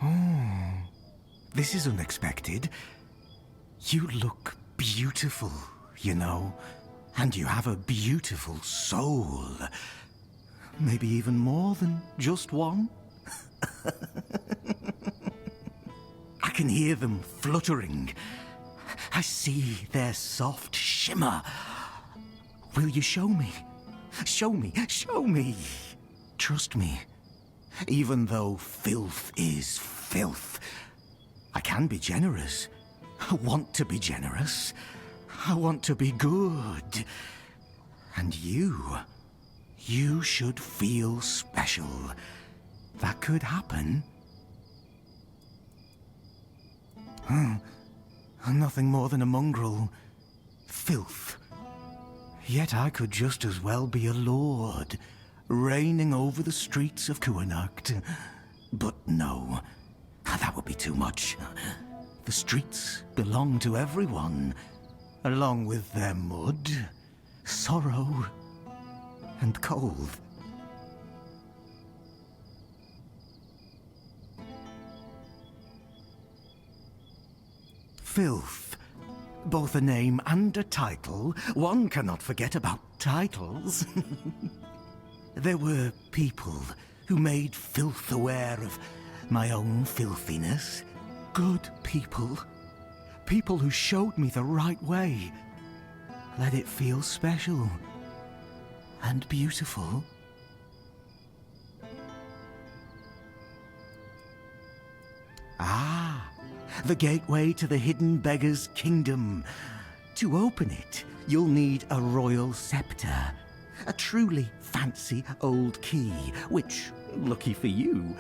Oh, this is unexpected. You look beautiful, you know, and you have a beautiful soul. Maybe even more than just one. I can hear them fluttering. I see their soft shimmer. Will you show me? Show me, show me. Trust me. Even though filth is filth, I can be generous. I want to be generous. I want to be good. And you should feel special. That could happen. Nothing more than a mongrel. Filth. Yet I could just as well be a lord, reigning over the streets of Kuanacht. But no, that would be too much. The streets belong to everyone, along with their mud, sorrow, and cold. Filth. both a name and a title. One cannot forget about titles. There were people who made filth aware of my own filthiness. Good people. People who showed me the right way. Let it feel special and beautiful. Ah, the gateway to the hidden beggar's kingdom. To open it, you'll need a royal scepter. A truly fancy old key, which, lucky for you,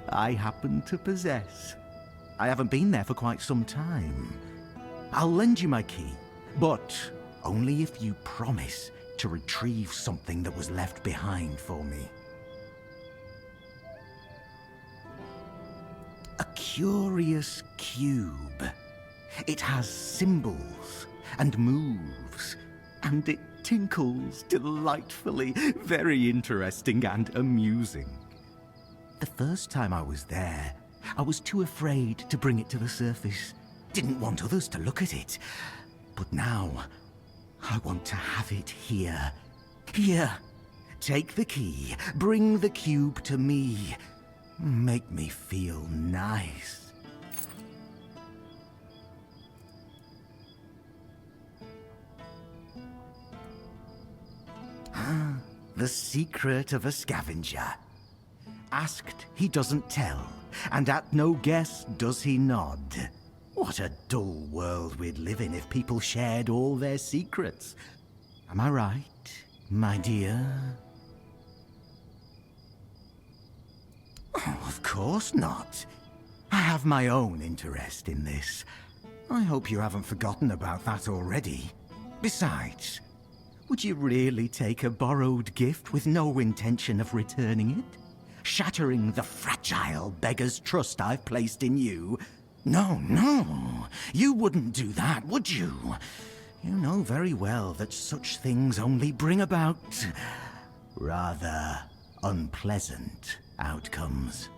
I happen to possess. I haven't been there for quite some time. I'll lend you my key, but only if you promise to retrieve something that was left behind for me. A curious cube. It has symbols and moves, and it tinkles delightfully. Very interesting and amusing. The first time I was there, I was too afraid to bring it to the surface. Didn't want others to look at it. But now, I want to have it here. Here. Take the key. Bring the cube to me. Make me feel nice. The secret of a scavenger. Asked, he doesn't tell, and at no guess does he nod. What a dull world we'd live in if people shared all their secrets. Am I right, my dear? Oh, of course not. I have my own interest in this. I hope you haven't forgotten about that already. Besides, would you really take a borrowed gift with no intention of returning it? Shattering the fragile beggar's trust I've placed in you? No, no, you wouldn't do that, would you? You know very well that such things only bring about rather unpleasant outcomes.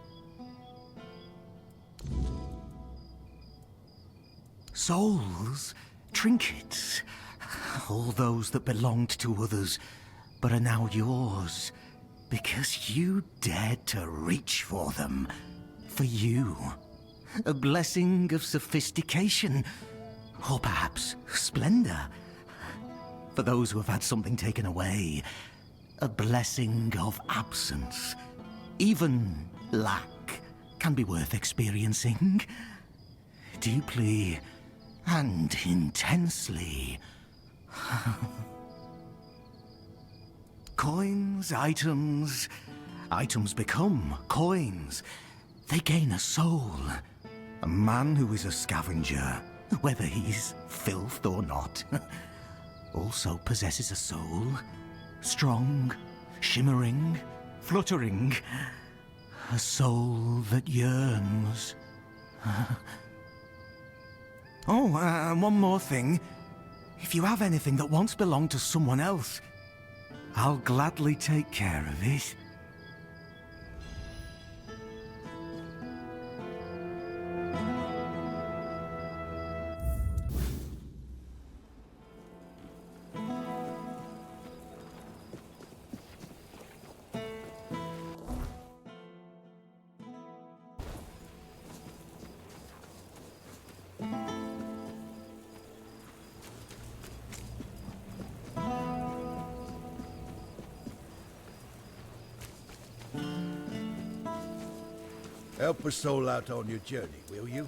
Souls, trinkets, all those that belonged to others, but are now yours, because you dared to reach for them. For you. A blessing of sophistication, or perhaps splendor. For those who have had something taken away, a blessing of absence. Even lack can be worth experiencing. Deeply and intensely. Coins, items. Items become coins. They gain a soul. A man who is a scavenger, whether he's filth or not, also possesses a soul. Strong, shimmering, fluttering. A soul that yearns. Oh, one more thing. If you have anything that once belonged to someone else, I'll gladly take care of it. Help a soul out on your journey, will you?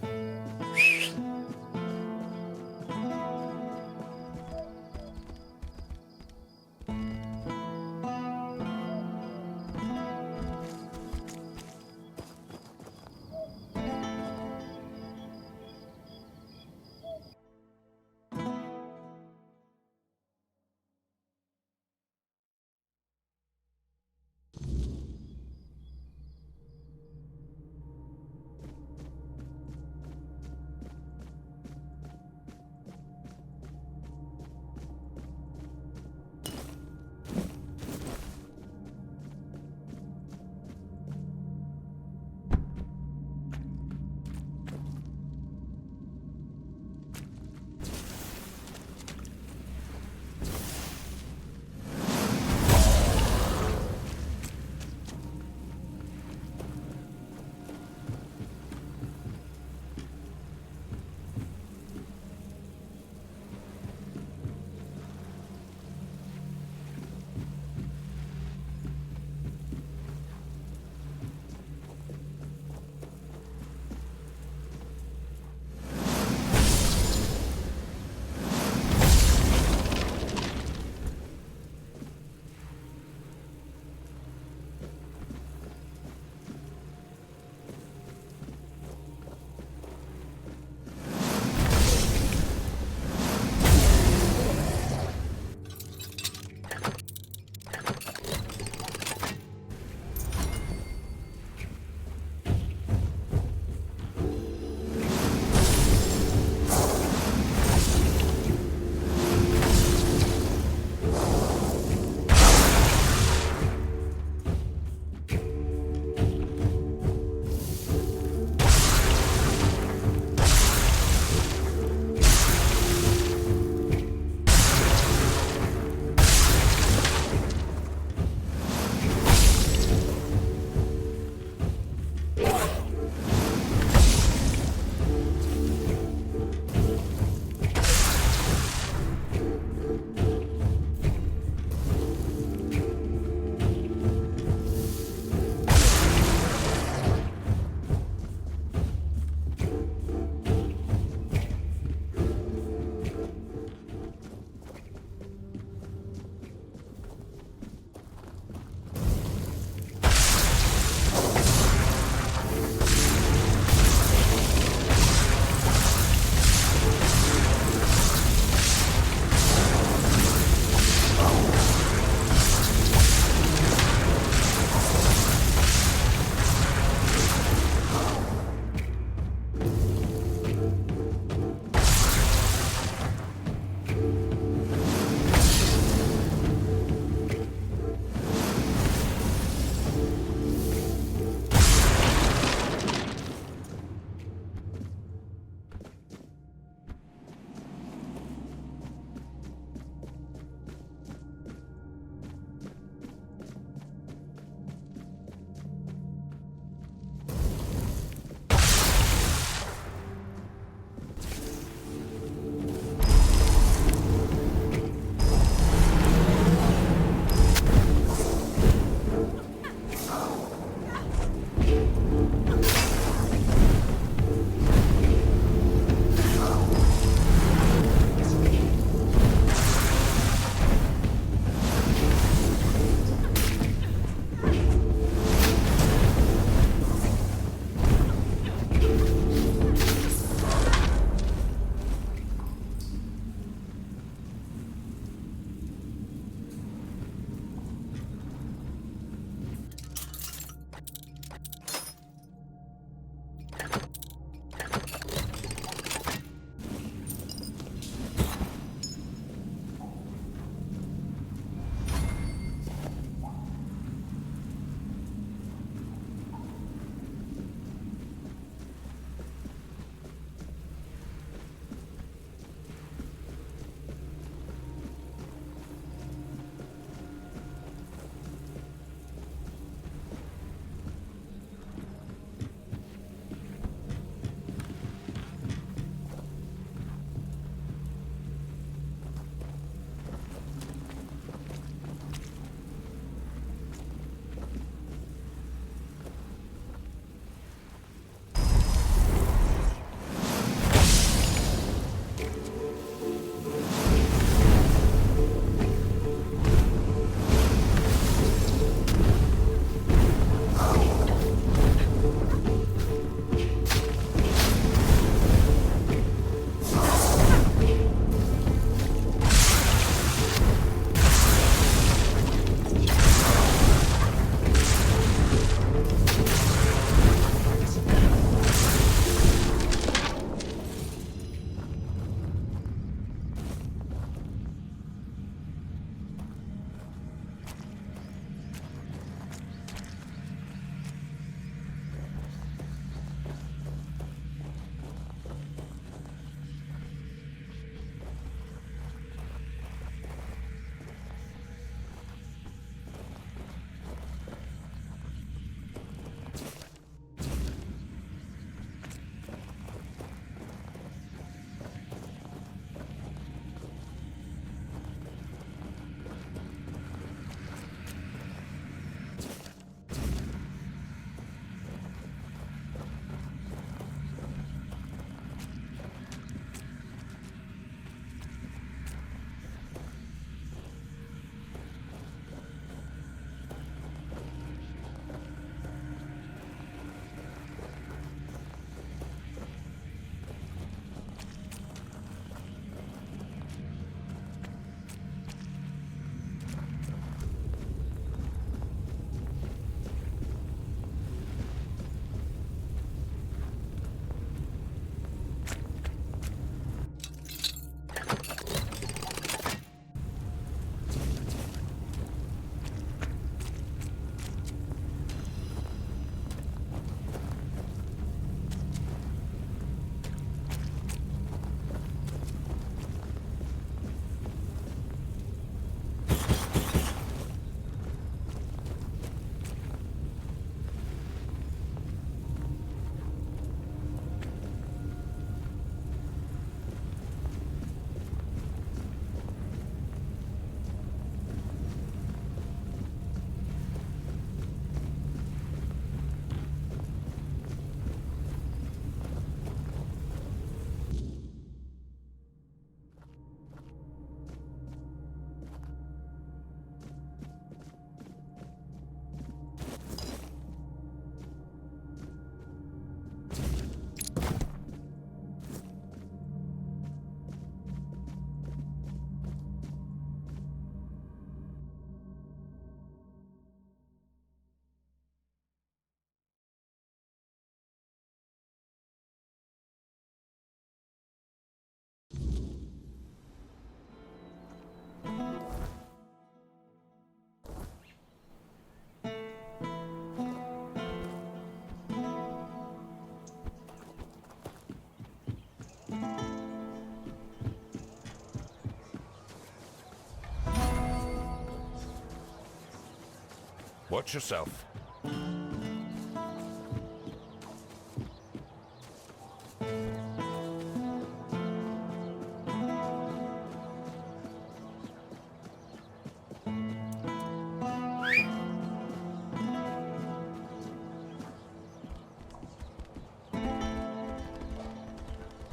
Watch yourself.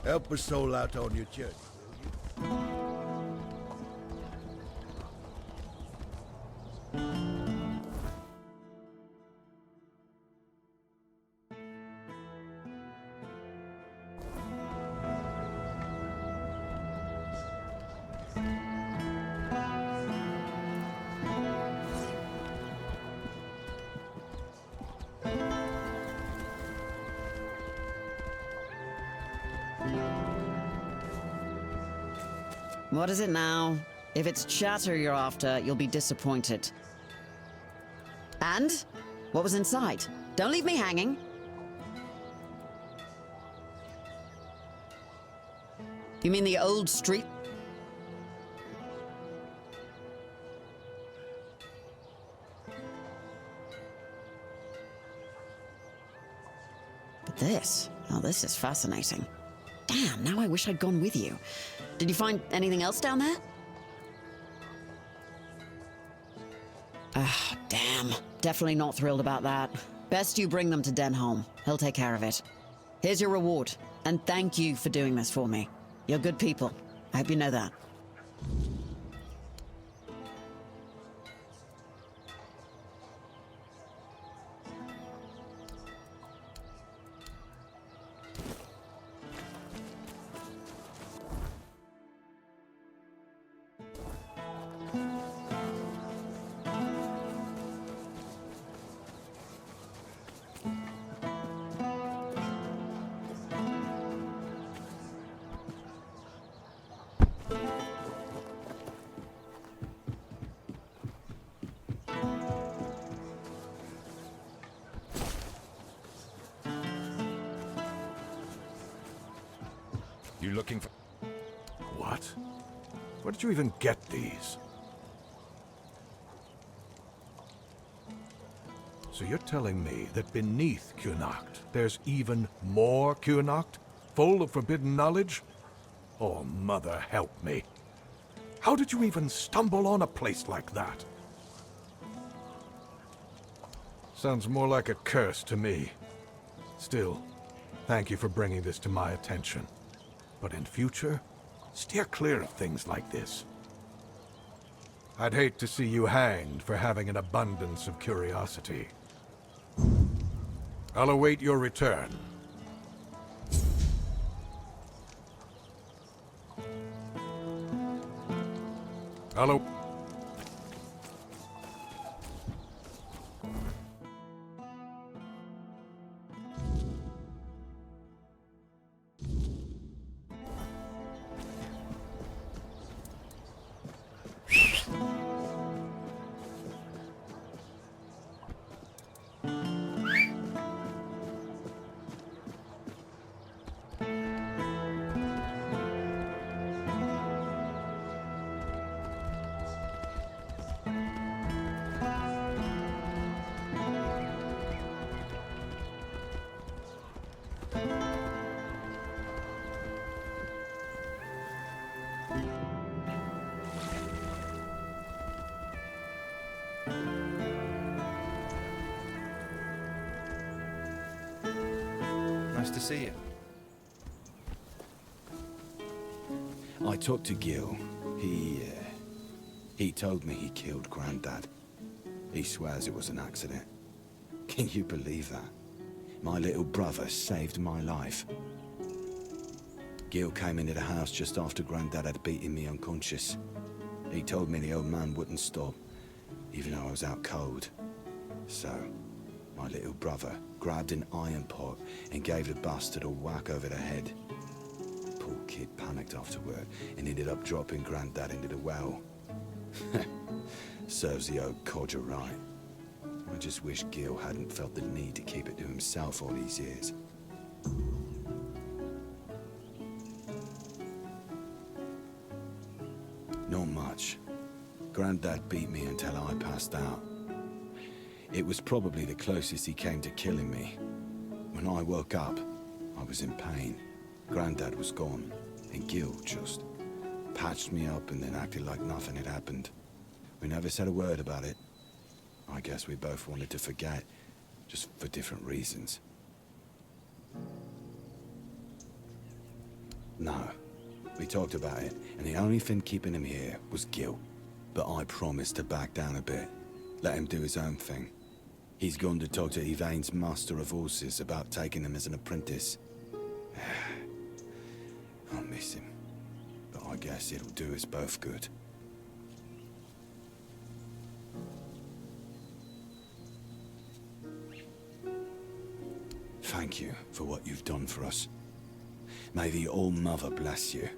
Help a soul out on your journey, will you? What is it now? If it's chatter you're after, you'll be disappointed. And? What was inside? Don't leave me hanging. You mean the old street? But this? Oh, this is fascinating. Damn, now I wish I'd gone with you. Did you find anything else down there? Ah, damn. Definitely not thrilled about that. Best you bring them to Denholm. He'll take care of it. Here's your reward, and thank you for doing this for me. You're good people. I hope you know that. You looking for... What? Where did you even get these? So you're telling me that beneath Kunacht, there's even more Kunacht? Full of forbidden knowledge? Oh, mother help me. How did you even stumble on a place like that? Sounds more like a curse to me. Still, thank you for bringing this to my attention. But in future, steer clear of things like this. I'd hate to see you hanged for having an abundance of curiosity. I'll await your return. Hello. Nice to see you. I talked to Gil. He told me he killed Grandad. He swears it was an accident. Can you believe that? My little brother saved my life. Gil came into the house just after Grandad had beaten me unconscious. He told me the old man wouldn't stop, even though I was out cold. So, my little brother grabbed an iron pot and gave the bastard a whack over the head. Poor kid panicked afterward and ended up dropping Grandad into the well. Serves the old codger right. I just wish Gil hadn't felt the need to keep it to himself all these years. Not much. Grandad beat me until I passed out. It was probably the closest he came to killing me. When I woke up, I was in pain. Grandad was gone, and Gil just patched me up and then acted like nothing had happened. We never said a word about it. I guess we both wanted to forget, just for different reasons. No, we talked about it, and the only thing keeping him here was Gil. But I promised to back down a bit, let him do his own thing. He's gone to talk to Yvain's master of horses about taking him as an apprentice. I'll miss him, but I guess it'll do us both good. Thank you for what you've done for us. May the All-Mother bless you.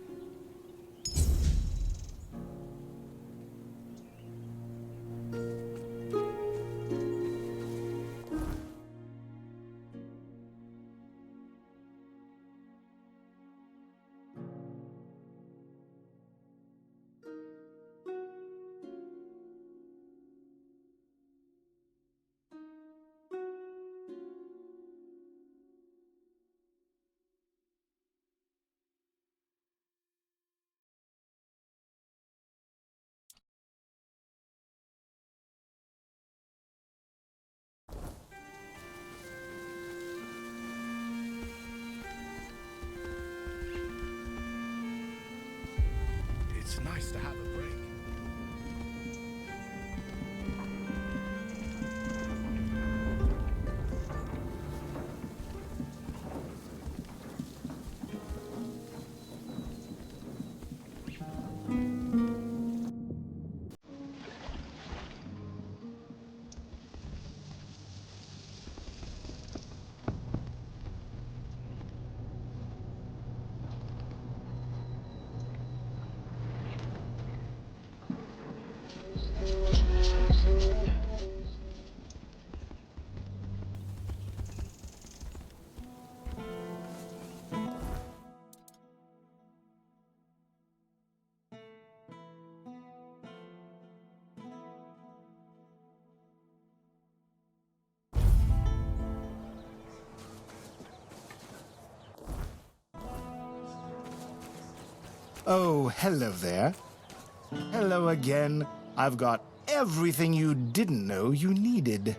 It's nice to have a break. Oh, hello there. Hello again. I've got everything you didn't know you needed.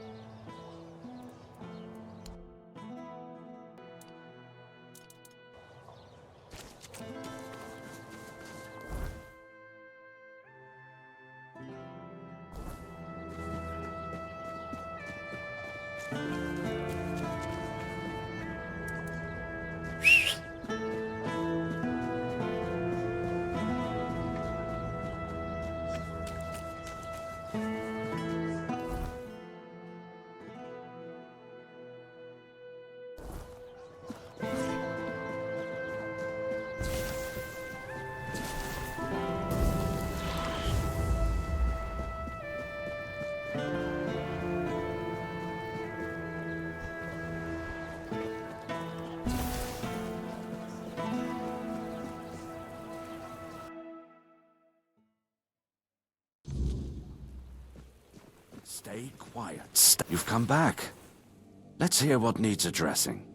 Stay quiet. You've come back. Let's hear what needs addressing.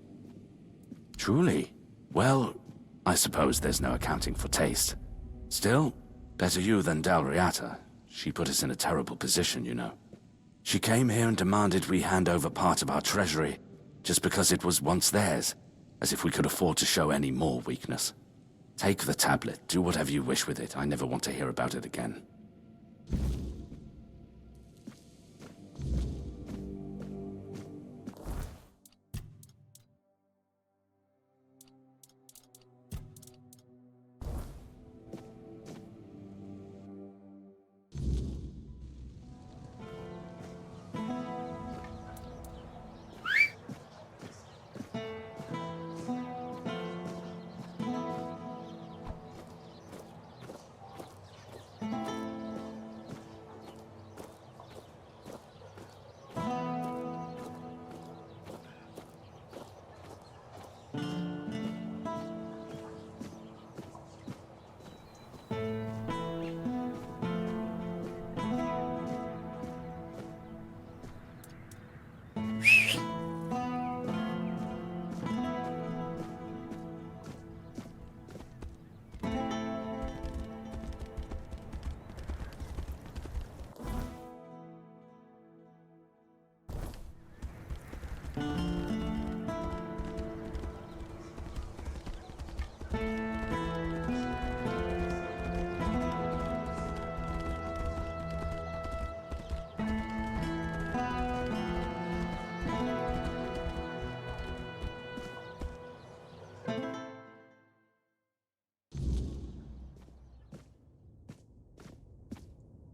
Truly? Well, I suppose there's no accounting for taste. Still, better you than Dalriata. She put us in a terrible position, you know. She came here and demanded we hand over part of our treasury, just because it was once theirs, as if we could afford to show any more weakness. Take the tablet, do whatever you wish with it. I never want to hear about it again.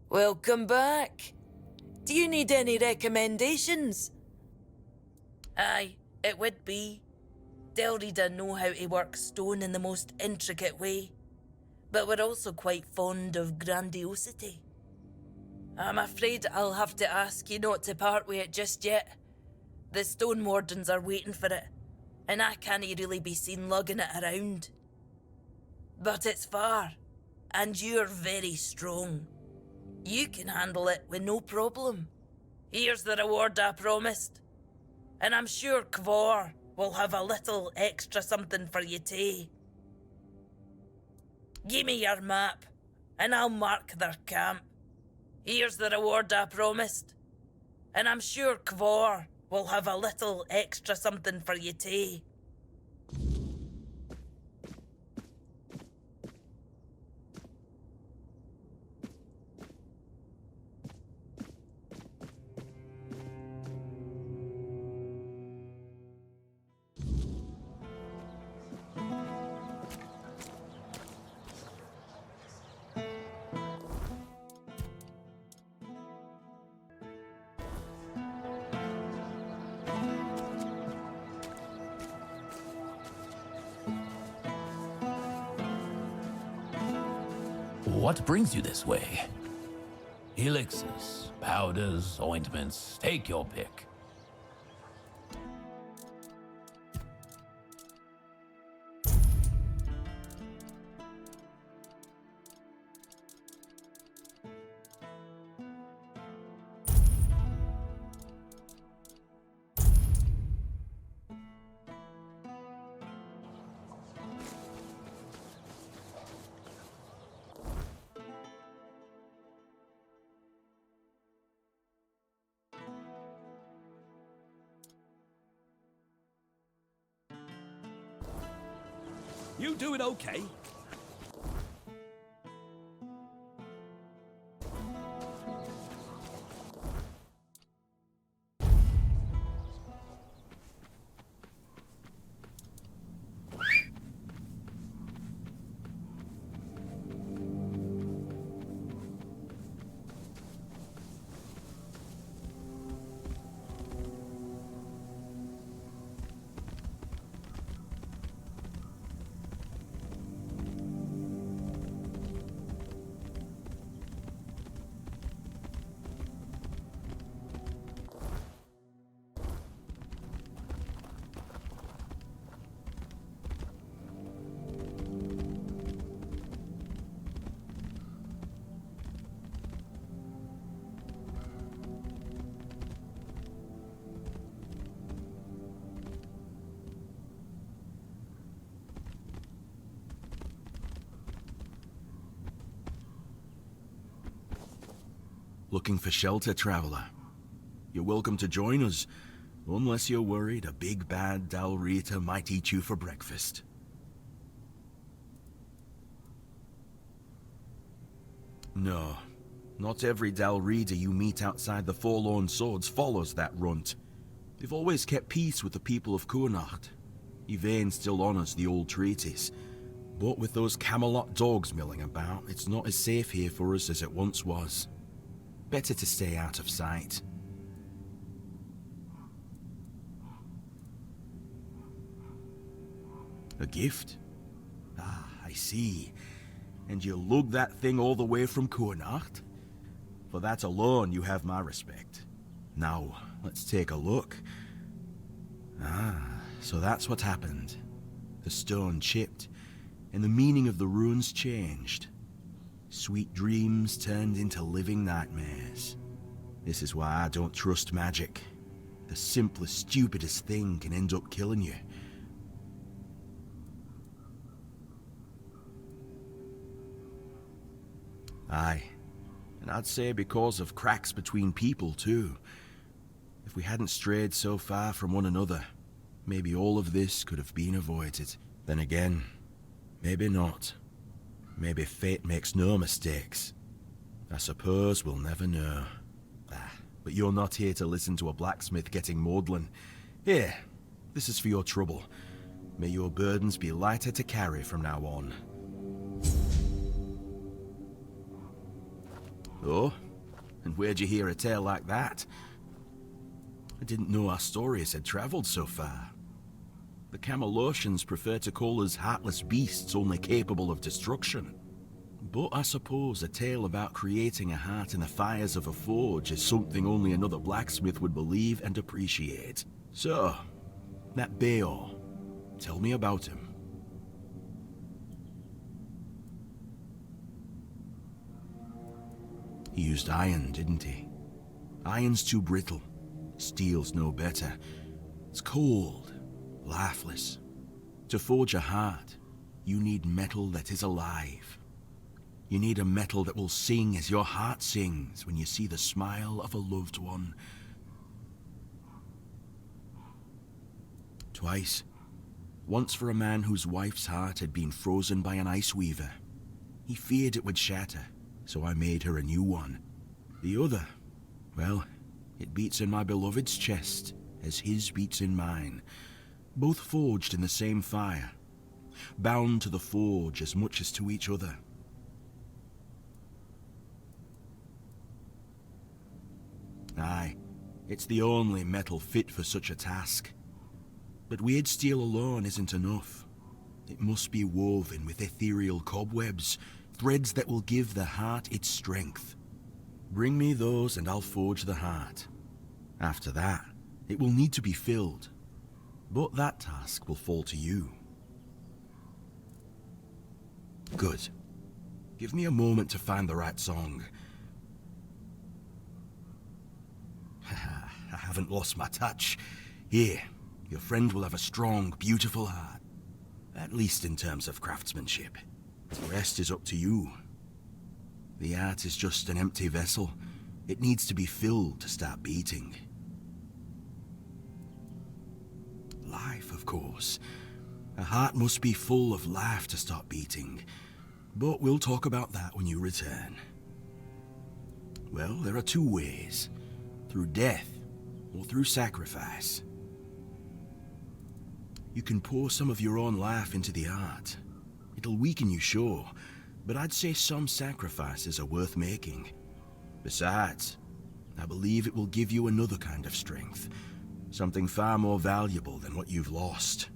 Welcome back. Do you need any recommendations? Aye, it would be. Delrida know how to work stone in the most intricate way, but we're also quite fond of grandiosity. I'm afraid I'll have to ask you not to part with it just yet. The stone wardens are waiting for it, and I can't really be seen lugging it around. But it's far, and you're very strong. You can handle it with no problem. Here's the reward I promised, and I'm sure Kvor will have a little extra something for you too. Give me your map, and I'll mark their camp. Here's the reward I promised, and I'm sure Kvor will have a little extra something for you too. What brings you this way? Elixirs, powders, ointments, take your pick. You doing okay? Looking for shelter, traveler? You're welcome to join us, unless you're worried a big bad Dalrita might eat you for breakfast. No, not every Dalrida you meet outside the Forlorn Swords follows that runt. They've always kept peace with the people of Kurnacht. Yvain still honors the old treaties. But with those Camelot dogs milling about, it's not as safe here for us as it once was. Better to stay out of sight. A gift? Ah, I see. And you lugged that thing all the way from Kurnacht? For that alone, you have my respect. Now, let's take a look. Ah, so that's what happened. The stone chipped, and the meaning of the runes changed. Sweet dreams turned into living nightmares. This is why I don't trust magic. The simplest, stupidest thing can end up killing you. Aye, and I'd say because of cracks between people too. If we hadn't strayed so far from one another, maybe all of this could have been avoided. Then again, maybe not. Maybe fate makes no mistakes. I suppose we'll never know. But you're not here to listen to a blacksmith getting maudlin. Here, this is for your trouble. May your burdens be lighter to carry from now on. Oh? And where'd you hear a tale like that? I didn't know our stories had traveled so far. The Camelosians prefer to call us heartless beasts only capable of destruction. But I suppose a tale about creating a heart in the fires of a forge is something only another blacksmith would believe and appreciate. So, that Beor, tell me about him. He used iron, didn't he? Iron's too brittle. Steel's no better. It's cold, lifeless. To forge a heart, you need metal that is alive. You need a metal that will sing as your heart sings when you see the smile of a loved one. Twice. Once for a man whose wife's heart had been frozen by an ice weaver. He feared it would shatter, so I made her a new one. The other, well, it beats in my beloved's chest, as his beats in mine. Both forged in the same fire, bound to the forge as much as to each other. Aye, it's the only metal fit for such a task. But weird steel alone isn't enough. It must be woven with ethereal cobwebs, threads that will give the heart its strength. Bring me those and I'll forge the heart. After that, it will need to be filled. But that task will fall to you. Good. Give me a moment to find the right song. I haven't lost my touch. Here, your friend will have a strong, beautiful heart. At least in terms of craftsmanship. The rest is up to you. The heart is just an empty vessel. It needs to be filled to start beating. Life, of course. A heart must be full of life to start beating. But we'll talk about that when you return. Well, there are two ways. Through death, or through sacrifice. You can pour some of your own life into the art. It'll weaken you, sure, but I'd say some sacrifices are worth making. Besides, I believe it will give you another kind of strength. Something far more valuable than what you've lost.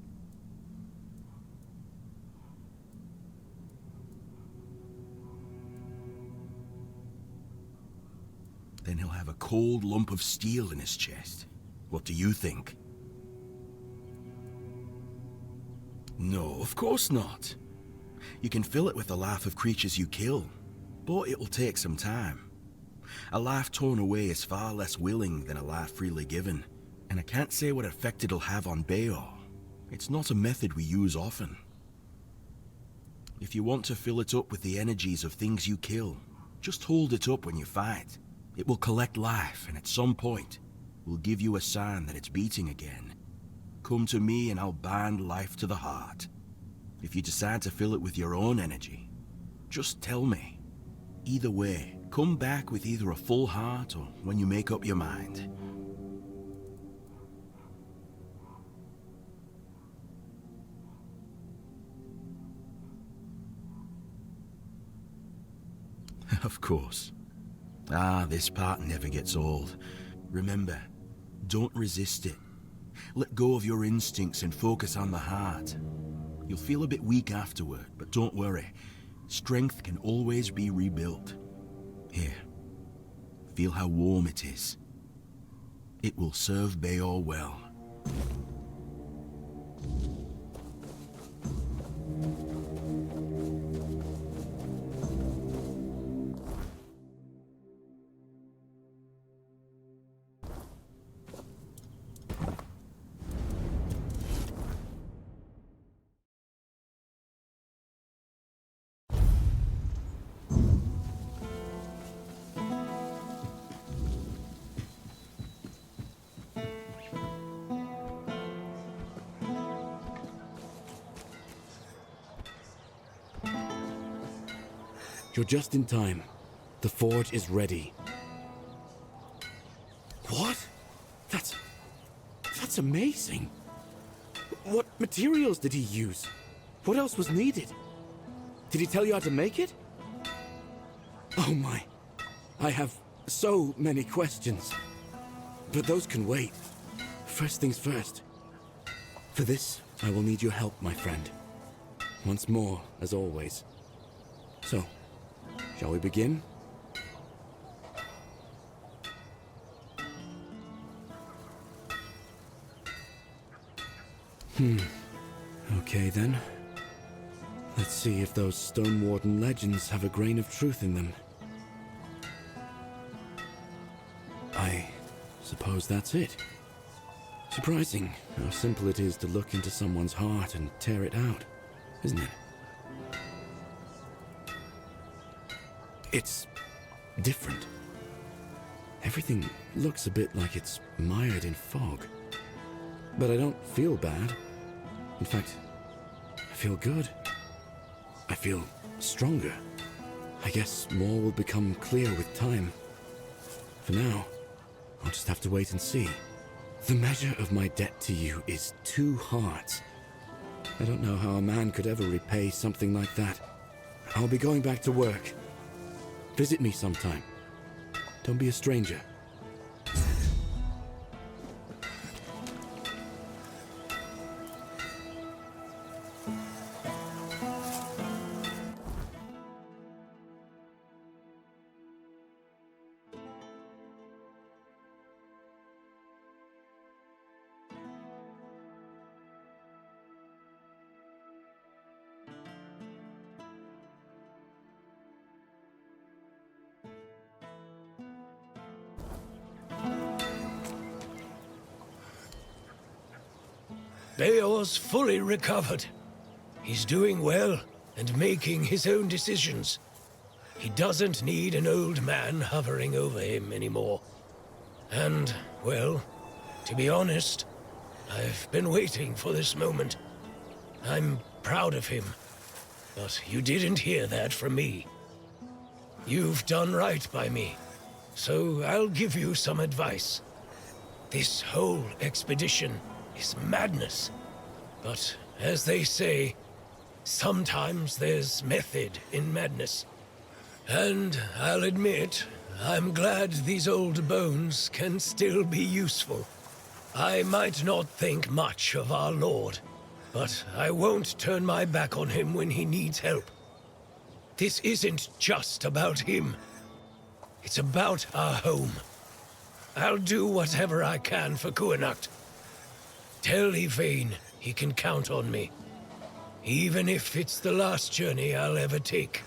Then he'll have a cold lump of steel in his chest. What do you think? No, of course not. You can fill it with the life of creatures you kill, but it will take some time. A life torn away is far less willing than a life freely given, and I can't say what effect it'll have on Beor. It's not a method we use often. If you want to fill it up with the energies of things you kill, just hold it up when you fight. It will collect life, and at some point, will give you a sign that it's beating again. Come to me and I'll bind life to the heart. If you decide to fill it with your own energy, just tell me. Either way, come back with either a full heart or when you make up your mind. Of course. Ah, this part never gets old. Remember, don't resist it. Let go of your instincts and focus on the heart. You'll feel a bit weak afterward, but don't worry. Strength can always be rebuilt. Here, feel how warm it is. It will serve Beor well. You're just in time. The forge is ready. What? That's amazing. What materials did he use? What else was needed? Did he tell you how to make it? Oh my. I have so many questions. But those can wait. First things first. For this, I will need your help, my friend. Once more, as always. So, shall we begin? Okay then. Let's see if those Stone Warden legends have a grain of truth in them. I suppose that's it. Surprising how simple it is to look into someone's heart and tear it out, isn't it? It's different. Everything looks a bit like it's mired in fog. But I don't feel bad. In fact, I feel good. I feel stronger. I guess more will become clear with time. For now, I'll just have to wait and see. The measure of my debt to you is 2 hearts. I don't know how a man could ever repay something like that. I'll be going back to work. Visit me sometime. Don't be a stranger. Beor's fully recovered. He's doing well and making his own decisions. He doesn't need an old man hovering over him anymore. And, well, to be honest, I've been waiting for this moment. I'm proud of him, but you didn't hear that from me. You've done right by me, so I'll give you some advice. This whole expedition is madness. But, as they say, sometimes there's method in madness. And I'll admit, I'm glad these old bones can still be useful. I might not think much of our Lord, but I won't turn my back on him when he needs help. This isn't just about him. It's about our home. I'll do whatever I can for Kuanacht. Tell Yvain he can count on me, even if it's the last journey I'll ever take.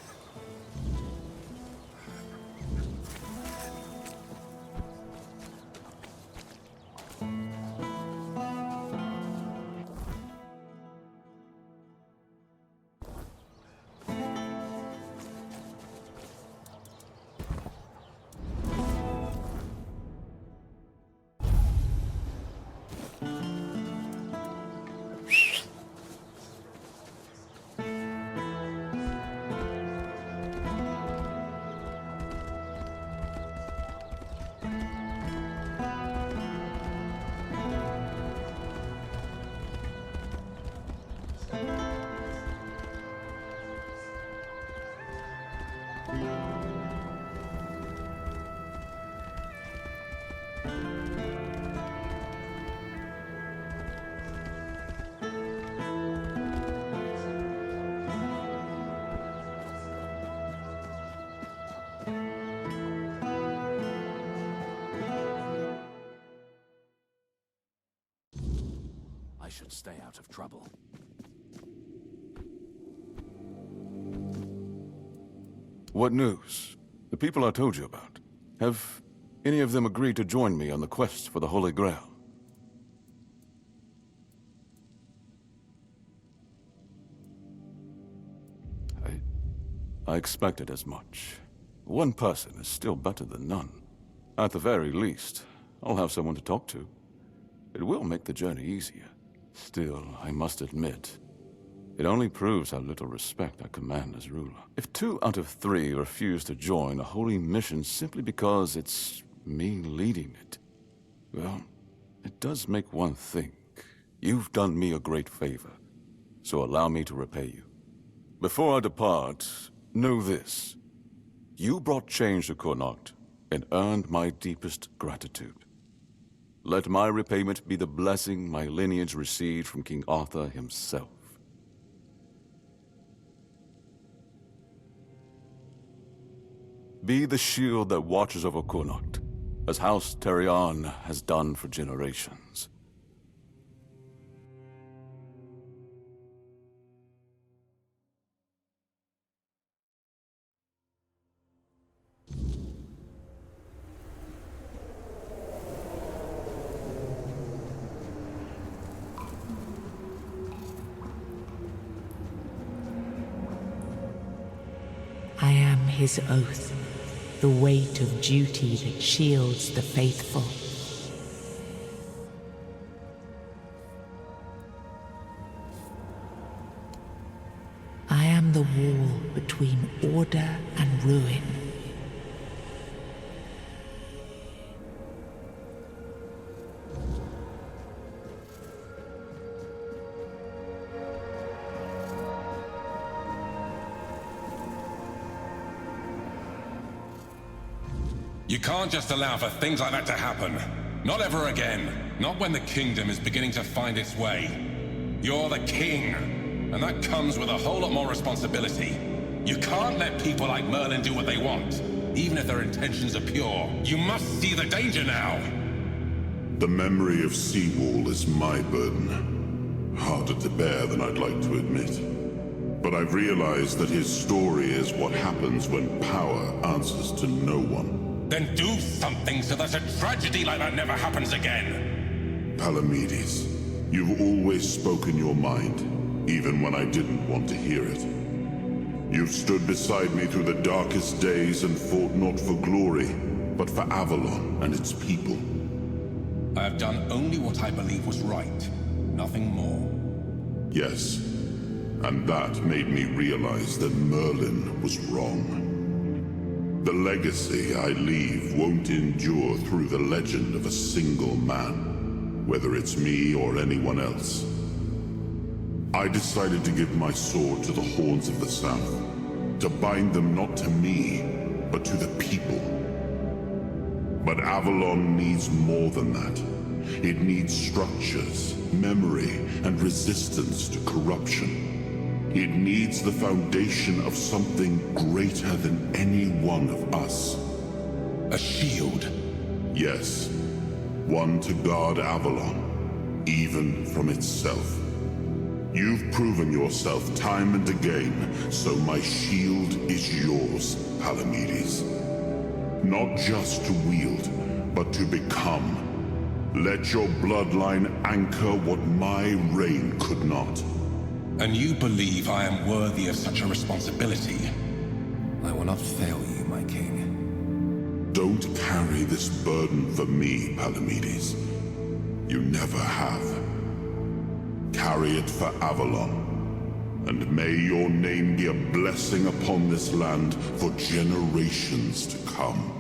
I should stay out of trouble. What news? The people I told you about. Have any of them agreed to join me on the quest for the Holy Grail? I expected as much. One person is still better than none. At the very least, I'll have someone to talk to. It will make the journey easier. Still, I must admit, it only proves how little respect I command as ruler. If 2 out of 3 refuse to join a holy mission simply because it's me leading it, well, it does make one think. You've done me a great favor, so allow me to repay you. Before I depart, know this. You brought change to Kuanacht, and earned my deepest gratitude. Let my repayment be the blessing my lineage received from King Arthur himself. Be the shield that watches over Connacht, as House Terion has done for generations. I am his oath, the weight of duty that shields the faithful. I am the wall between order and ruin. You can't just allow for things like that to happen. Not ever again. Not when the kingdom is beginning to find its way. You're the king, and that comes with a whole lot more responsibility. You can't let people like Merlin do what they want, even if their intentions are pure. You must see the danger now. The memory of Seawall is my burden. Harder to bear than I'd like to admit. But I've realized that his story is what happens when power answers to no one. Then do something so that a tragedy like that never happens again. Palamedes, you've always spoken your mind, even when I didn't want to hear it. You've stood beside me through the darkest days and fought not for glory, but for Avalon and its people. I have done only what I believe was right, nothing more. Yes, and that made me realize that Merlin was wrong. The legacy I leave won't endure through the legend of a single man, whether it's me or anyone else. I decided to give my sword to the Horns of the South, to bind them not to me, but to the people. But Avalon needs more than that. It needs structures, memory, and resistance to corruption. It needs the foundation of something greater than any one of us. A shield? Yes. One to guard Avalon, even from itself. You've proven yourself time and again, so my shield is yours, Palamedes. Not just to wield, but to become. Let your bloodline anchor what my reign could not. And you believe I am worthy of such a responsibility? I will not fail you, my king. Don't carry this burden for me, Palamedes. You never have. Carry it for Avalon, and may your name be a blessing upon this land for generations to come.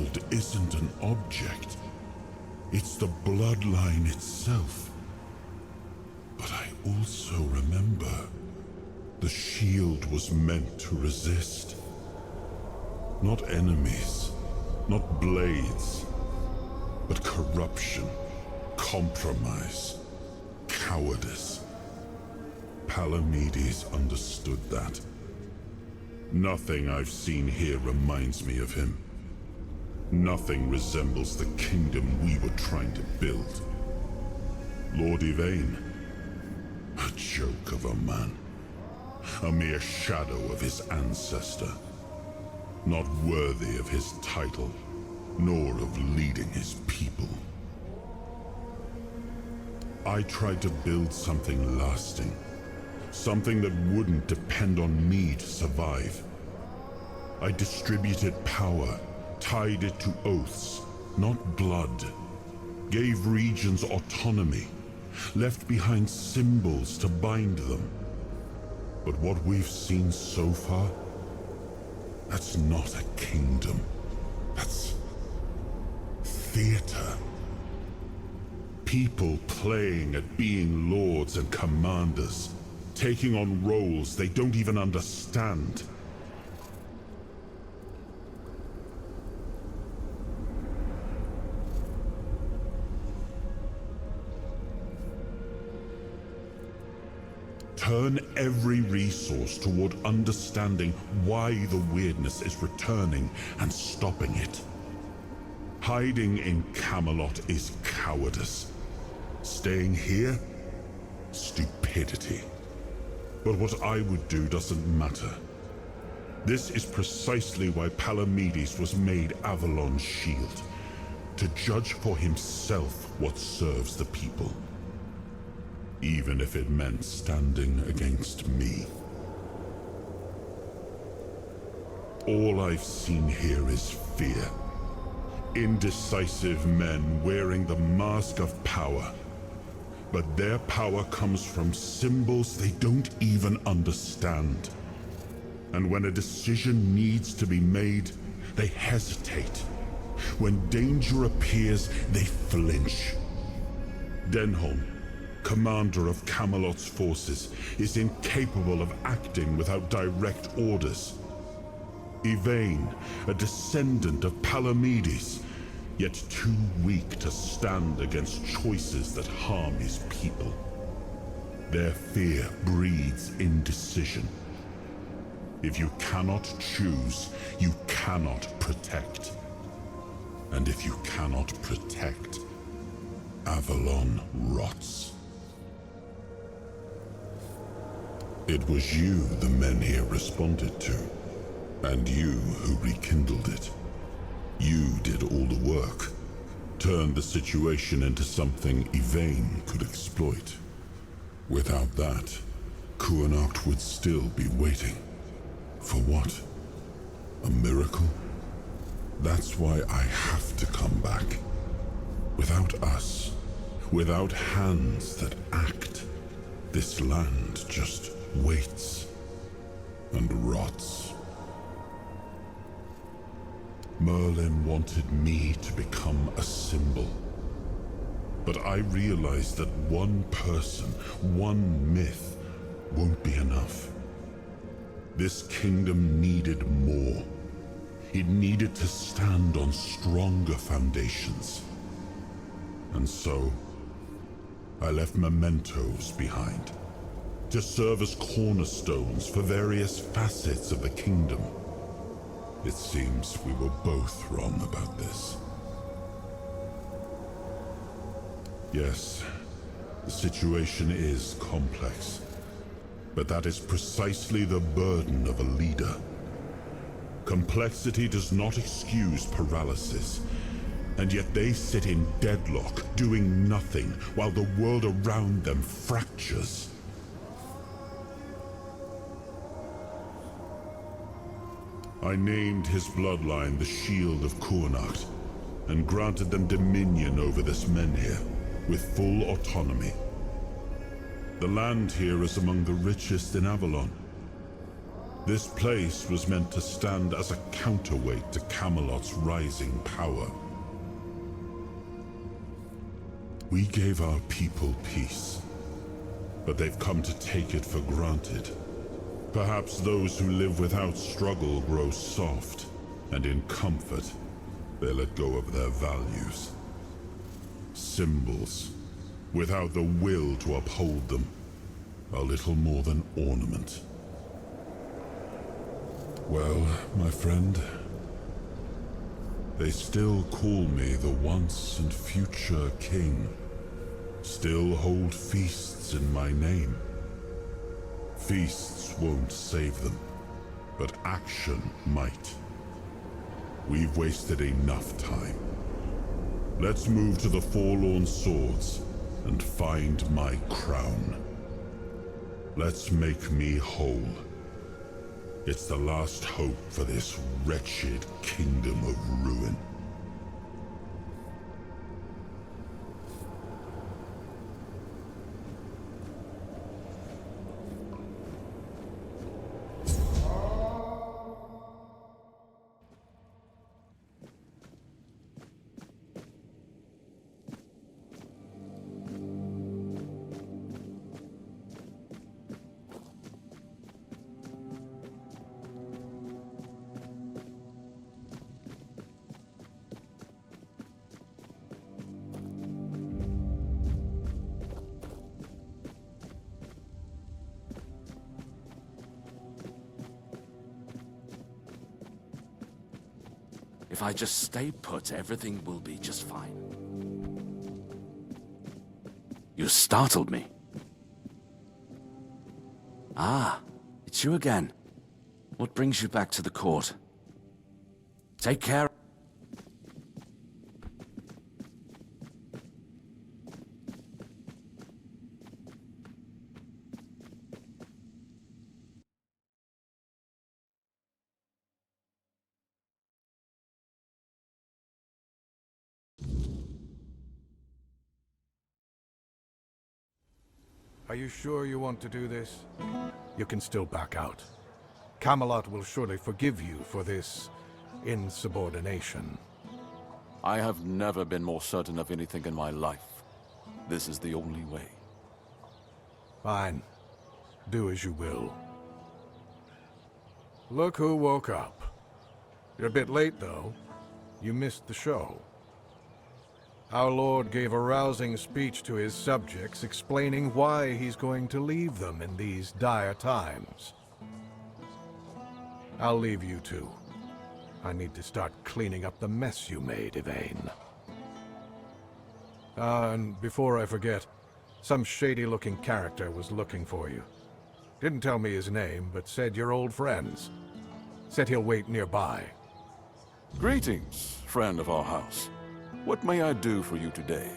shield isn't an object. It's the bloodline itself. But I also remember the shield was meant to resist. Not enemies, not blades, but corruption, compromise, cowardice. Palamedes understood that. Nothing I've seen here reminds me of him. Nothing resembles the kingdom we were trying to build. Lord Yvain, a joke of a man. A mere shadow of his ancestor. Not worthy of his title, nor of leading his people. I tried to build something lasting. Something that wouldn't depend on me to survive. I distributed power, tied it to oaths, not blood. Gave regions autonomy, left behind symbols to bind them. But what we've seen so far, that's not a kingdom. That's theater. People playing at being lords and commanders, taking on roles they don't even understand. Turn every resource toward understanding why the weirdness is returning and stopping it. Hiding in Camelot is cowardice. Staying here? Stupidity. But what I would do doesn't matter. This is precisely why Palamedes was made Avalon's shield. To judge for himself what serves the people. Even if it meant standing against me. All I've seen here is fear. Indecisive men wearing the mask of power. But their power comes from symbols they don't even understand. And when a decision needs to be made, they hesitate. When danger appears, they flinch. Denholm, commander of Camelot's forces, is incapable of acting without direct orders. Yvain, a descendant of Palamedes, yet too weak to stand against choices that harm his people. Their fear breeds indecision. If you cannot choose, you cannot protect. And if you cannot protect, Avalon rots. It was you the men here responded to, and you who rekindled it. You did all the work, turned the situation into something Yvain could exploit. Without that, Kuanacht would still be waiting. For what? A miracle? That's why I have to come back. Without us, without hands that act, this land just waits and rots. Merlin wanted me to become a symbol. But I realized that one person, one myth, won't be enough. This kingdom needed more. It needed to stand on stronger foundations. And so, I left mementos behind, to serve as cornerstones for various facets of the kingdom. It seems we were both wrong about this. Yes, the situation is complex, but that is precisely the burden of a leader. Complexity does not excuse paralysis, and yet they sit in deadlock, doing nothing, while the world around them fractures. I named his bloodline the Shield of Kuanacht, and granted them dominion over this menhir, with full autonomy. The land here is among the richest in Avalon. This place was meant to stand as a counterweight to Camelot's rising power. We gave our people peace, but they've come to take it for granted. Perhaps those who live without struggle grow soft, and in comfort, they let go of their values. Symbols, without the will to uphold them, are little more than ornament. Well, my friend, they still call me the once and future king. Still hold feasts in my name. Feasts won't save them, but action might. We've wasted enough time. Let's move to the Forlorn Swords and find my crown. Let's make me whole. It's the last hope for this wretched kingdom of ruin. If I just stay put, everything will be just fine. You startled me. Ah, it's you again. What brings you back to the court? Take care. Are you sure you want to do this? You can still back out. Camelot will surely forgive you for this insubordination. I have never been more certain of anything in my life. This is the only way. Fine. Do as you will. Look who woke up. You're a bit late, though. You missed the show. Our Lord gave a rousing speech to his subjects explaining why he's going to leave them in these dire times. I'll leave you two. I need to start cleaning up the mess you made, Yvain. And before I forget, some shady-looking character was looking for you. Didn't tell me his name, but said you're old friends. Said he'll wait nearby. Greetings, friend of our house. What may I do for you today?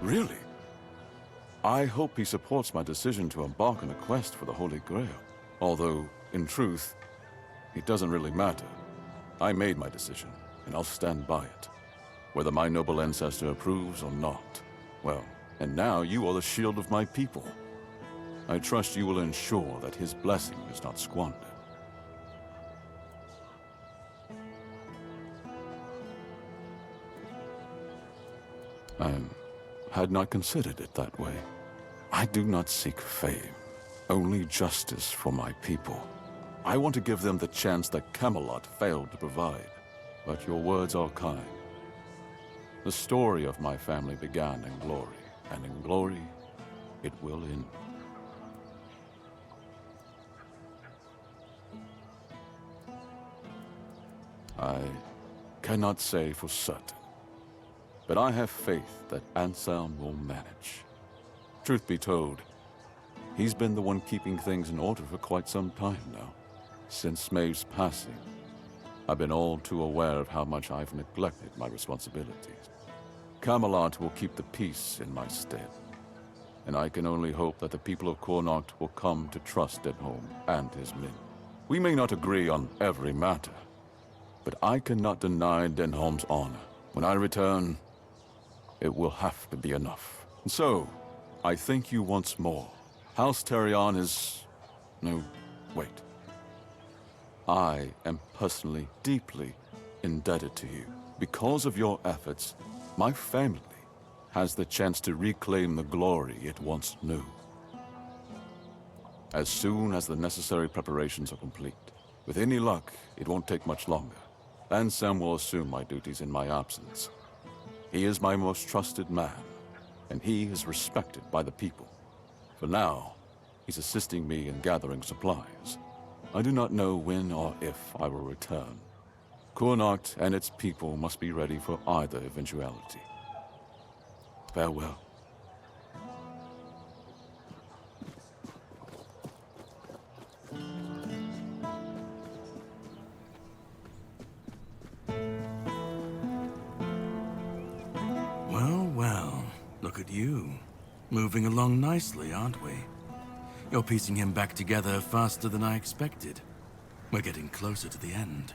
Really? I hope he supports my decision to embark on a quest for the Holy Grail. Although, in truth, it doesn't really matter. I made my decision, and I'll stand by it. Whether my noble ancestor approves or not. Well, and now you are the shield of my people. I trust you will ensure that his blessing is not squandered. I had not considered it that way. I do not seek fame, only justice for my people. I want to give them the chance that Camelot failed to provide. But your words are kind. The story of my family began in glory, and in glory it will end. I cannot say for certain, but I have faith that Anselm will manage. Truth be told, he's been the one keeping things in order for quite some time now. Since Maeve's passing, I've been all too aware of how much I've neglected my responsibilities. Camelot will keep the peace in my stead, and I can only hope that the people of Connacht will come to trust Denholm and his men. We may not agree on every matter, but I cannot deny Denholm's honor. When I return, it will have to be enough. So, I thank you once more. House Terion is... no, wait. I am personally deeply indebted to you. Because of your efforts, my family has the chance to reclaim the glory it once knew. As soon as the necessary preparations are complete, with any luck, it won't take much longer. Ansem will assume my duties in my absence. He is my most trusted man, and he is respected by the people. For now, he's assisting me in gathering supplies. I do not know when or if I will return. Kurnacht and its people must be ready for either eventuality. Farewell. Well, well, look at you. Moving along nicely, aren't we? You're piecing him back together faster than I expected. We're getting closer to the end.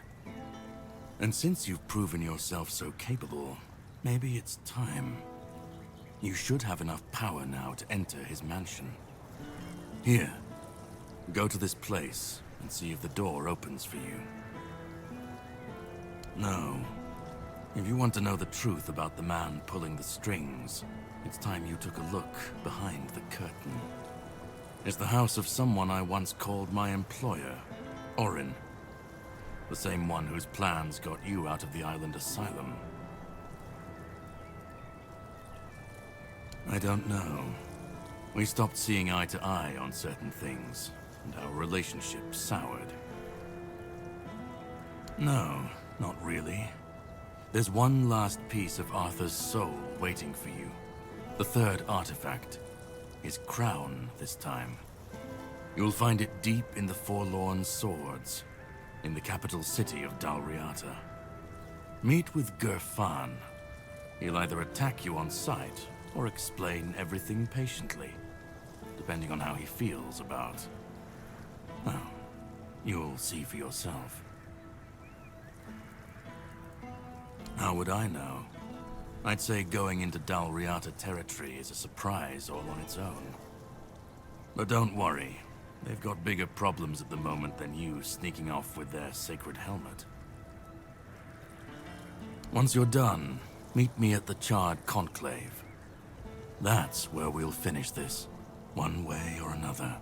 And since you've proven yourself so capable, maybe it's time. You should have enough power now to enter his mansion. Here, go to this place and see if the door opens for you. No. If you want to know the truth about the man pulling the strings, it's time you took a look behind the curtain. It's the house of someone I once called my employer, Orin. The same one whose plans got you out of the island asylum. I don't know. We stopped seeing eye to eye on certain things, and our relationship soured. No, not really. There's one last piece of Arthur's soul waiting for you. The third artifact. His crown, this time. You'll find it deep in the Forlorn Swords, in the capital city of Dalriata. Meet with Gerfan. He'll either attack you on sight, or explain everything patiently, depending on how he feels about... well, you'll see for yourself. How would I know? I'd say going into Dalriata territory is a surprise all on its own. But don't worry, they've got bigger problems at the moment than you sneaking off with their sacred helmet. Once you're done, meet me at the Charred Conclave. That's where we'll finish this, one way or another.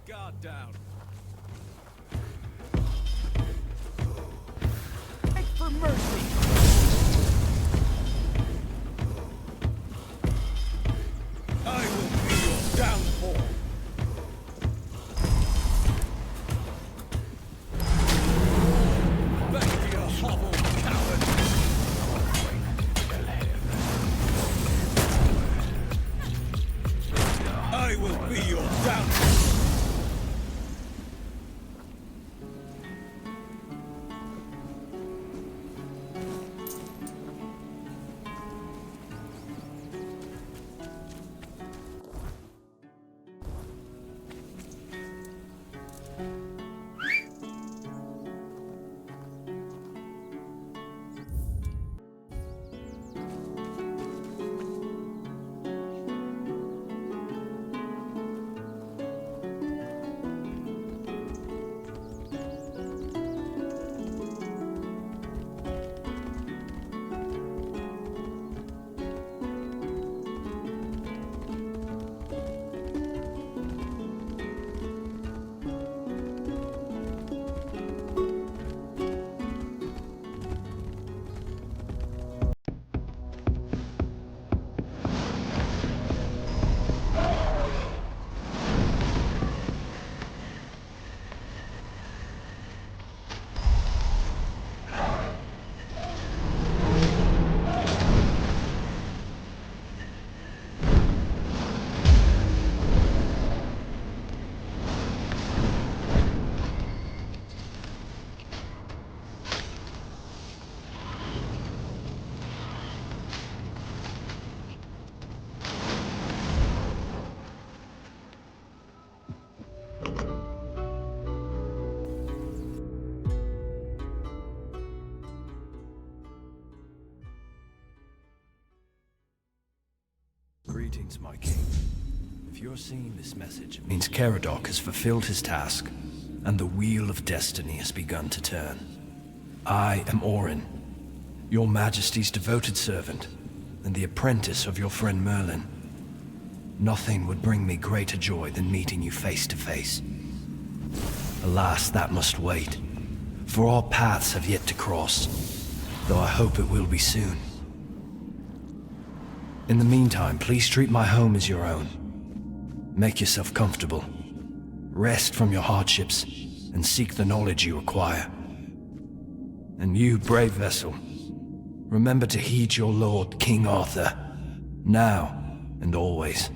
Guard down. Beg for mercy! I will be your downfall. Back to your hovel, coward! I will be your downfall. Greetings, my king. If you're seeing this message, it means Caradoc has fulfilled his task, and the wheel of destiny has begun to turn. I am Orin, your majesty's devoted servant, and the apprentice of your friend Merlin. Nothing would bring me greater joy than meeting you face to face. Alas, that must wait, for our paths have yet to cross, though I hope it will be soon. In the meantime, please treat my home as your own. Make yourself comfortable. Rest from your hardships, and seek the knowledge you require. And you, brave vessel, remember to heed your lord, King Arthur, now and always.